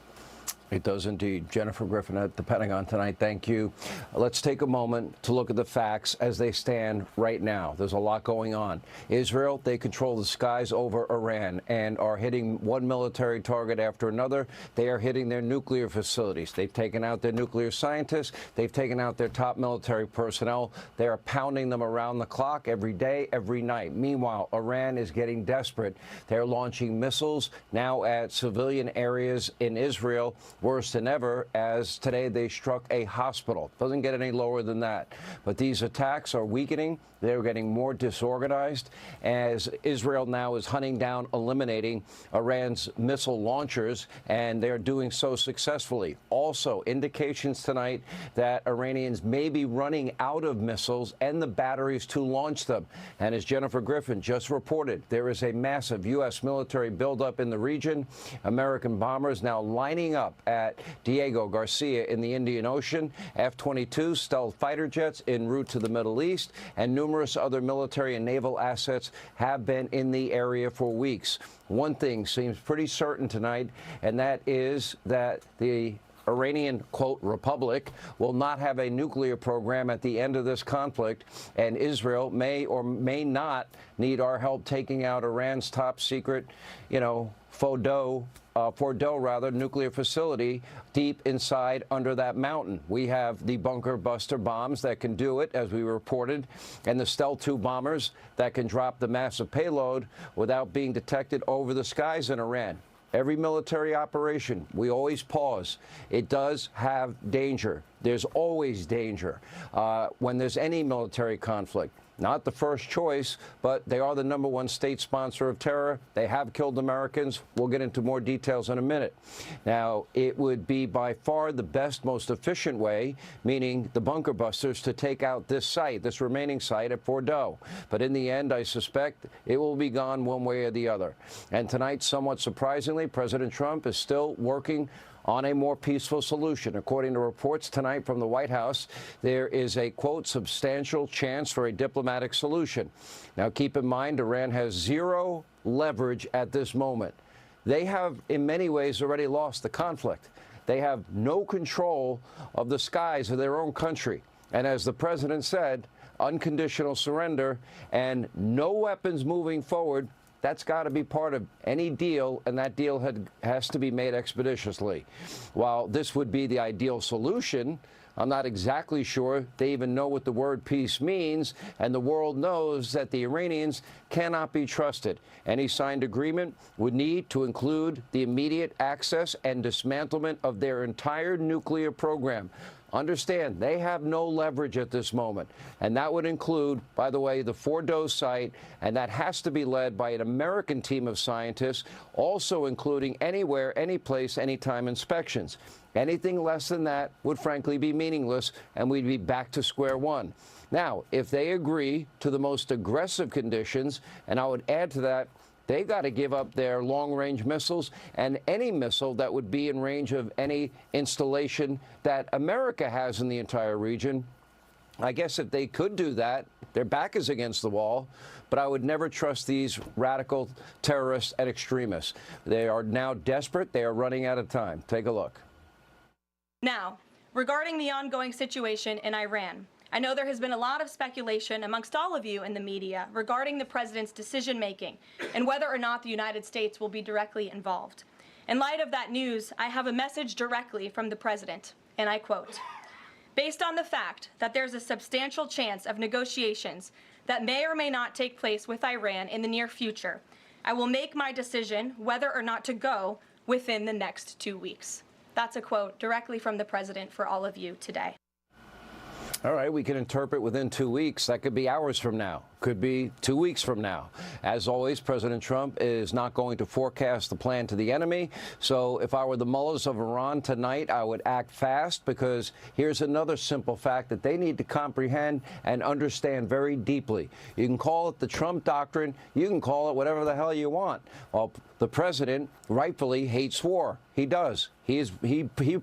It does indeed. Jennifer Griffin at the Pentagon tonight. Thank you. Let's take a moment to look at the facts as they stand right now. There's a lot going on. Israel, they control the skies over Iran and are hitting one military target after another. They are hitting their nuclear facilities. They've taken out their nuclear scientists. They've taken out their top military personnel. They are pounding them around the clock every day, every night. Meanwhile, Iran is getting desperate. They're launching missiles now at civilian areas in Israel. Worse than ever, as today they struck a hospital. Doesn't get any lower than that. But these attacks are weakening. They're getting more disorganized as Israel now is hunting down, eliminating Iran's missile launchers, and they're doing so successfully. Also, indications tonight that Iranians may be running out of missiles and the batteries to launch them. And as Jennifer Griffin just reported, there is a massive U.S. military buildup in the region. American bombers now lining up at Diego Garcia in the Indian Ocean, F-22 stealth fighter jets en route to the Middle East, and numerous other military and naval assets have been in the area for weeks. One thing seems pretty certain tonight, and that is that the Iranian, quote, republic will not have a nuclear program at the end of this conflict, and Israel may or may not need our help taking out Iran's top secret, Fordow nuclear facility deep inside under that mountain. We have the bunker buster bombs that can do it, as we reported, and the Stealth 2 bombers that can drop the massive payload without being detected over the skies in Iran. Every military operation, we always pause. It does have danger. There's always danger when there's any military conflict. Not the first choice, but they are the #1 state sponsor of terror. They have killed Americans. We'll get into more details in a minute. Now, it would be by far the best, most efficient way, meaning the bunker busters, to take out this site, this remaining site at Fordow. But in the end, I suspect it will be gone one way or the other. And tonight, somewhat surprisingly, President Trump is still working on a more peaceful solution. According to reports tonight from the White House, there is a, quote, substantial chance for a diplomatic solution. Now, keep in mind, Iran has zero leverage at this moment. They have, in many ways, already lost the conflict. They have no control of the skies of their own country. And as the president said, unconditional surrender and no weapons moving forward, that's got to be part of any deal, and that deal has to be made expeditiously. While this would be the ideal solution, I'm not exactly sure they even know what the word peace means, and the world knows that the Iranians cannot be trusted. Any signed agreement would need to include the immediate access and dismantlement of their entire nuclear program. Understand, they have no leverage at this moment, and that would include, by the way, the Fordow site, and that has to be led by an American team of scientists, also including anywhere, anyplace, anytime inspections. Anything less than that would frankly be meaningless, and we'd be back to square one. Now, if they agree to the most aggressive conditions, and I would add to that, they got to give up their long-range missiles and any missile that would be in range of any installation that America has in the entire region. I guess if they could do that, their back is against the wall, but I would never trust these radical terrorists and extremists. They are now desperate. They are running out of time. Take a look. Now, regarding the ongoing situation in Iran, I know there has been a lot of speculation amongst all of you in the media regarding the president's decision-making and whether or not the United States will be directly involved. In light of that news, I have a message directly from the president, and I quote, "Based on the fact that there's a substantial chance of negotiations that may or may not take place with Iran in the near future, I will make my decision whether or not to go within the next 2 weeks." That's a quote directly from the president for all of you today. All right, we can interpret within 2 weeks. That could be hours from now. Could be 2 weeks from now. As always, President Trump is not going to forecast the plan to the enemy. So if I were the mullahs of Iran tonight, I would act fast, because here's another simple fact that they need to comprehend and understand very deeply. You can call it the Trump doctrine. You can call it whatever the hell you want. Well, the president rightfully hates war. He does. He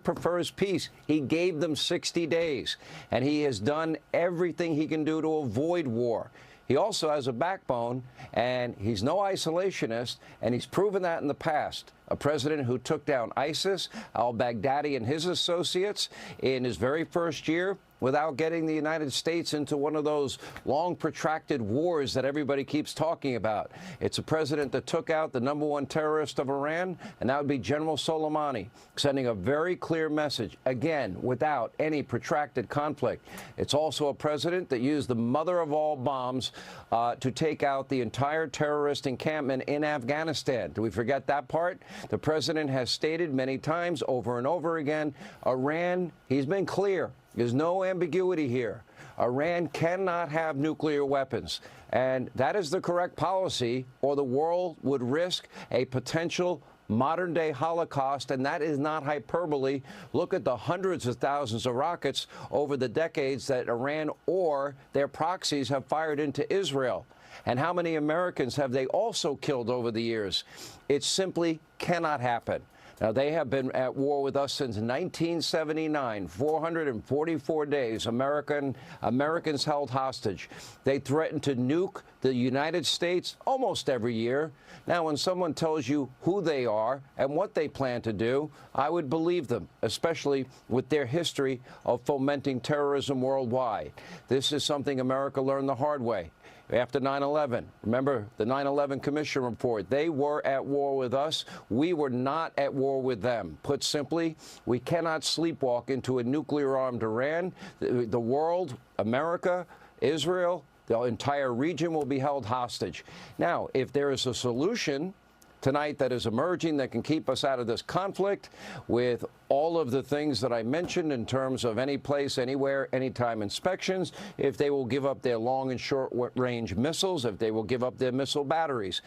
prefers peace. He gave them 60 days, and he has done everything he can do to avoid war. He also has a backbone, and he's no isolationist, and he's proven that in the past. A president who took down ISIS, al-Baghdadi and his associates in his very first year without getting the United States into one of those long, protracted wars that everybody keeps talking about. It's a president that took out the #1 terrorist of Iran, and that would be General Soleimani, sending a very clear message, again, without any protracted conflict. It's also a president that used the mother of all bombs to take out the entire terrorist encampment in Afghanistan. Do we forget that part? The president has stated many times, over and over again, Iran, he's been clear. There's no ambiguity here. Iran cannot have nuclear weapons. And that is the correct policy, or the world would risk a potential modern-day Holocaust, and that is not hyperbole. Look at the hundreds of thousands of rockets over the decades that Iran or their proxies have fired into Israel. And how many Americans have they also killed over the years? It simply cannot happen. Now, they have been at war with us since 1979, 444 days, Americans held hostage. They threatened to nuke the United States almost every year. Now, when someone tells you who they are and what they plan to do, I would believe them, especially with their history of fomenting terrorism worldwide. This is something America learned the hard way. After 9/11, remember the 9/11 Commission report, they were at war with us. We were not at war with them. Put simply, we cannot sleepwalk into a nuclear-armed Iran. The world, America, Israel, the entire region will be held hostage. Now, if there is a solution tonight that is emerging that can keep us out of this conflict with all of the things that I mentioned in terms of any place, anywhere, anytime inspections, if they will give up their long and short range missiles, if they will give up their missile batteries.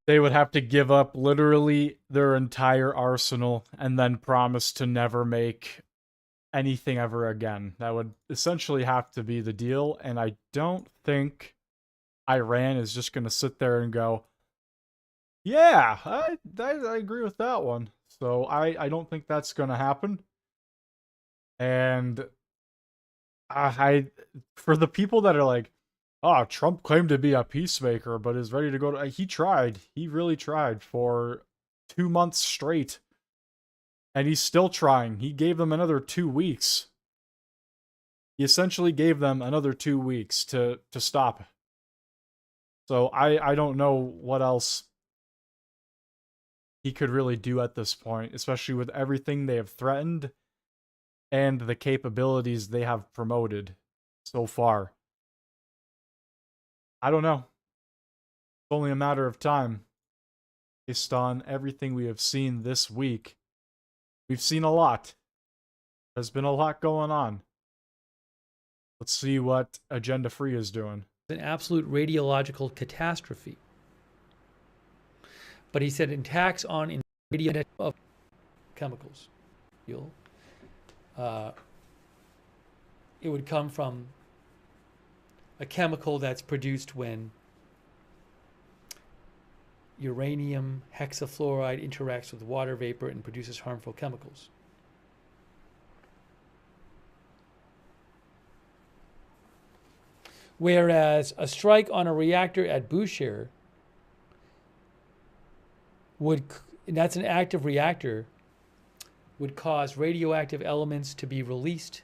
They would have to give up literally their entire arsenal and then promise to never make anything ever again. That would essentially have to be the deal, and I don't think Iran is just going to sit there and go, yeah, I agree with that one. So I don't think that's going to happen. And for the people that are like, oh, Trump claimed to be a peacemaker, but is ready to go to, he tried. He really tried for 2 months straight. And he's still trying. He gave them another 2 weeks. He essentially gave them another 2 weeks to stop. So I don't know what else he could really do at this point, especially with everything they have threatened and the capabilities they have promoted so far. I don't know. It's only a matter of time. Based on everything we have seen this week, we've seen a lot. There's been a lot going on. Let's see what Agenda Free is doing. An absolute radiological catastrophe. But he said attacks on radio of chemicals. It would come from a chemical that's produced when uranium hexafluoride interacts with water vapor and produces harmful chemicals. Whereas a strike on a reactor at Bushehr and that's an active reactor, would cause radioactive elements to be released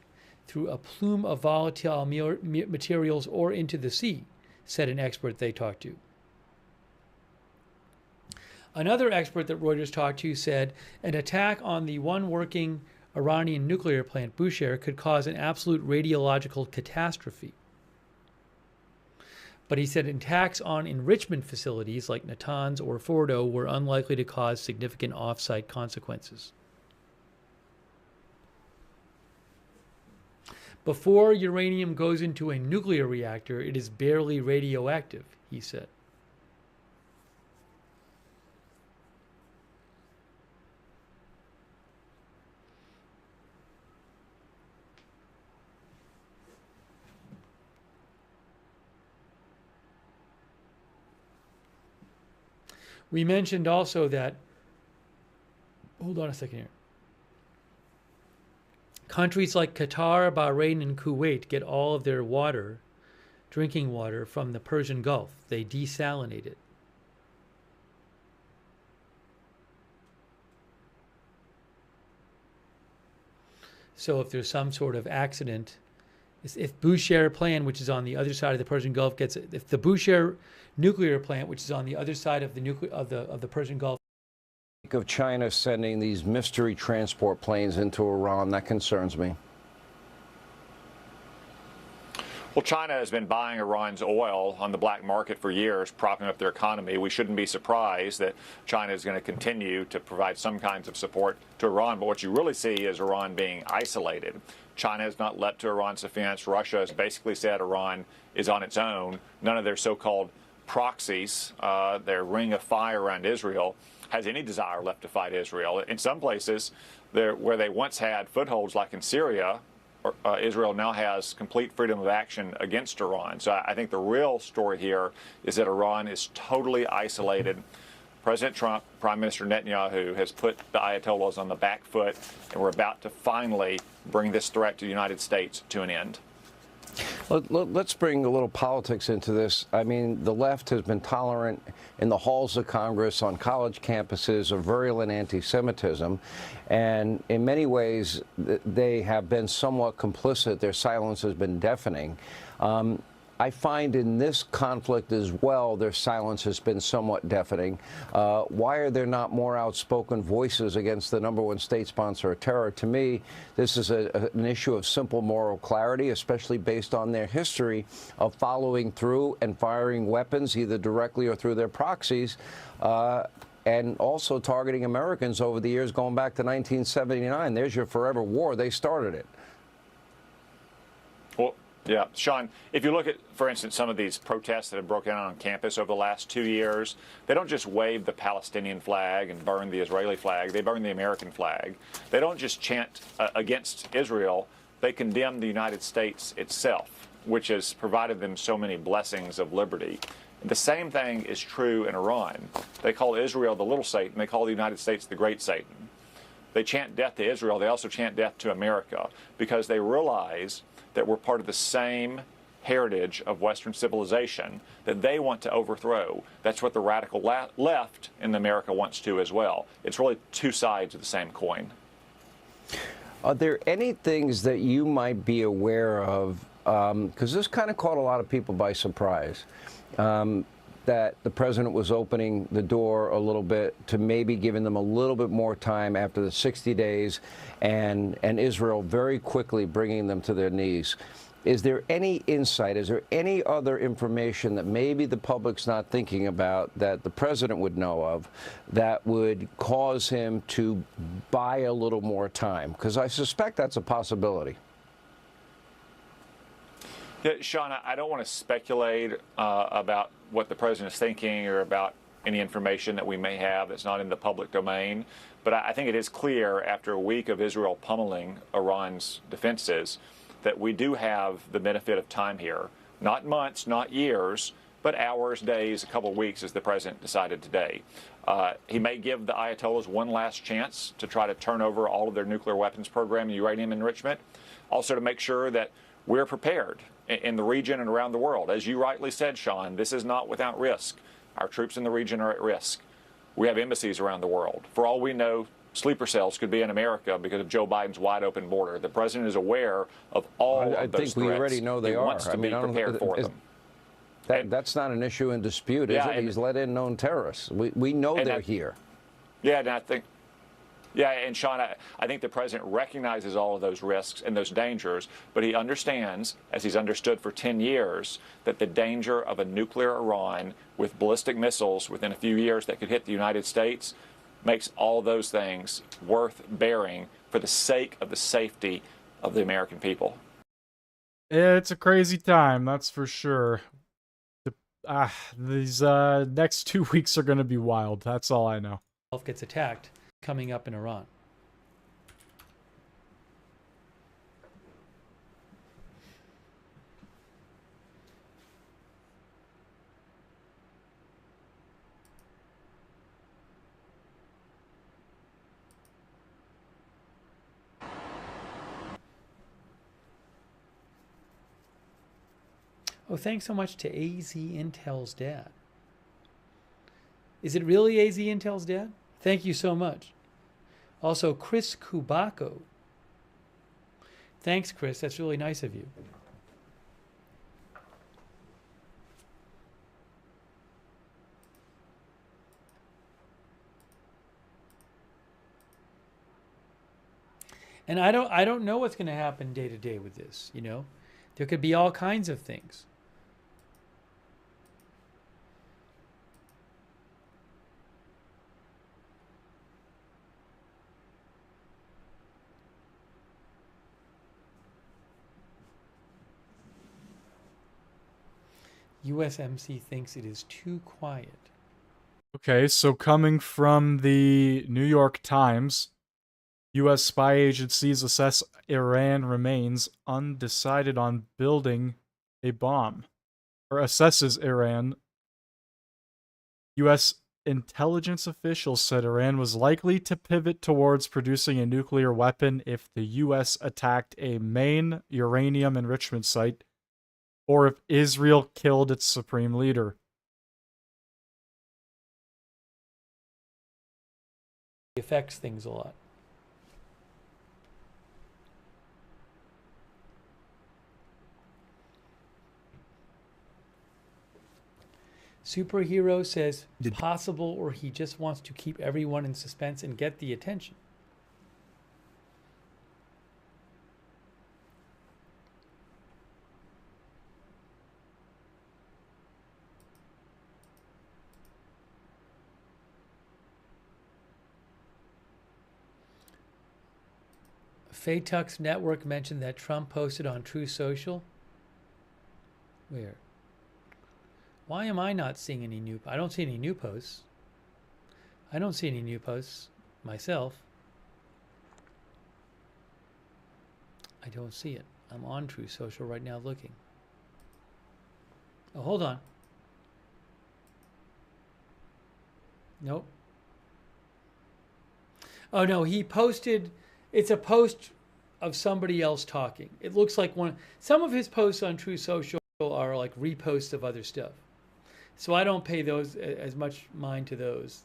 through a plume of volatile materials or into the sea, said an expert they talked to. Another expert that Reuters talked to said an attack on the one working Iranian nuclear plant, Bushehr, could cause an absolute radiological catastrophe. But he said attacks on enrichment facilities like Natanz or Fordo were unlikely to cause significant off-site consequences. Before uranium goes into a nuclear reactor, it is barely radioactive, he said. We mentioned also that, hold on a second here. Countries like Qatar, Bahrain, and Kuwait get all of their water, drinking water, from the Persian Gulf. They desalinate it. So if there's some sort of accident, if Bushehr plant, which is on the other side of the Persian Gulf, if the Bushehr nuclear plant, which is on the other side of the Persian Gulf, of China sending these mystery transport planes into Iran, that concerns me. Well, China has been buying Iran's oil on the black market for years, propping up their economy. We shouldn't be surprised that China is going to continue to provide some kinds of support to Iran. But what you really see is Iran being isolated. China has not leapt to Iran's defense. Russia has basically said Iran is on its own. None of their so-called proxies, their ring of fire around Israel, has any desire left to fight Israel. In some places, where they once had footholds, like in Syria, Israel now has complete freedom of action against Iran. So I think the real story here is that Iran is totally isolated. President Trump, Prime Minister Netanyahu has put the Ayatollahs on the back foot, and we're about to finally bring this threat to the United States to an end. Let's bring a little politics into this. I mean, the left has been tolerant in the halls of Congress, on college campuses, of virulent anti-Semitism. And in many ways, they have been somewhat complicit. Their silence has been deafening. I find in this conflict as well, their silence has been somewhat deafening. Why are there not more outspoken voices against the #1 state sponsor of terror? To me, this is an issue of simple moral clarity, especially based on their history of following through and firing weapons, either directly or through their proxies, and also targeting Americans over the years going back to 1979. There's your forever war. They started it. Well, yeah, Sean, if you look at, for instance, some of these protests that have broken out on campus over the last 2 years, they don't just wave the Palestinian flag and burn the Israeli flag. They burn the American flag. They don't just chant against Israel. They condemn the United States itself, which has provided them so many blessings of liberty. And the same thing is true in Iran. They call Israel the little Satan. They call the United States the great Satan. they chant death to Israel, they also chant death to America, because they realize that we're part of the same heritage of Western civilization that they want to overthrow. That's what the radical left in America wants to as well. It's really two sides of the same coin. Are there any things that you might be aware of, because this kind of caught a lot of people by surprise, that the president was opening the door a little bit to maybe giving them a little bit more time after the 60 days and Israel very quickly bringing them to their knees? Is there any insight, is there any other information that maybe the public's not thinking about that the president would know of that would cause him to buy a little more time? Because I suspect that's a possibility. Yeah, Sean, I don't want to speculate about what the president is thinking or about any information that we may have that's not in the public domain. But I think it is clear after a week of Israel pummeling Iran's defenses that we do have the benefit of time here. Not months, not years, but hours, days, a couple of weeks, as the president decided today. He may give the Ayatollahs one last chance to try to turn over all of their nuclear weapons program and uranium enrichment. Also to make sure that we're prepared in the region and around the world. As you rightly said, Sean, this is not without risk. Our troops in the region are at risk. We have embassies around the world. For all we know, sleeper cells could be in America because of Joe Biden's wide open border. The president is aware of all of those threats. I think we already know they he are. wants to be prepared for them. That's not an issue in dispute, is it? He's let in known terrorists. We know they're here. Yeah, and I think, and Sean, I think the president recognizes all of those risks and those dangers, but he understands, as he's understood for 10 years, that the danger of a nuclear Iran with ballistic missiles within a few years that could hit the United States makes all those things worth bearing for the sake of the safety of the American people. It's a crazy time, that's for sure. These next 2 weeks are going to be wild. That's all I know. Gets attacked coming up in Iran. Oh, thanks so much to AZ Intel's dad. Is it really AZ Intel's dad? Thank you so much. Also, Chris Kubako. Thanks, Chris. That's really nice of you. And I don't know what's going to happen day to day with this, you know. There could be all kinds of things. USMC thinks it is too quiet. Okay, so coming from the New York Times, U.S. spy agencies assess Iran remains undecided on building a bomb, or assesses Iran. U.S. intelligence officials said Iran was likely to pivot towards producing a nuclear weapon if the U.S. attacked a main uranium enrichment site, or if Israel killed its supreme leader. It affects things a lot. Superhero says possible, or he just wants to keep everyone in suspense and get the attention. Faytux Network mentioned that Trump posted on True Social. Where? Why am I not seeing any new? I don't see any new posts. I don't see any new posts myself. I don't see it. I'm on True Social right now looking. Oh, hold on. Nope. Oh no, he posted. It's a post of somebody else talking. It looks like some of his posts on True Social are like reposts of other stuff. So I don't pay those as much mind to those.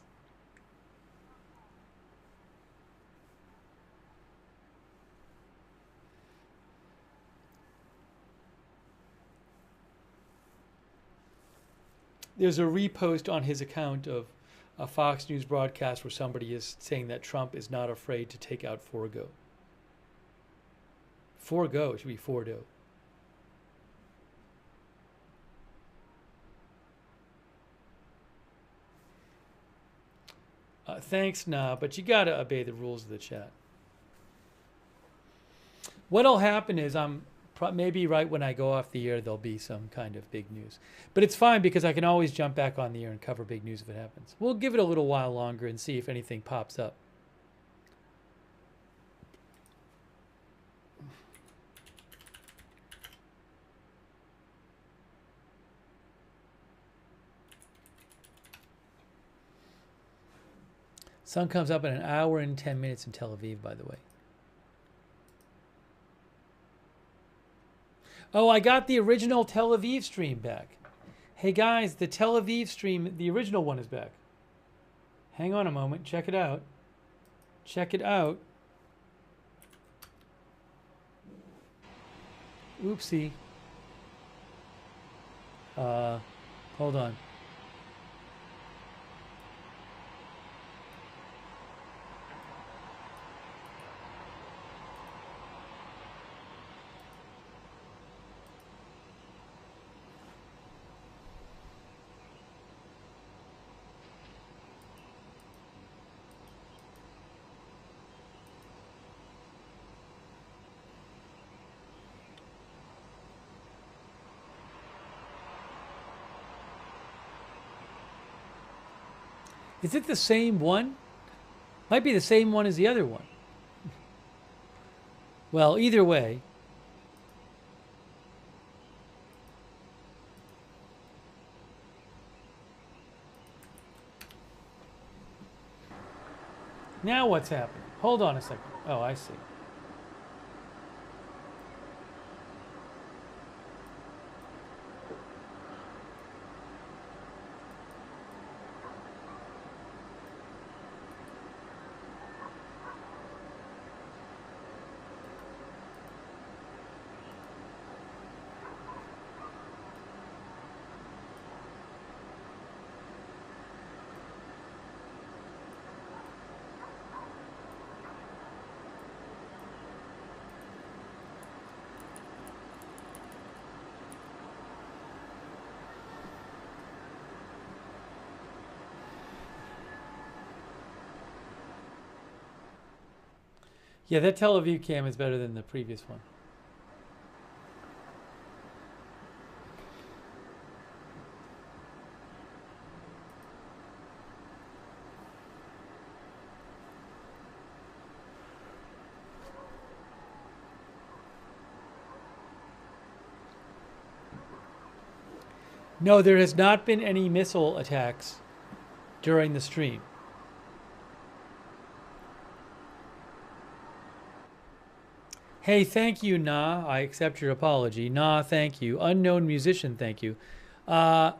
There's a repost on his account of a Fox News broadcast where somebody is saying that Trump is not afraid to take out Forgo. Forgo, it should be Fordo. Thanks, nah, but you gotta obey the rules of the chat. What'll happen is maybe right when I go off the air, there'll be some kind of big news. But it's fine because I can always jump back on the air and cover big news if it happens. We'll give it a little while longer and see if anything pops up. Sun comes up in an hour and 10 minutes in Tel Aviv, by the way. Oh, I got the original Tel Aviv stream back. Hey guys, the Tel Aviv stream, the original one is back. Hang on a moment, check it out. Check it out. Oopsie. Hold on. Is it the same one? Might be the same one as the other one. Well, either way. Now what's happening? Hold on a second. Oh, I see. Yeah, that Tel Aviv cam is better than the previous one. No, there has not been any missile attacks during the stream. Hey, thank you, Nah. I accept your apology. Nah, thank you. Unknown musician, thank you. I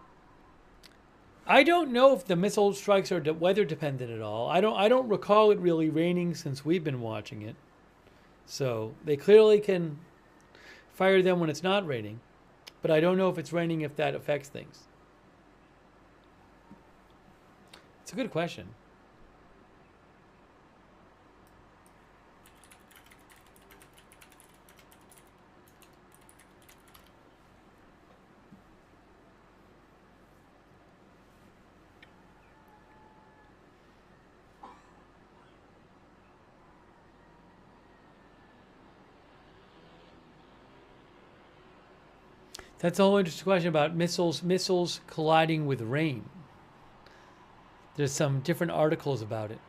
don't know if the missile strikes are weather dependent at all. I don't recall it really raining since we've been watching it. So they clearly can fire them when it's not raining. But I don't know if it's raining if that affects things. It's a good question. That's a whole interesting question about missiles colliding with rain. There's some different articles about it.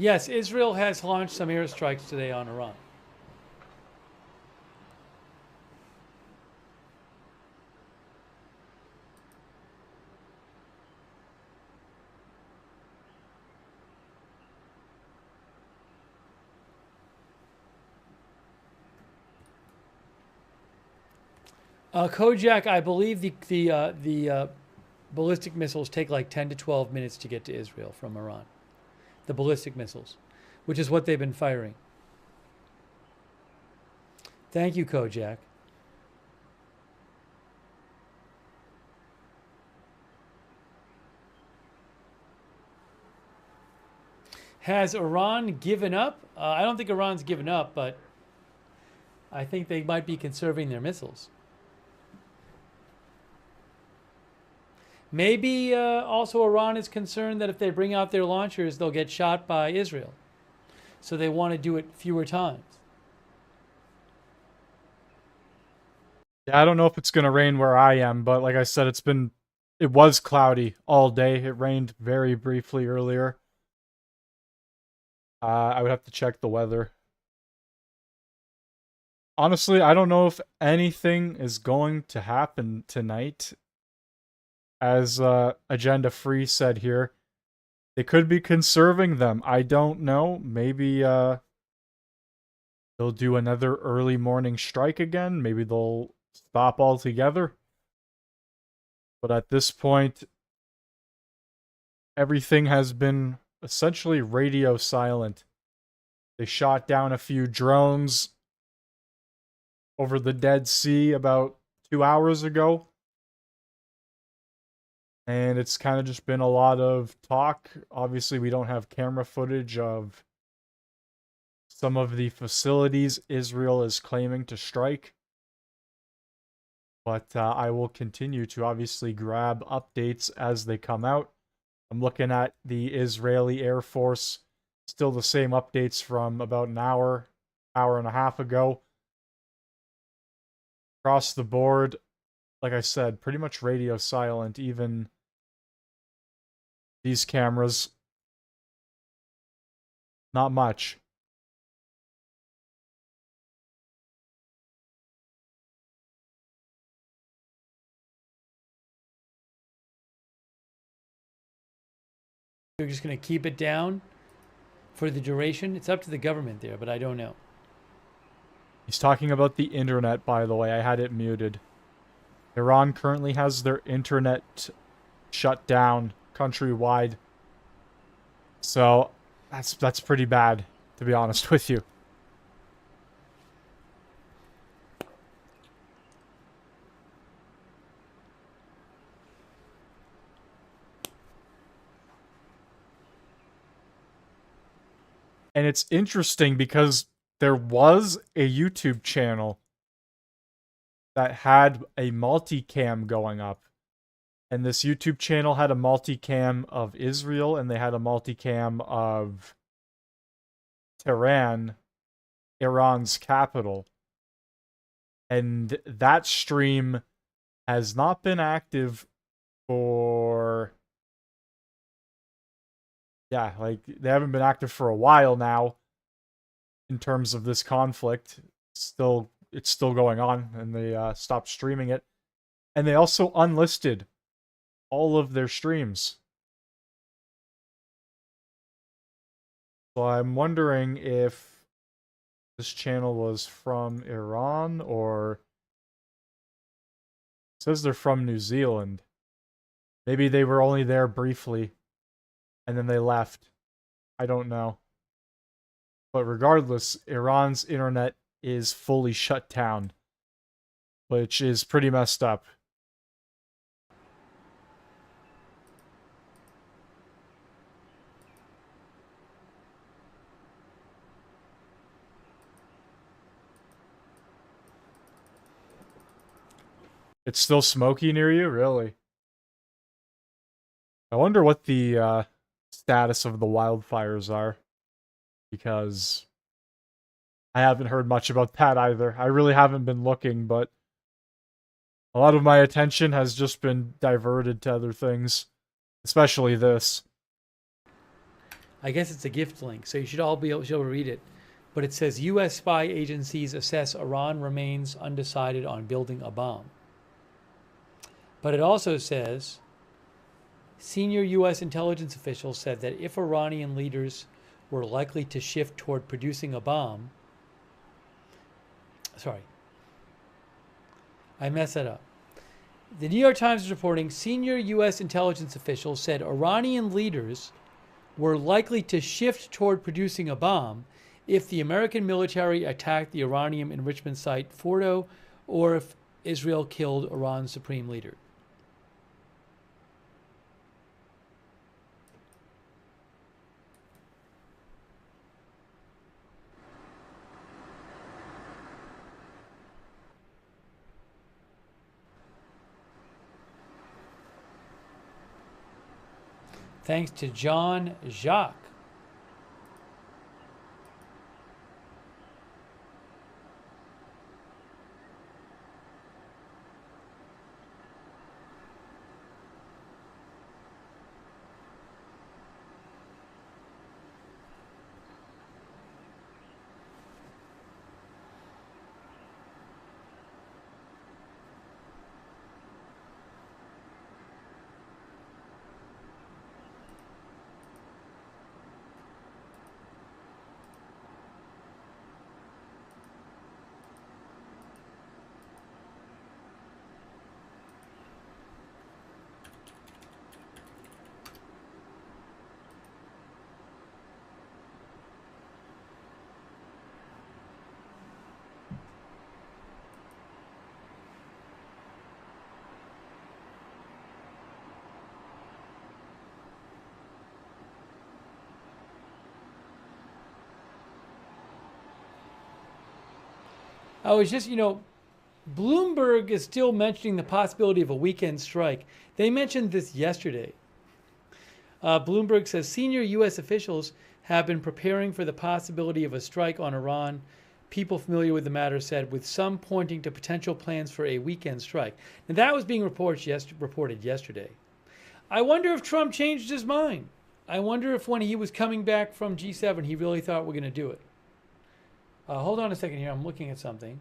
Yes, Israel has launched some airstrikes today on Iran. Kojak, I believe the ballistic missiles take like 10 to 12 minutes to get to Israel from Iran. The ballistic missiles, which is what they've been firing. Thank you, Kojak. Has Iran given up? I don't think Iran's given up, but I think they might be conserving their missiles. Maybe also Iran is concerned that if they bring out their launchers, they'll get shot by Israel. So they want to do it fewer times. Yeah, I don't know if it's going to rain where I am, but like I said, it was cloudy all day. It rained very briefly earlier. I would have to check the weather. Honestly, I don't know if anything is going to happen tonight. As Agenda Free said here, they could be conserving them. I don't know. Maybe they'll do another early morning strike again. Maybe they'll stop altogether. But at this point, everything has been essentially radio silent. They shot down a few drones over the Dead Sea about 2 hours ago. And it's kind of just been a lot of talk. Obviously, we don't have camera footage of some of the facilities Israel is claiming to strike. But I will continue to obviously grab updates as they come out. I'm looking at the Israeli Air Force. Still the same updates from about an hour and a half ago. Across the board, like I said, pretty much radio silent. Even these cameras, not much. They're just going to keep it down for the duration. It's up to the government there, but I don't know. He's talking about the internet, by the way. I had it muted. Iran currently has their internet shut down countrywide. So that's pretty bad, to be honest with you. And it's interesting because there was a YouTube channel that had a multicam going up. And this YouTube channel had a multicam of Israel, and they had a multicam of Tehran, Iran's capital. And that stream has not been active for... Yeah, like, they haven't been active for a while now in terms of this conflict. It's still going on, and they stopped streaming it. And they also unlisted all of their streams. So I'm wondering if this channel was from Iran, or it says they're from New Zealand. Maybe they were only there briefly and then they left. I don't know. But regardless, Iran's internet is fully shut down, which is pretty messed up. It's still smoky near you? Really? I wonder what the status of the wildfires are, because I haven't heard much about that either. I really haven't been looking, but a lot of my attention has just been diverted to other things, especially this. I guess it's a gift link, so you should all be able to read it. But it says U.S. spy agencies assess Iran remains undecided on building a bomb. But it also says senior U.S. intelligence officials said that if Iranian leaders were likely to shift toward producing a bomb, I messed that up. The New York Times is reporting senior U.S. intelligence officials said Iranian leaders were likely to shift toward producing a bomb if the American military attacked the uranium enrichment site Fordo or if Israel killed Iran's supreme leader. Thanks to John Jacques. I was just, Bloomberg is still mentioning the possibility of a weekend strike. They mentioned this yesterday. Bloomberg says senior U.S. officials have been preparing for the possibility of a strike on Iran. People familiar with the matter said, with some pointing to potential plans for a weekend strike. And that was being reported yesterday. I wonder if Trump changed his mind. I wonder if when he was coming back from G7, he really thought we're going to do it. Hold on a second here. I'm looking at something.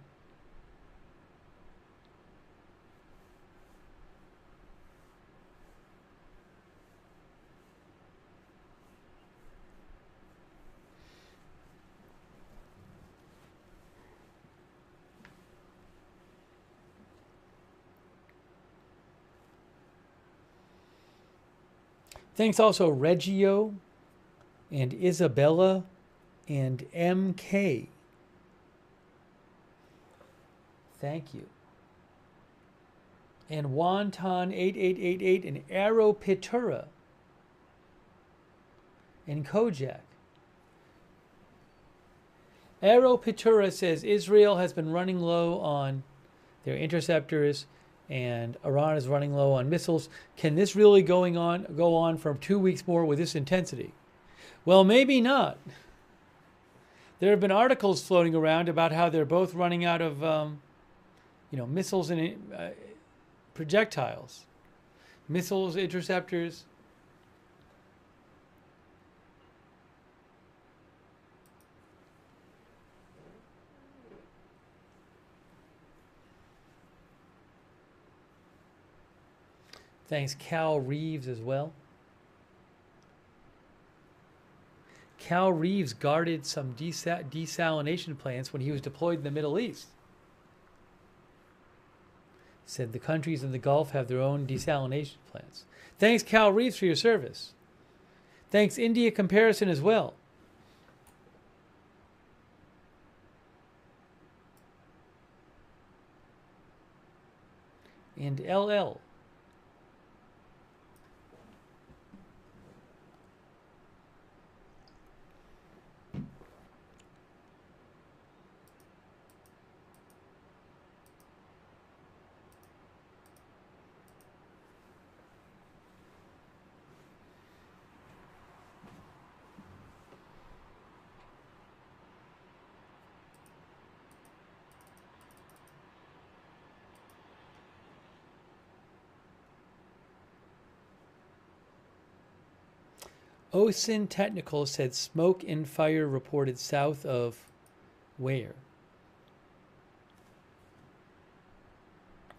Thanks also Reggio and Isabella and MK. Thank you. And Wonton 8888 and Arrow Pitura and Kojak. Arrow Pitura says Israel has been running low on their interceptors and Iran is running low on missiles. Can this really go on for 2 weeks more with this intensity? Well, maybe not. There have been articles floating around about how they're both running out of missiles and projectiles. Missiles, interceptors. Thanks, Cal Reeves, as well. Cal Reeves guarded some desalination plants when he was deployed in the Middle East. Said the countries in the Gulf have their own desalination plants. Thanks, Cal Reeves, for your service. Thanks, India Comparison, as well. And LL. OSIN Technical said smoke and fire reported south of where?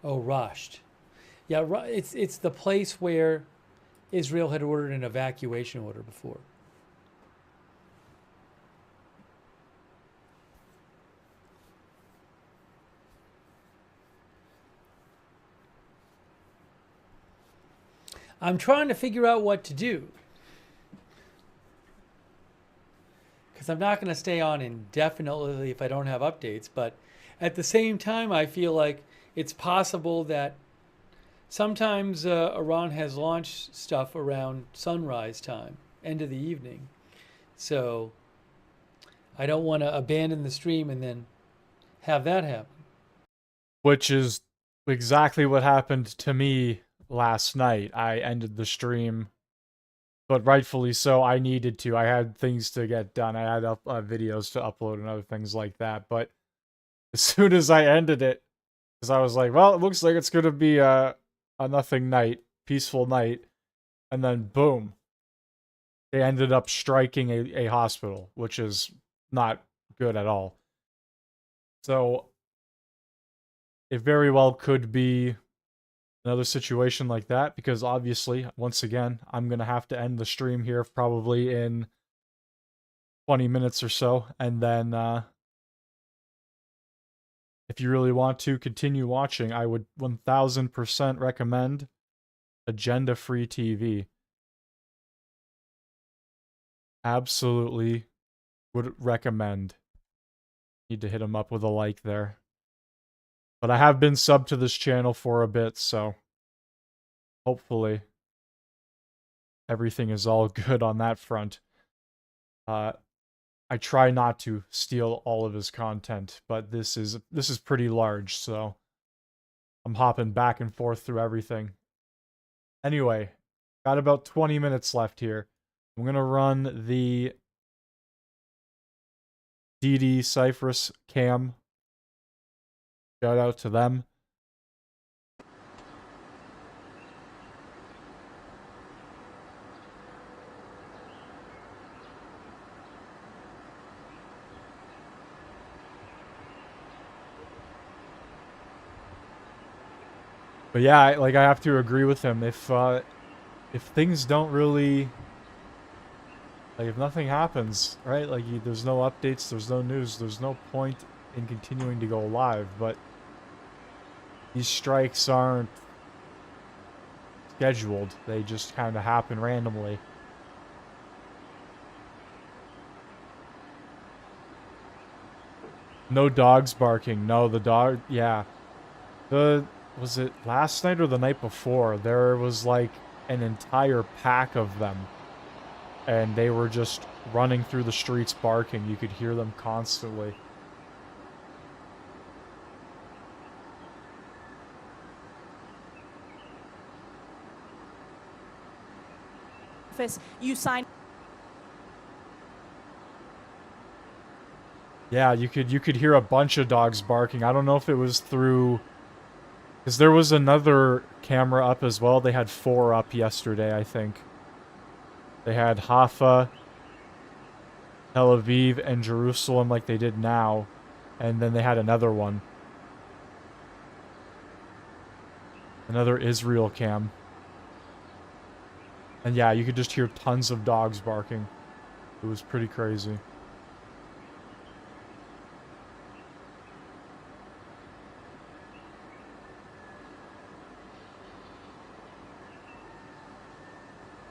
Oh, Rasht. Yeah, it's the place where Israel had ordered an evacuation order before. I'm trying to figure out what to do, because I'm not going to stay on indefinitely if I don't have updates. But at the same time, I feel like it's possible that sometimes Iran has launched stuff around sunrise time, end of the evening. So I don't want to abandon the stream and then have that happen. Which is exactly what happened to me last night. I ended the stream, but rightfully so. I needed to. I had things to get done. I had videos to upload and other things like that. But as soon as I ended it, because I was like, well, it looks like it's going to be a nothing night, peaceful night. And then boom, they ended up striking a hospital, which is not good at all. So it very well could be another situation like that, because obviously, once again, I'm going to have to end the stream here probably in 20 minutes or so. And then if you really want to continue watching, I would 1000% recommend Agenda Free TV. Absolutely would recommend. Need to hit them up with a like there. But I have been subbed to this channel for a bit, so hopefully everything is all good on that front. I try not to steal all of his content, but this is pretty large, so I'm hopping back and forth through everything. Anyway, got about 20 minutes left here. I'm going to run the DD Cypress cam. Shout out to them. But yeah, I have to agree with him. If things don't really, like, if nothing happens, right? Like, there's no updates, there's no news, there's no point in continuing to go live. But these strikes aren't scheduled; they just kind of happen randomly. No dogs barking. No, the dog. Yeah, was it last night or the night before? There was like an entire pack of them, and they were just running through the streets barking. You could hear them constantly. You signed. Yeah, you could hear a bunch of dogs barking. I don't know if it was through, because there was another camera up as well. They had 4 up yesterday, I think. They had Haifa, Tel Aviv, and Jerusalem like they did now. And then they had another one. Another Israel cam. And yeah, you could just hear tons of dogs barking. It was pretty crazy.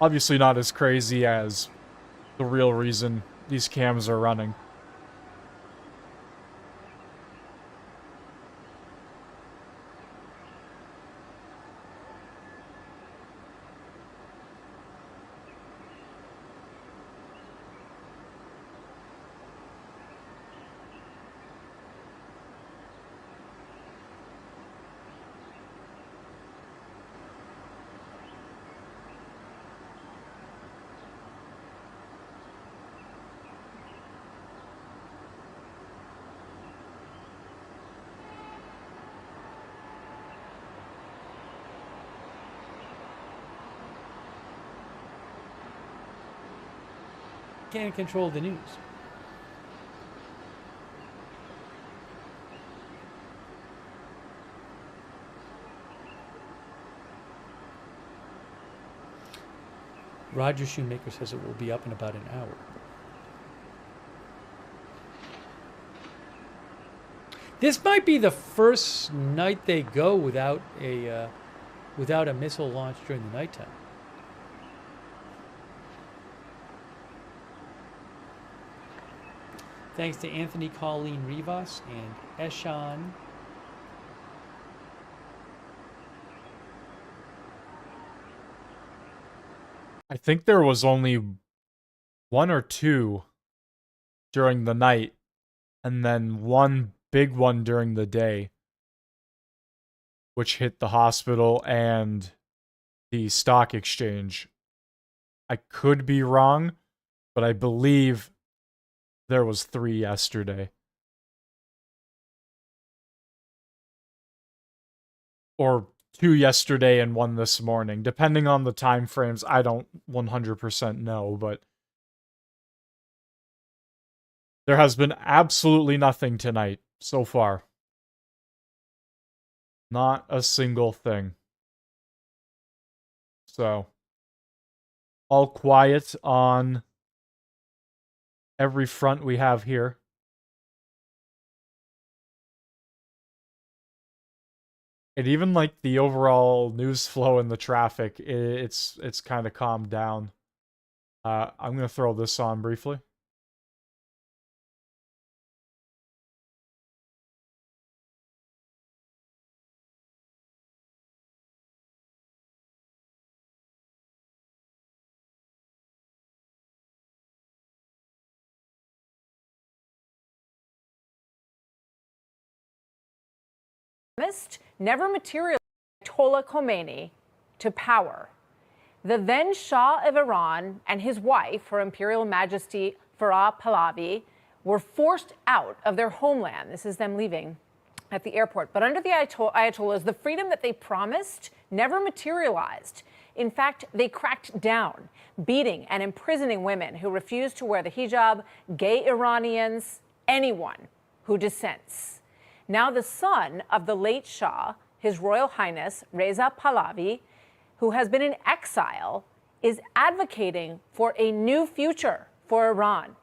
Obviously not as crazy as the real reason these cams are running. can't control the news. Roger Shoemaker says it will be up in about an hour. This might be the first night they go without a missile launch during the nighttime. Thanks to Anthony Colleen Rivas and Eshan. I think there was only one or two during the night, and then one big one during the day, which hit the hospital and the stock exchange. I could be wrong, but I believe there was 3 yesterday. Or 2 yesterday and 1 this morning. Depending on the time frames, I don't 100% know, but there has been absolutely nothing tonight so far. Not a single thing. So, all quiet on every front we have here. And even like the overall news flow and the traffic, it's kind of calmed down. I'm going to throw this on briefly. Never materialized Ayatollah Khomeini to power. The then Shah of Iran and his wife, Her Imperial Majesty Farah Pahlavi, were forced out of their homeland. This is them leaving at the airport. But under the Ayatollahs, the freedom that they promised never materialized. In fact, they cracked down, beating and imprisoning women who refused to wear the hijab, gay Iranians, anyone who dissents. Now the son of the late Shah, His Royal Highness Reza Pahlavi, who has been in exile, is advocating for a new future for Iran.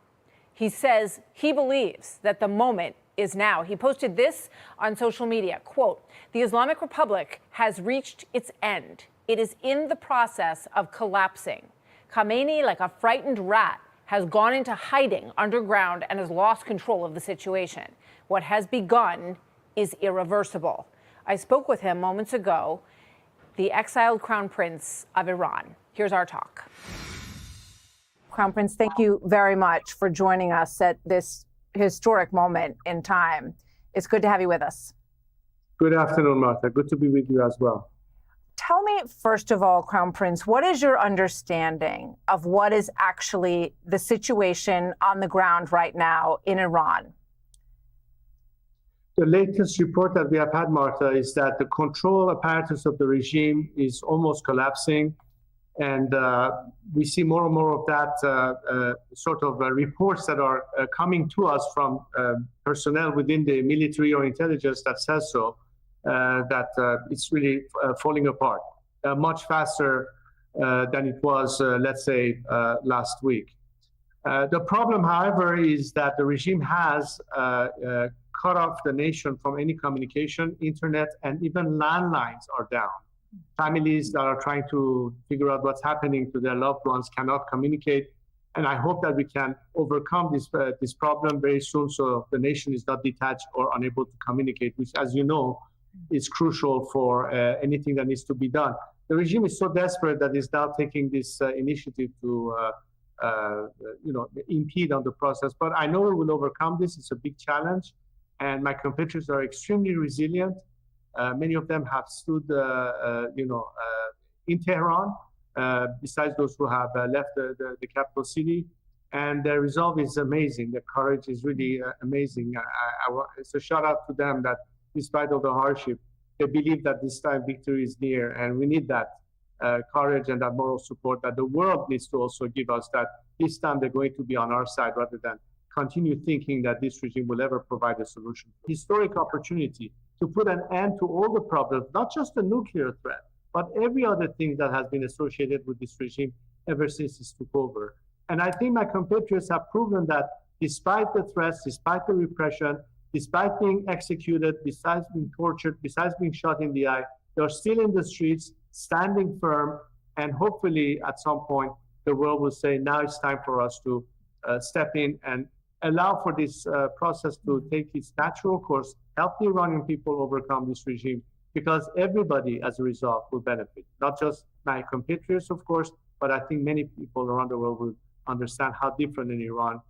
He says he believes that the moment is now. He posted this on social media, quote, "The Islamic Republic has reached its end. It is in the process of collapsing. Khamenei, like a frightened rat, has gone into hiding underground and has lost control of the situation. What has begun is irreversible." I spoke with him moments ago, the exiled Crown Prince of Iran. Here's our talk. Crown Prince, thank you very much for joining us at this historic moment in time. It's good to have you with us. Good afternoon, Martha. Good to be with you as well. Tell me, first of all, Crown Prince, what is your understanding of what is actually the situation on the ground right now in Iran? The latest report that we have had, Martha, is that the control apparatus of the regime is almost collapsing. And we see more and more of that sort of reports that are coming to us from personnel within the military or intelligence that says so, that it's really falling apart much faster than it was, let's say, last week. The problem, however, is that the regime has cut off the nation from any communication. Internet and even landlines are down. Families that are trying to figure out what's happening to their loved ones cannot communicate. And I hope that we can overcome this problem very soon, so the nation is not detached or unable to communicate, which, as you know, is crucial for anything that needs to be done. The regime is so desperate that it's now taking this initiative to impede on the process. But I know we will overcome this. It's a big challenge. And my compatriots are extremely resilient. Many of them have stood, in Tehran, besides those who have left the capital city. And their resolve is amazing. Their courage is really amazing. It's a shout out to them that despite all the hardship, they believe that this time victory is near. And we need that courage and that moral support that the world needs to also give us, that this time they're going to be on our side rather than continue thinking that this regime will ever provide a solution. Historic opportunity to put an end to all the problems, not just the nuclear threat, but every other thing that has been associated with this regime ever since it took over. And I think my compatriots have proven that despite the threats, despite the repression, despite being executed, besides being tortured, besides being shot in the eye, they're still in the streets, standing firm, and hopefully at some point the world will say, now it's time for us to step in and allow for this process to take its natural course, help the Iranian people overcome this regime, because everybody as a result will benefit. Not just my compatriots, of course, but I think many people around the world will understand how different an Iran,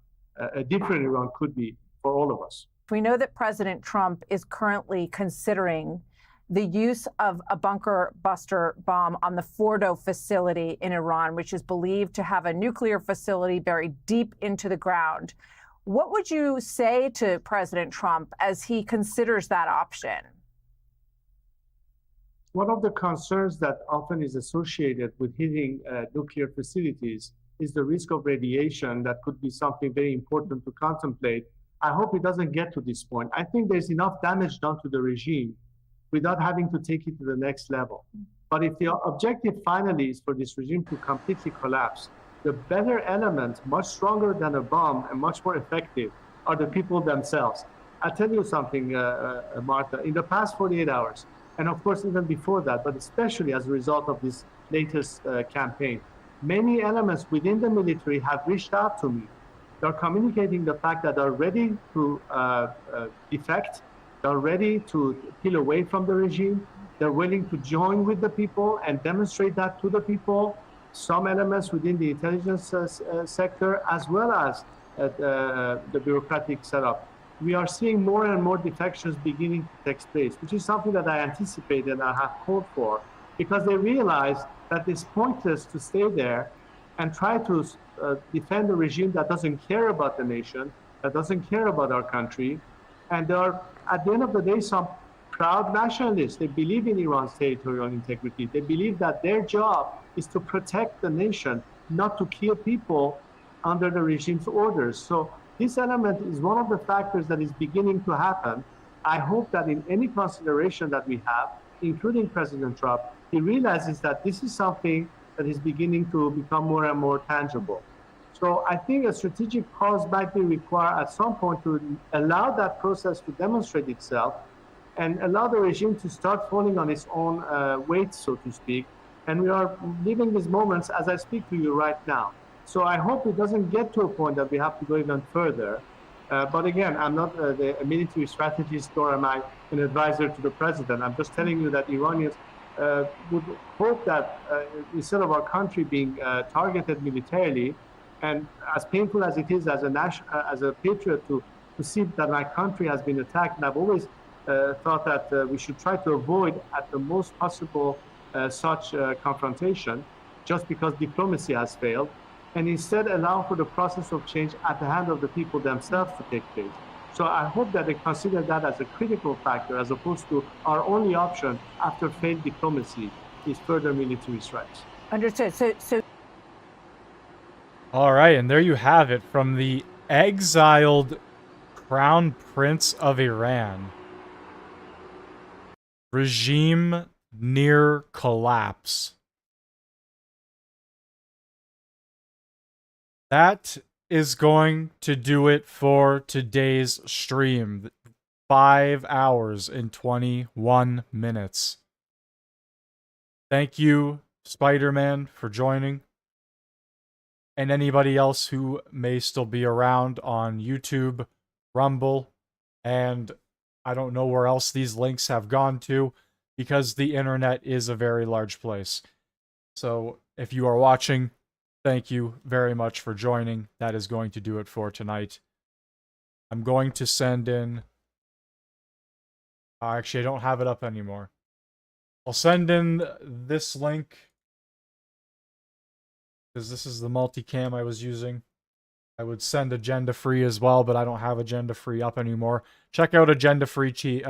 a different Iran could be for all of us. We know that President Trump is currently considering the use of a bunker buster bomb on the Fordo facility in Iran, which is believed to have a nuclear facility buried deep into the ground. What would you say to President Trump as he considers that option? One of the concerns that often is associated with hitting nuclear facilities is the risk of radiation. That could be something very important to contemplate. I hope it doesn't get to this point. I think there's enough damage done to the regime without having to take it to the next level. But if the objective finally is for this regime to completely collapse, the better element, much stronger than a bomb and much more effective, are the people themselves. I'll tell you something, Martha, in the past 48 hours, and of course even before that, but especially as a result of this latest campaign, many elements within the military have reached out to me. They're communicating the fact that they're ready to defect, they're ready to peel away from the regime, they're willing to join with the people and demonstrate that to the people. Some elements within the intelligence sector, as well as the bureaucratic setup. We are seeing more and more defections beginning to take place, which is something that I anticipated and I have called for, because they realize that it's pointless to stay there and try to defend a regime that doesn't care about the nation, that doesn't care about our country. And there are, at the end of the day, some proud nationalists. They believe in Iran's territorial integrity. They believe that their job is to protect the nation, not to kill people under the regime's orders. So this element is one of the factors that is beginning to happen. I hope that in any consideration that we have, including President Trump, he realizes that this is something that is beginning to become more and more tangible. So I think a strategic pause might be required at some point to allow that process to demonstrate itself and allow the regime to start falling on its own weight, so to speak. And we are living these moments as I speak to you right now. So I hope it doesn't get to a point that we have to go even further. But again, I'm not a military strategist, nor am I an advisor to the president. I'm just telling you that Iranians would hope that instead of our country being targeted militarily, and as painful as it is as a patriot to see that my country has been attacked, and I've always thought that we should try to avoid at the most possible such confrontation, just because diplomacy has failed, and instead allow for the process of change at the hand of the people themselves to take place. So I hope that they consider that as a critical factor, as opposed to our only option after failed diplomacy is further military strikes. Understood. So. All right, and there you have it from the exiled Crown Prince of Iran. Regime near collapse. That is going to do it for today's stream. 5 hours and 21 minutes. Thank you, Spider-Man, for joining. And anybody else who may still be around on YouTube, Rumble, and I don't know where else these links have gone to, because the internet is a very large place. So if you are watching, thank you very much for joining. That is going to do it for tonight. I'm going to send in... actually, I don't have it up anymore. I'll send in this link, because this is the multicam I was using. I would send Agenda Free as well, but I don't have Agenda Free up anymore. Check out Agenda Free TV.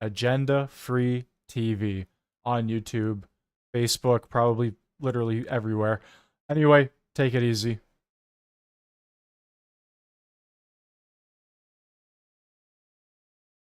Agenda Free TV. on YouTube, Facebook, probably literally everywhere. Anyway, take it easy.